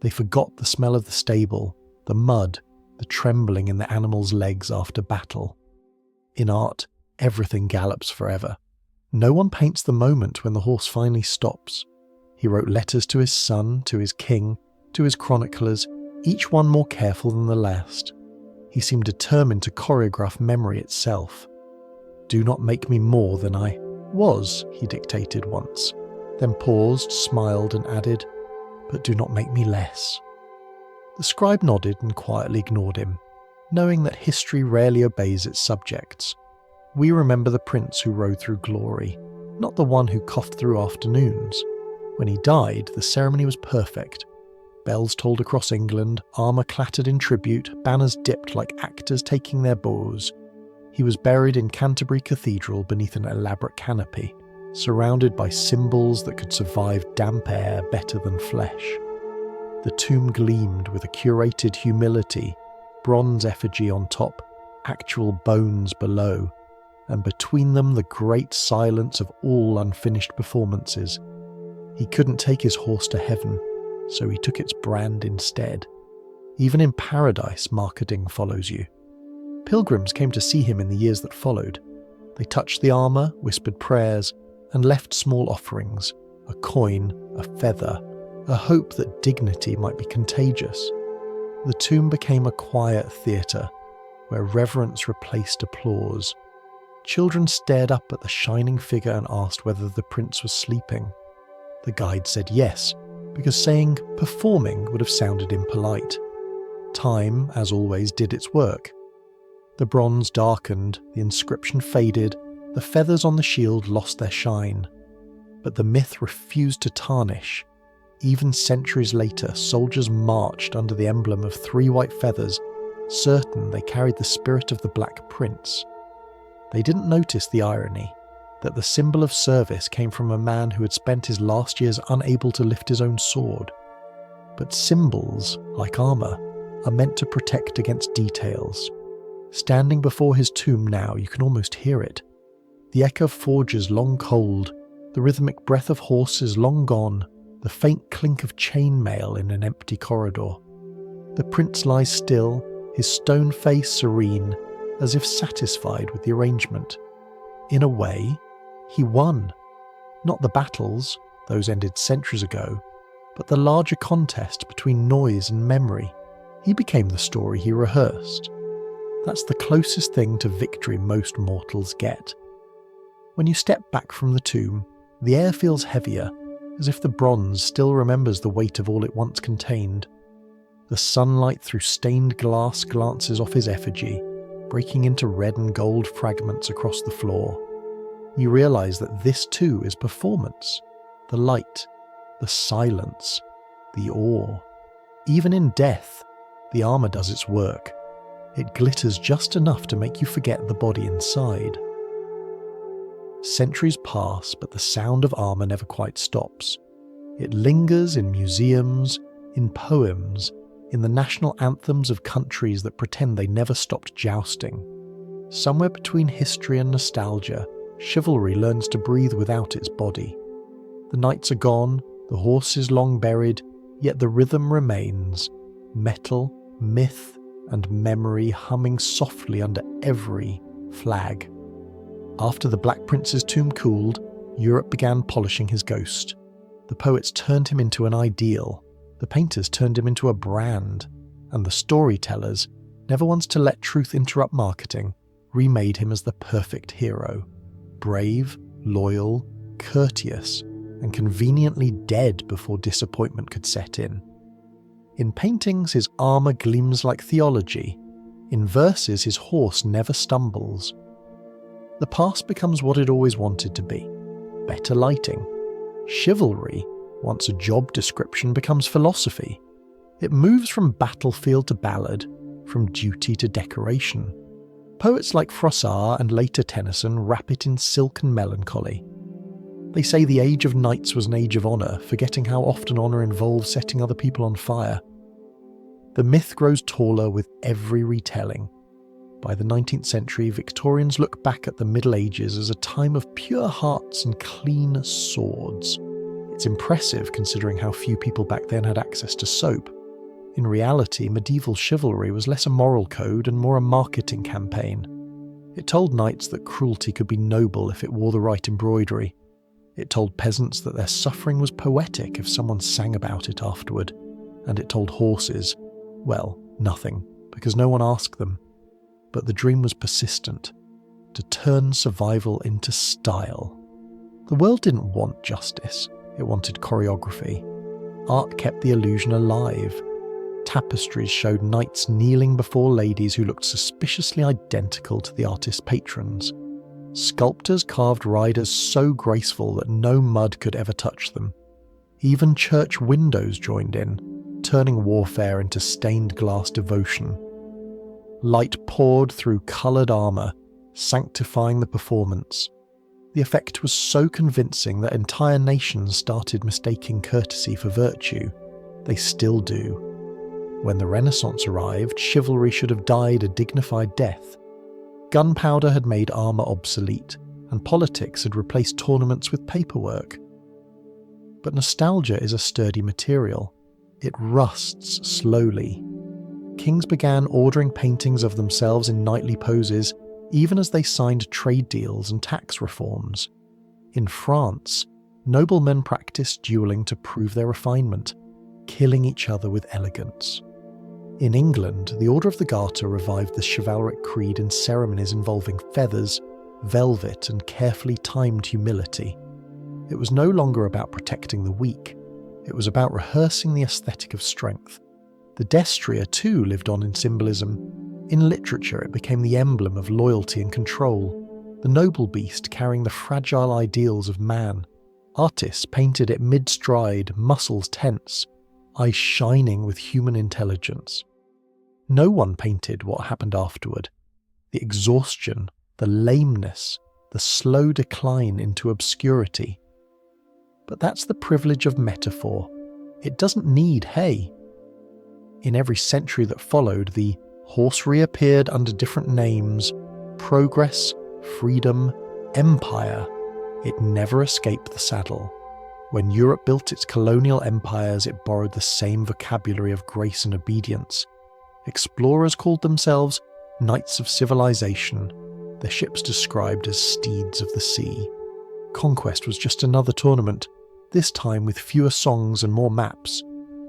They forgot the smell of the stable, the mud, the trembling in the animal's legs after battle. In art, everything gallops forever. No one paints the moment when the horse finally stops. He wrote letters to his son, to his king, to his chroniclers, each one more careful than the last. He seemed determined to choreograph memory itself. "Do not make me more than I was," he dictated once, then paused, smiled and added, "But do not make me less." The scribe nodded and quietly ignored him, knowing that history rarely obeys its subjects. We remember the prince who rode through glory, not the one who coughed through afternoons. When he died, the ceremony was perfect. Bells tolled across England, armour clattered in tribute, banners dipped like actors taking their bows. He was buried in Canterbury Cathedral beneath an elaborate canopy, surrounded by symbols that could survive damp air better than flesh. The tomb gleamed with a curated humility, bronze effigy on top, actual bones below, and between them the great silence of all unfinished performances. He couldn't take his horse to heaven, so he took its brand instead. Even in paradise, marketing follows you. Pilgrims came to see him in the years that followed. They touched the armour, whispered prayers, and left small offerings, a coin, a feather, a hope that dignity might be contagious. The tomb became a quiet theatre, where reverence replaced applause. Children stared up at the shining figure and asked whether the prince was sleeping. The guide said yes, because saying performing would have sounded impolite. Time, as always, did its work. The bronze darkened, the inscription faded, the feathers on the shield lost their shine. But the myth refused to tarnish. Even centuries later, soldiers marched under the emblem of 3 white feathers, certain they carried the spirit of the Black Prince. They didn't notice the irony, that the symbol of service came from a man who had spent his last years unable to lift his own sword. But symbols, like armour, are meant to protect against details. Standing before his tomb now, you can almost hear it. The echo of forges long cold, the rhythmic breath of horses long gone, the faint clink of chainmail in an empty corridor. The prince lies still, his stone face serene, as if satisfied with the arrangement. In a way, he won. Not the battles, those ended centuries ago, but the larger contest between noise and memory. He became the story he rehearsed. That's the closest thing to victory most mortals get. When you step back from the tomb, the air feels heavier, as if the bronze still remembers the weight of all it once contained. The sunlight through stained glass glances off his effigy, breaking into red and gold fragments across the floor. You realise that this too is performance. The light, the silence, the awe. Even in death, the armour does its work. It glitters just enough to make you forget the body inside. Centuries pass, but the sound of armour never quite stops. It lingers in museums, in poems, in the national anthems of countries that pretend they never stopped jousting. Somewhere between history and nostalgia, chivalry learns to breathe without its body. The knights are gone, the horses long buried, yet the rhythm remains, metal, myth, and memory humming softly under every flag. After the Black Prince's tomb cooled, Europe began polishing his ghost. The poets turned him into an ideal, the painters turned him into a brand, and the storytellers, never once to let truth interrupt marketing, remade him as the perfect hero. Brave, loyal, courteous, and conveniently dead before disappointment could set in. In paintings, his armour gleams like theology. In verses, his horse never stumbles. The past becomes what it always wanted to be: better lighting. Chivalry, once a job description, becomes philosophy. It moves from battlefield to ballad, from duty to decoration. Poets like Froissart and later Tennyson wrap it in silk and melancholy. They say the age of knights was an age of honour, forgetting how often honour involves setting other people on fire. The myth grows taller with every retelling. By the 19th century, Victorians look back at the Middle Ages as a time of pure hearts and clean swords. It's impressive considering how few people back then had access to soap. In reality, medieval chivalry was less a moral code and more a marketing campaign. It told knights that cruelty could be noble if it wore the right embroidery. It told peasants that their suffering was poetic if someone sang about it afterward. And it told horses, well, nothing, because no one asked them. But the dream was persistent, to turn survival into style. The world didn't want justice, it wanted choreography. Art kept the illusion alive. Tapestries showed knights kneeling before ladies who looked suspiciously identical to the artist's patrons. Sculptors carved riders so graceful that no mud could ever touch them. Even church windows joined in, turning warfare into stained glass devotion. Light poured through coloured armour, sanctifying the performance. The effect was so convincing that entire nations started mistaking courtesy for virtue. They still do. When the Renaissance arrived, chivalry should have died a dignified death. Gunpowder had made armour obsolete, and politics had replaced tournaments with paperwork. But nostalgia is a sturdy material. It rusts slowly. Kings began ordering paintings of themselves in knightly poses, even as they signed trade deals and tax reforms. In France, noblemen practiced duelling to prove their refinement, killing each other with elegance. In England, the Order of the Garter revived the chivalric creed in ceremonies involving feathers, velvet, and carefully timed humility. It was no longer about protecting the weak. It was about rehearsing the aesthetic of strength. The destria too lived on in symbolism. In literature it became the emblem of loyalty and control, the noble beast carrying the fragile ideals of man. Artists painted it mid-stride, muscles tense, eyes shining with human intelligence. No one painted what happened afterward. The exhaustion, the lameness, the slow decline into obscurity. But that's the privilege of metaphor. It doesn't need hay. In every century that followed, the horse reappeared under different names: progress, freedom, empire. It never escaped the saddle. When Europe built its colonial empires, it borrowed the same vocabulary of grace and obedience. Explorers called themselves knights of civilization, their ships described as steeds of the sea. Conquest was just another tournament, this time with fewer songs and more maps.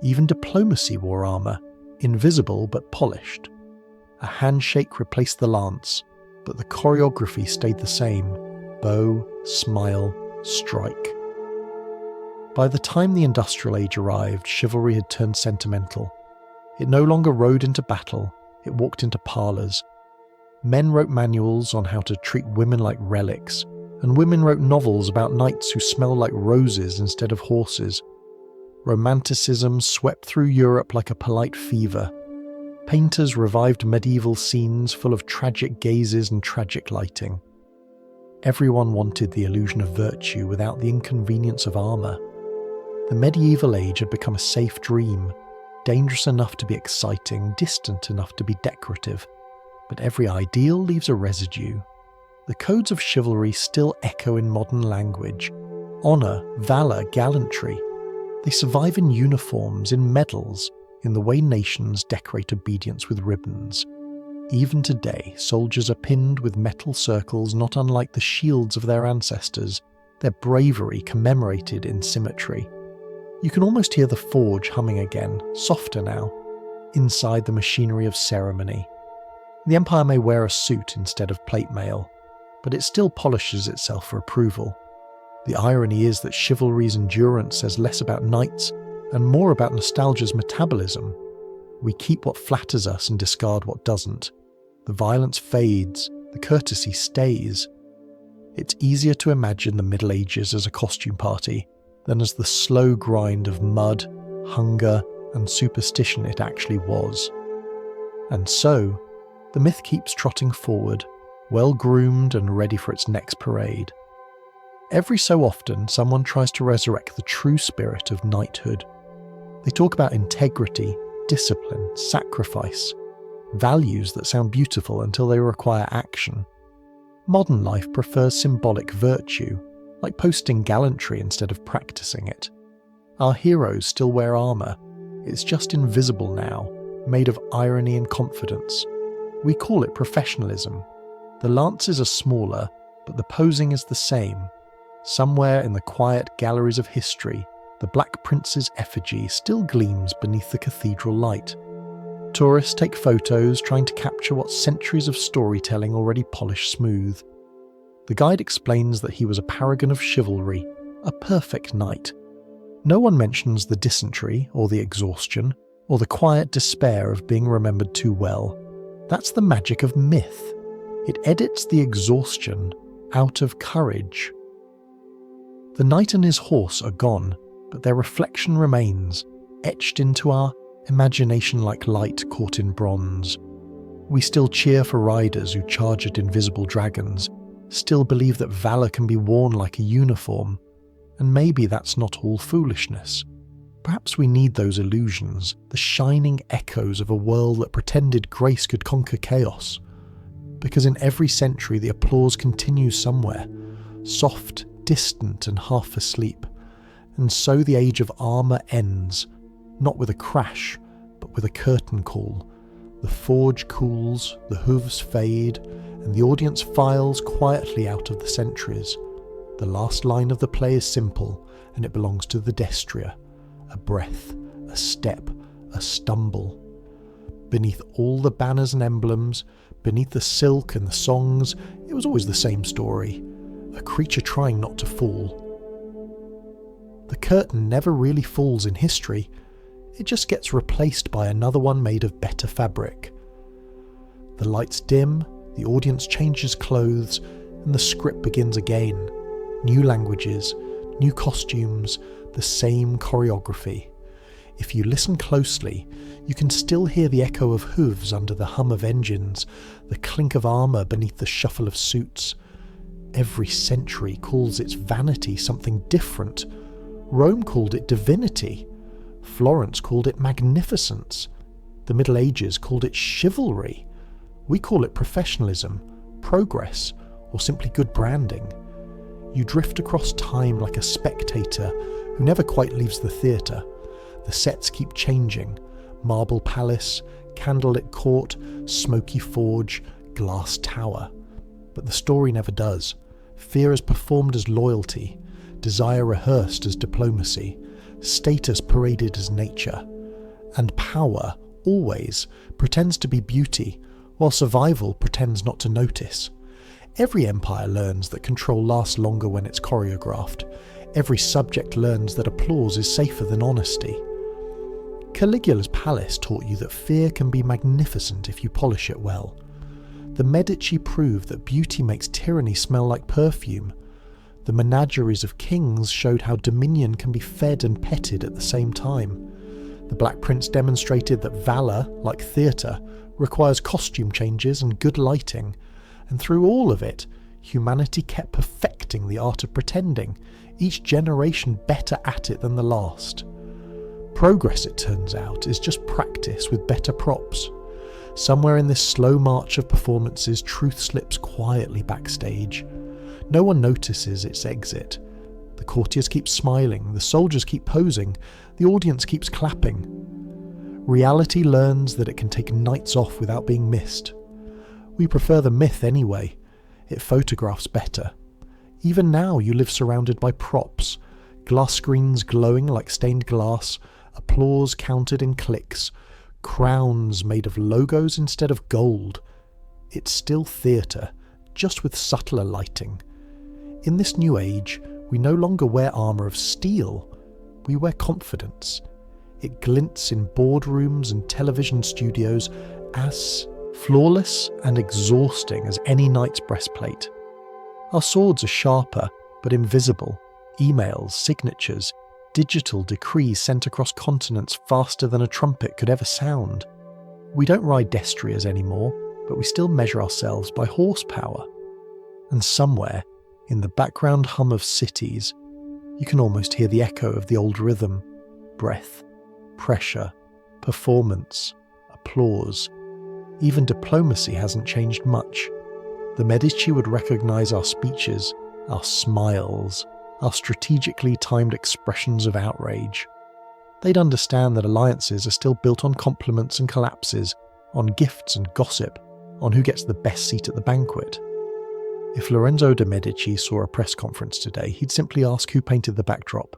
Even diplomacy wore armour, invisible but polished. A handshake replaced the lance, but the choreography stayed the same: bow, smile, strike. By the time the Industrial Age arrived, chivalry had turned sentimental. It no longer rode into battle, it walked into parlours. Men wrote manuals on how to treat women like relics, and women wrote novels about knights who smelled like roses instead of horses. Romanticism swept through Europe like a polite fever. Painters revived medieval scenes full of tragic gazes and tragic lighting. Everyone wanted the illusion of virtue without the inconvenience of armour. The medieval age had become a safe dream, dangerous enough to be exciting, distant enough to be decorative. But every ideal leaves a residue. The codes of chivalry still echo in modern language. Honour, valour, gallantry. They survive in uniforms, in medals, in the way nations decorate obedience with ribbons. Even today, soldiers are pinned with metal circles not unlike the shields of their ancestors, their bravery commemorated in symmetry. You can almost hear the forge humming again, softer now, inside the machinery of ceremony. The Empire may wear a suit instead of plate mail, but it still polishes itself for approval. The irony is that chivalry's endurance says less about knights and more about nostalgia's metabolism. We keep what flatters us and discard what doesn't. The violence fades, the courtesy stays. It's easier to imagine the Middle Ages as a costume party than as the slow grind of mud, hunger, and superstition it actually was. And so, the myth keeps trotting forward, well-groomed and ready for its next parade. Every so often, someone tries to resurrect the true spirit of knighthood. They talk about integrity, discipline, sacrifice, values that sound beautiful until they require action. Modern life prefers symbolic virtue, like posting gallantry instead of practicing it. Our heroes still wear armour. It's just invisible now, made of irony and confidence. We call it professionalism. The lances are smaller, but the posing is the same. Somewhere in the quiet galleries of history, the Black Prince's effigy still gleams beneath the cathedral light. Tourists take photos trying to capture what centuries of storytelling already polish smooth. The guide explains that he was a paragon of chivalry, a perfect knight. No one mentions the dysentery or the exhaustion, or the quiet despair of being remembered too well. That's the magic of myth. It edits the exhaustion out of courage. The knight and his horse are gone, but their reflection remains, etched into our imagination like light caught in bronze. We still cheer for riders who charge at invisible dragons, still believe that valour can be worn like a uniform, and maybe that's not all foolishness. Perhaps we need those illusions, the shining echoes of a world that pretended grace could conquer chaos. Because in every century the applause continues somewhere, soft, distant and half asleep, and so the age of armour ends, not with a crash, but with a curtain call. The forge cools, the hooves fade, and the audience files quietly out of the centuries. The last line of the play is simple, and it belongs to the destria. A breath, a step, a stumble. Beneath all the banners and emblems, beneath the silk and the songs, it was always the same story. A creature trying not to fall. The curtain never really falls in history, it just gets replaced by another one made of better fabric. The lights dim, the audience changes clothes, and the script begins again. New languages, new costumes, the same choreography. If you listen closely, you can still hear the echo of hooves under the hum of engines, the clink of armour beneath the shuffle of suits. Every century calls its vanity something different. Rome called it divinity. Florence called it magnificence. The Middle Ages called it chivalry. We call it professionalism, progress, or simply good branding. You drift across time like a spectator who never quite leaves the theatre. The sets keep changing. Marble palace, candlelit court, smoky forge, glass tower. But the story never does. Fear is performed as loyalty, desire rehearsed as diplomacy, status paraded as nature. And power, always, pretends to be beauty, while survival pretends not to notice. Every empire learns that control lasts longer when it's choreographed. Every subject learns that applause is safer than honesty. Caligula's palace taught you that fear can be magnificent if you polish it well. The Medici proved that beauty makes tyranny smell like perfume. The menageries of kings showed how dominion can be fed and petted at the same time. The Black Prince demonstrated that valour, like theatre, requires costume changes and good lighting. And through all of it, humanity kept perfecting the art of pretending, each generation better at it than the last. Progress, it turns out, is just practice with better props. Somewhere in this slow march of performances, truth slips quietly backstage. No one notices its exit. The courtiers keep smiling, the soldiers keep posing, the audience keeps clapping. Reality learns that it can take nights off without being missed. We prefer the myth anyway. It photographs better. Even now you live surrounded by props, glass screens glowing like stained glass, applause counted in clicks, crowns made of logos instead of gold. It's still theatre, just with subtler lighting. In this new age, we no longer wear armour of steel, we wear confidence. It glints in boardrooms and television studios as flawless and exhausting as any knight's breastplate. Our swords are sharper, but invisible. Emails, signatures, digital decrees sent across continents faster than a trumpet could ever sound. We don't ride destriers anymore, but we still measure ourselves by horsepower. And somewhere, in the background hum of cities, you can almost hear the echo of the old rhythm. Breath, pressure, performance, applause. Even diplomacy hasn't changed much. The Medici would recognise our speeches, our smiles, our strategically timed expressions of outrage. They'd understand that alliances are still built on compliments and collapses, on gifts and gossip, on who gets the best seat at the banquet. If Lorenzo de' Medici saw a press conference today, he'd simply ask who painted the backdrop.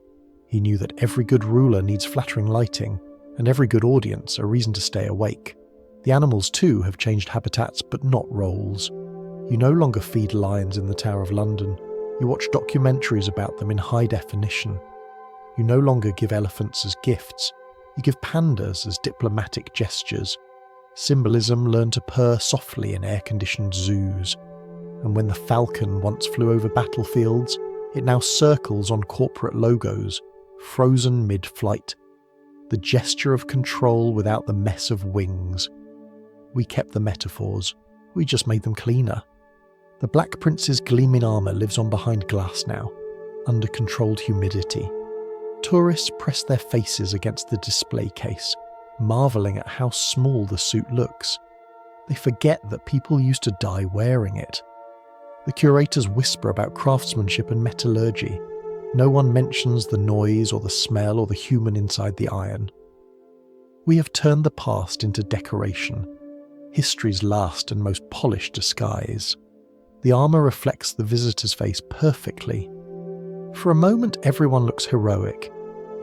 He knew that every good ruler needs flattering lighting, and every good audience a reason to stay awake. The animals too have changed habitats, but not roles. You no longer feed lions in the Tower of London. You watch documentaries about them in high definition. You no longer give elephants as gifts. You give pandas as diplomatic gestures. Symbolism learned to purr softly in air-conditioned zoos. And when the falcon once flew over battlefields, it now circles on corporate logos, frozen mid-flight. The gesture of control without the mess of wings. We kept the metaphors. We just made them cleaner. The Black Prince's gleaming armour lives on behind glass now, under controlled humidity. Tourists press their faces against the display case, marvelling at how small the suit looks. They forget that people used to die wearing it. The curators whisper about craftsmanship and metallurgy. No one mentions the noise or the smell or the human inside the iron. We have turned the past into decoration, history's last and most polished disguise. The armour reflects the visitor's face perfectly. For a moment, everyone looks heroic.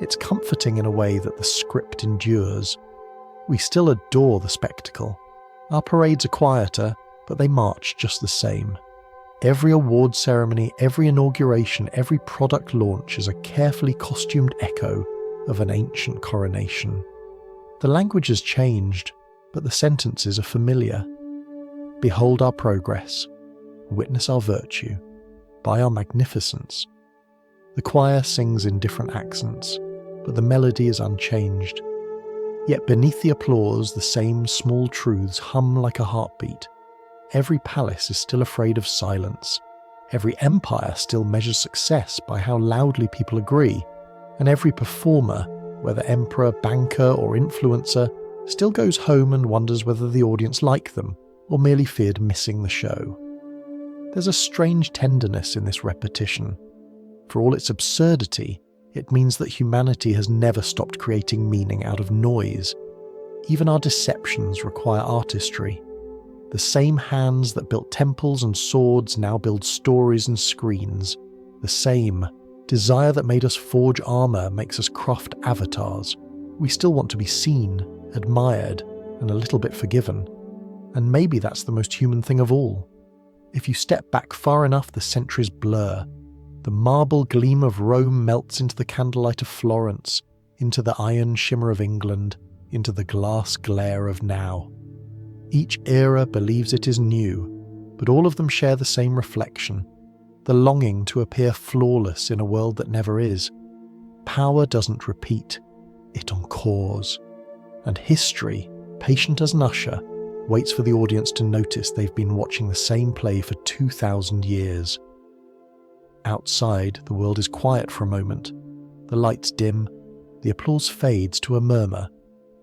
It's comforting in a way that the script endures. We still adore the spectacle. Our parades are quieter, but they march just the same. Every award ceremony, every inauguration, every product launch is a carefully costumed echo of an ancient coronation. The language has changed, but the sentences are familiar. Behold our progress, witness our virtue, by our magnificence. The choir sings in different accents, but the melody is unchanged. Yet beneath the applause, the same small truths hum like a heartbeat. Every palace is still afraid of silence. Every empire still measures success by how loudly people agree. And every performer, whether emperor, banker, or influencer, still goes home and wonders whether the audience liked them or merely feared missing the show. There's a strange tenderness in this repetition. For all its absurdity, it means that humanity has never stopped creating meaning out of noise. Even our deceptions require artistry. The same hands that built temples and swords now build stories and screens. The same desire that made us forge armor makes us craft avatars. We still want to be seen, admired, and a little bit forgiven. And maybe that's the most human thing of all. If you step back far enough, the centuries blur. The marble gleam of Rome melts into the candlelight of Florence, into the iron shimmer of England, into the glass glare of now. Each era believes it is new, but all of them share the same reflection, the longing to appear flawless in a world that never is. Power doesn't repeat, it encores. And history, patient as an usher, waits for the audience to notice they've been watching the same play for 2,000 years. Outside, the world is quiet for a moment. The lights dim, the applause fades to a murmur,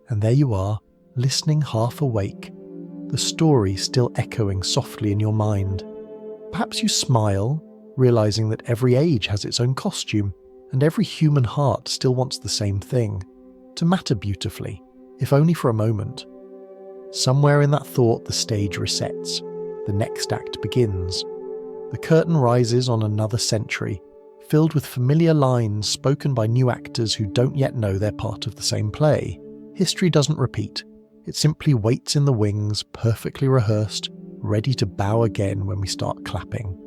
and there you are, listening half awake, the story still echoing softly in your mind. Perhaps you smile, realizing that every age has its own costume, and every human heart still wants the same thing, to matter beautifully, if only for a moment. Somewhere in that thought the stage resets, the next act begins. The curtain rises on another century, filled with familiar lines spoken by new actors who don't yet know they're part of the same play. History doesn't repeat, it simply waits in the wings, perfectly rehearsed, ready to bow again when we start clapping.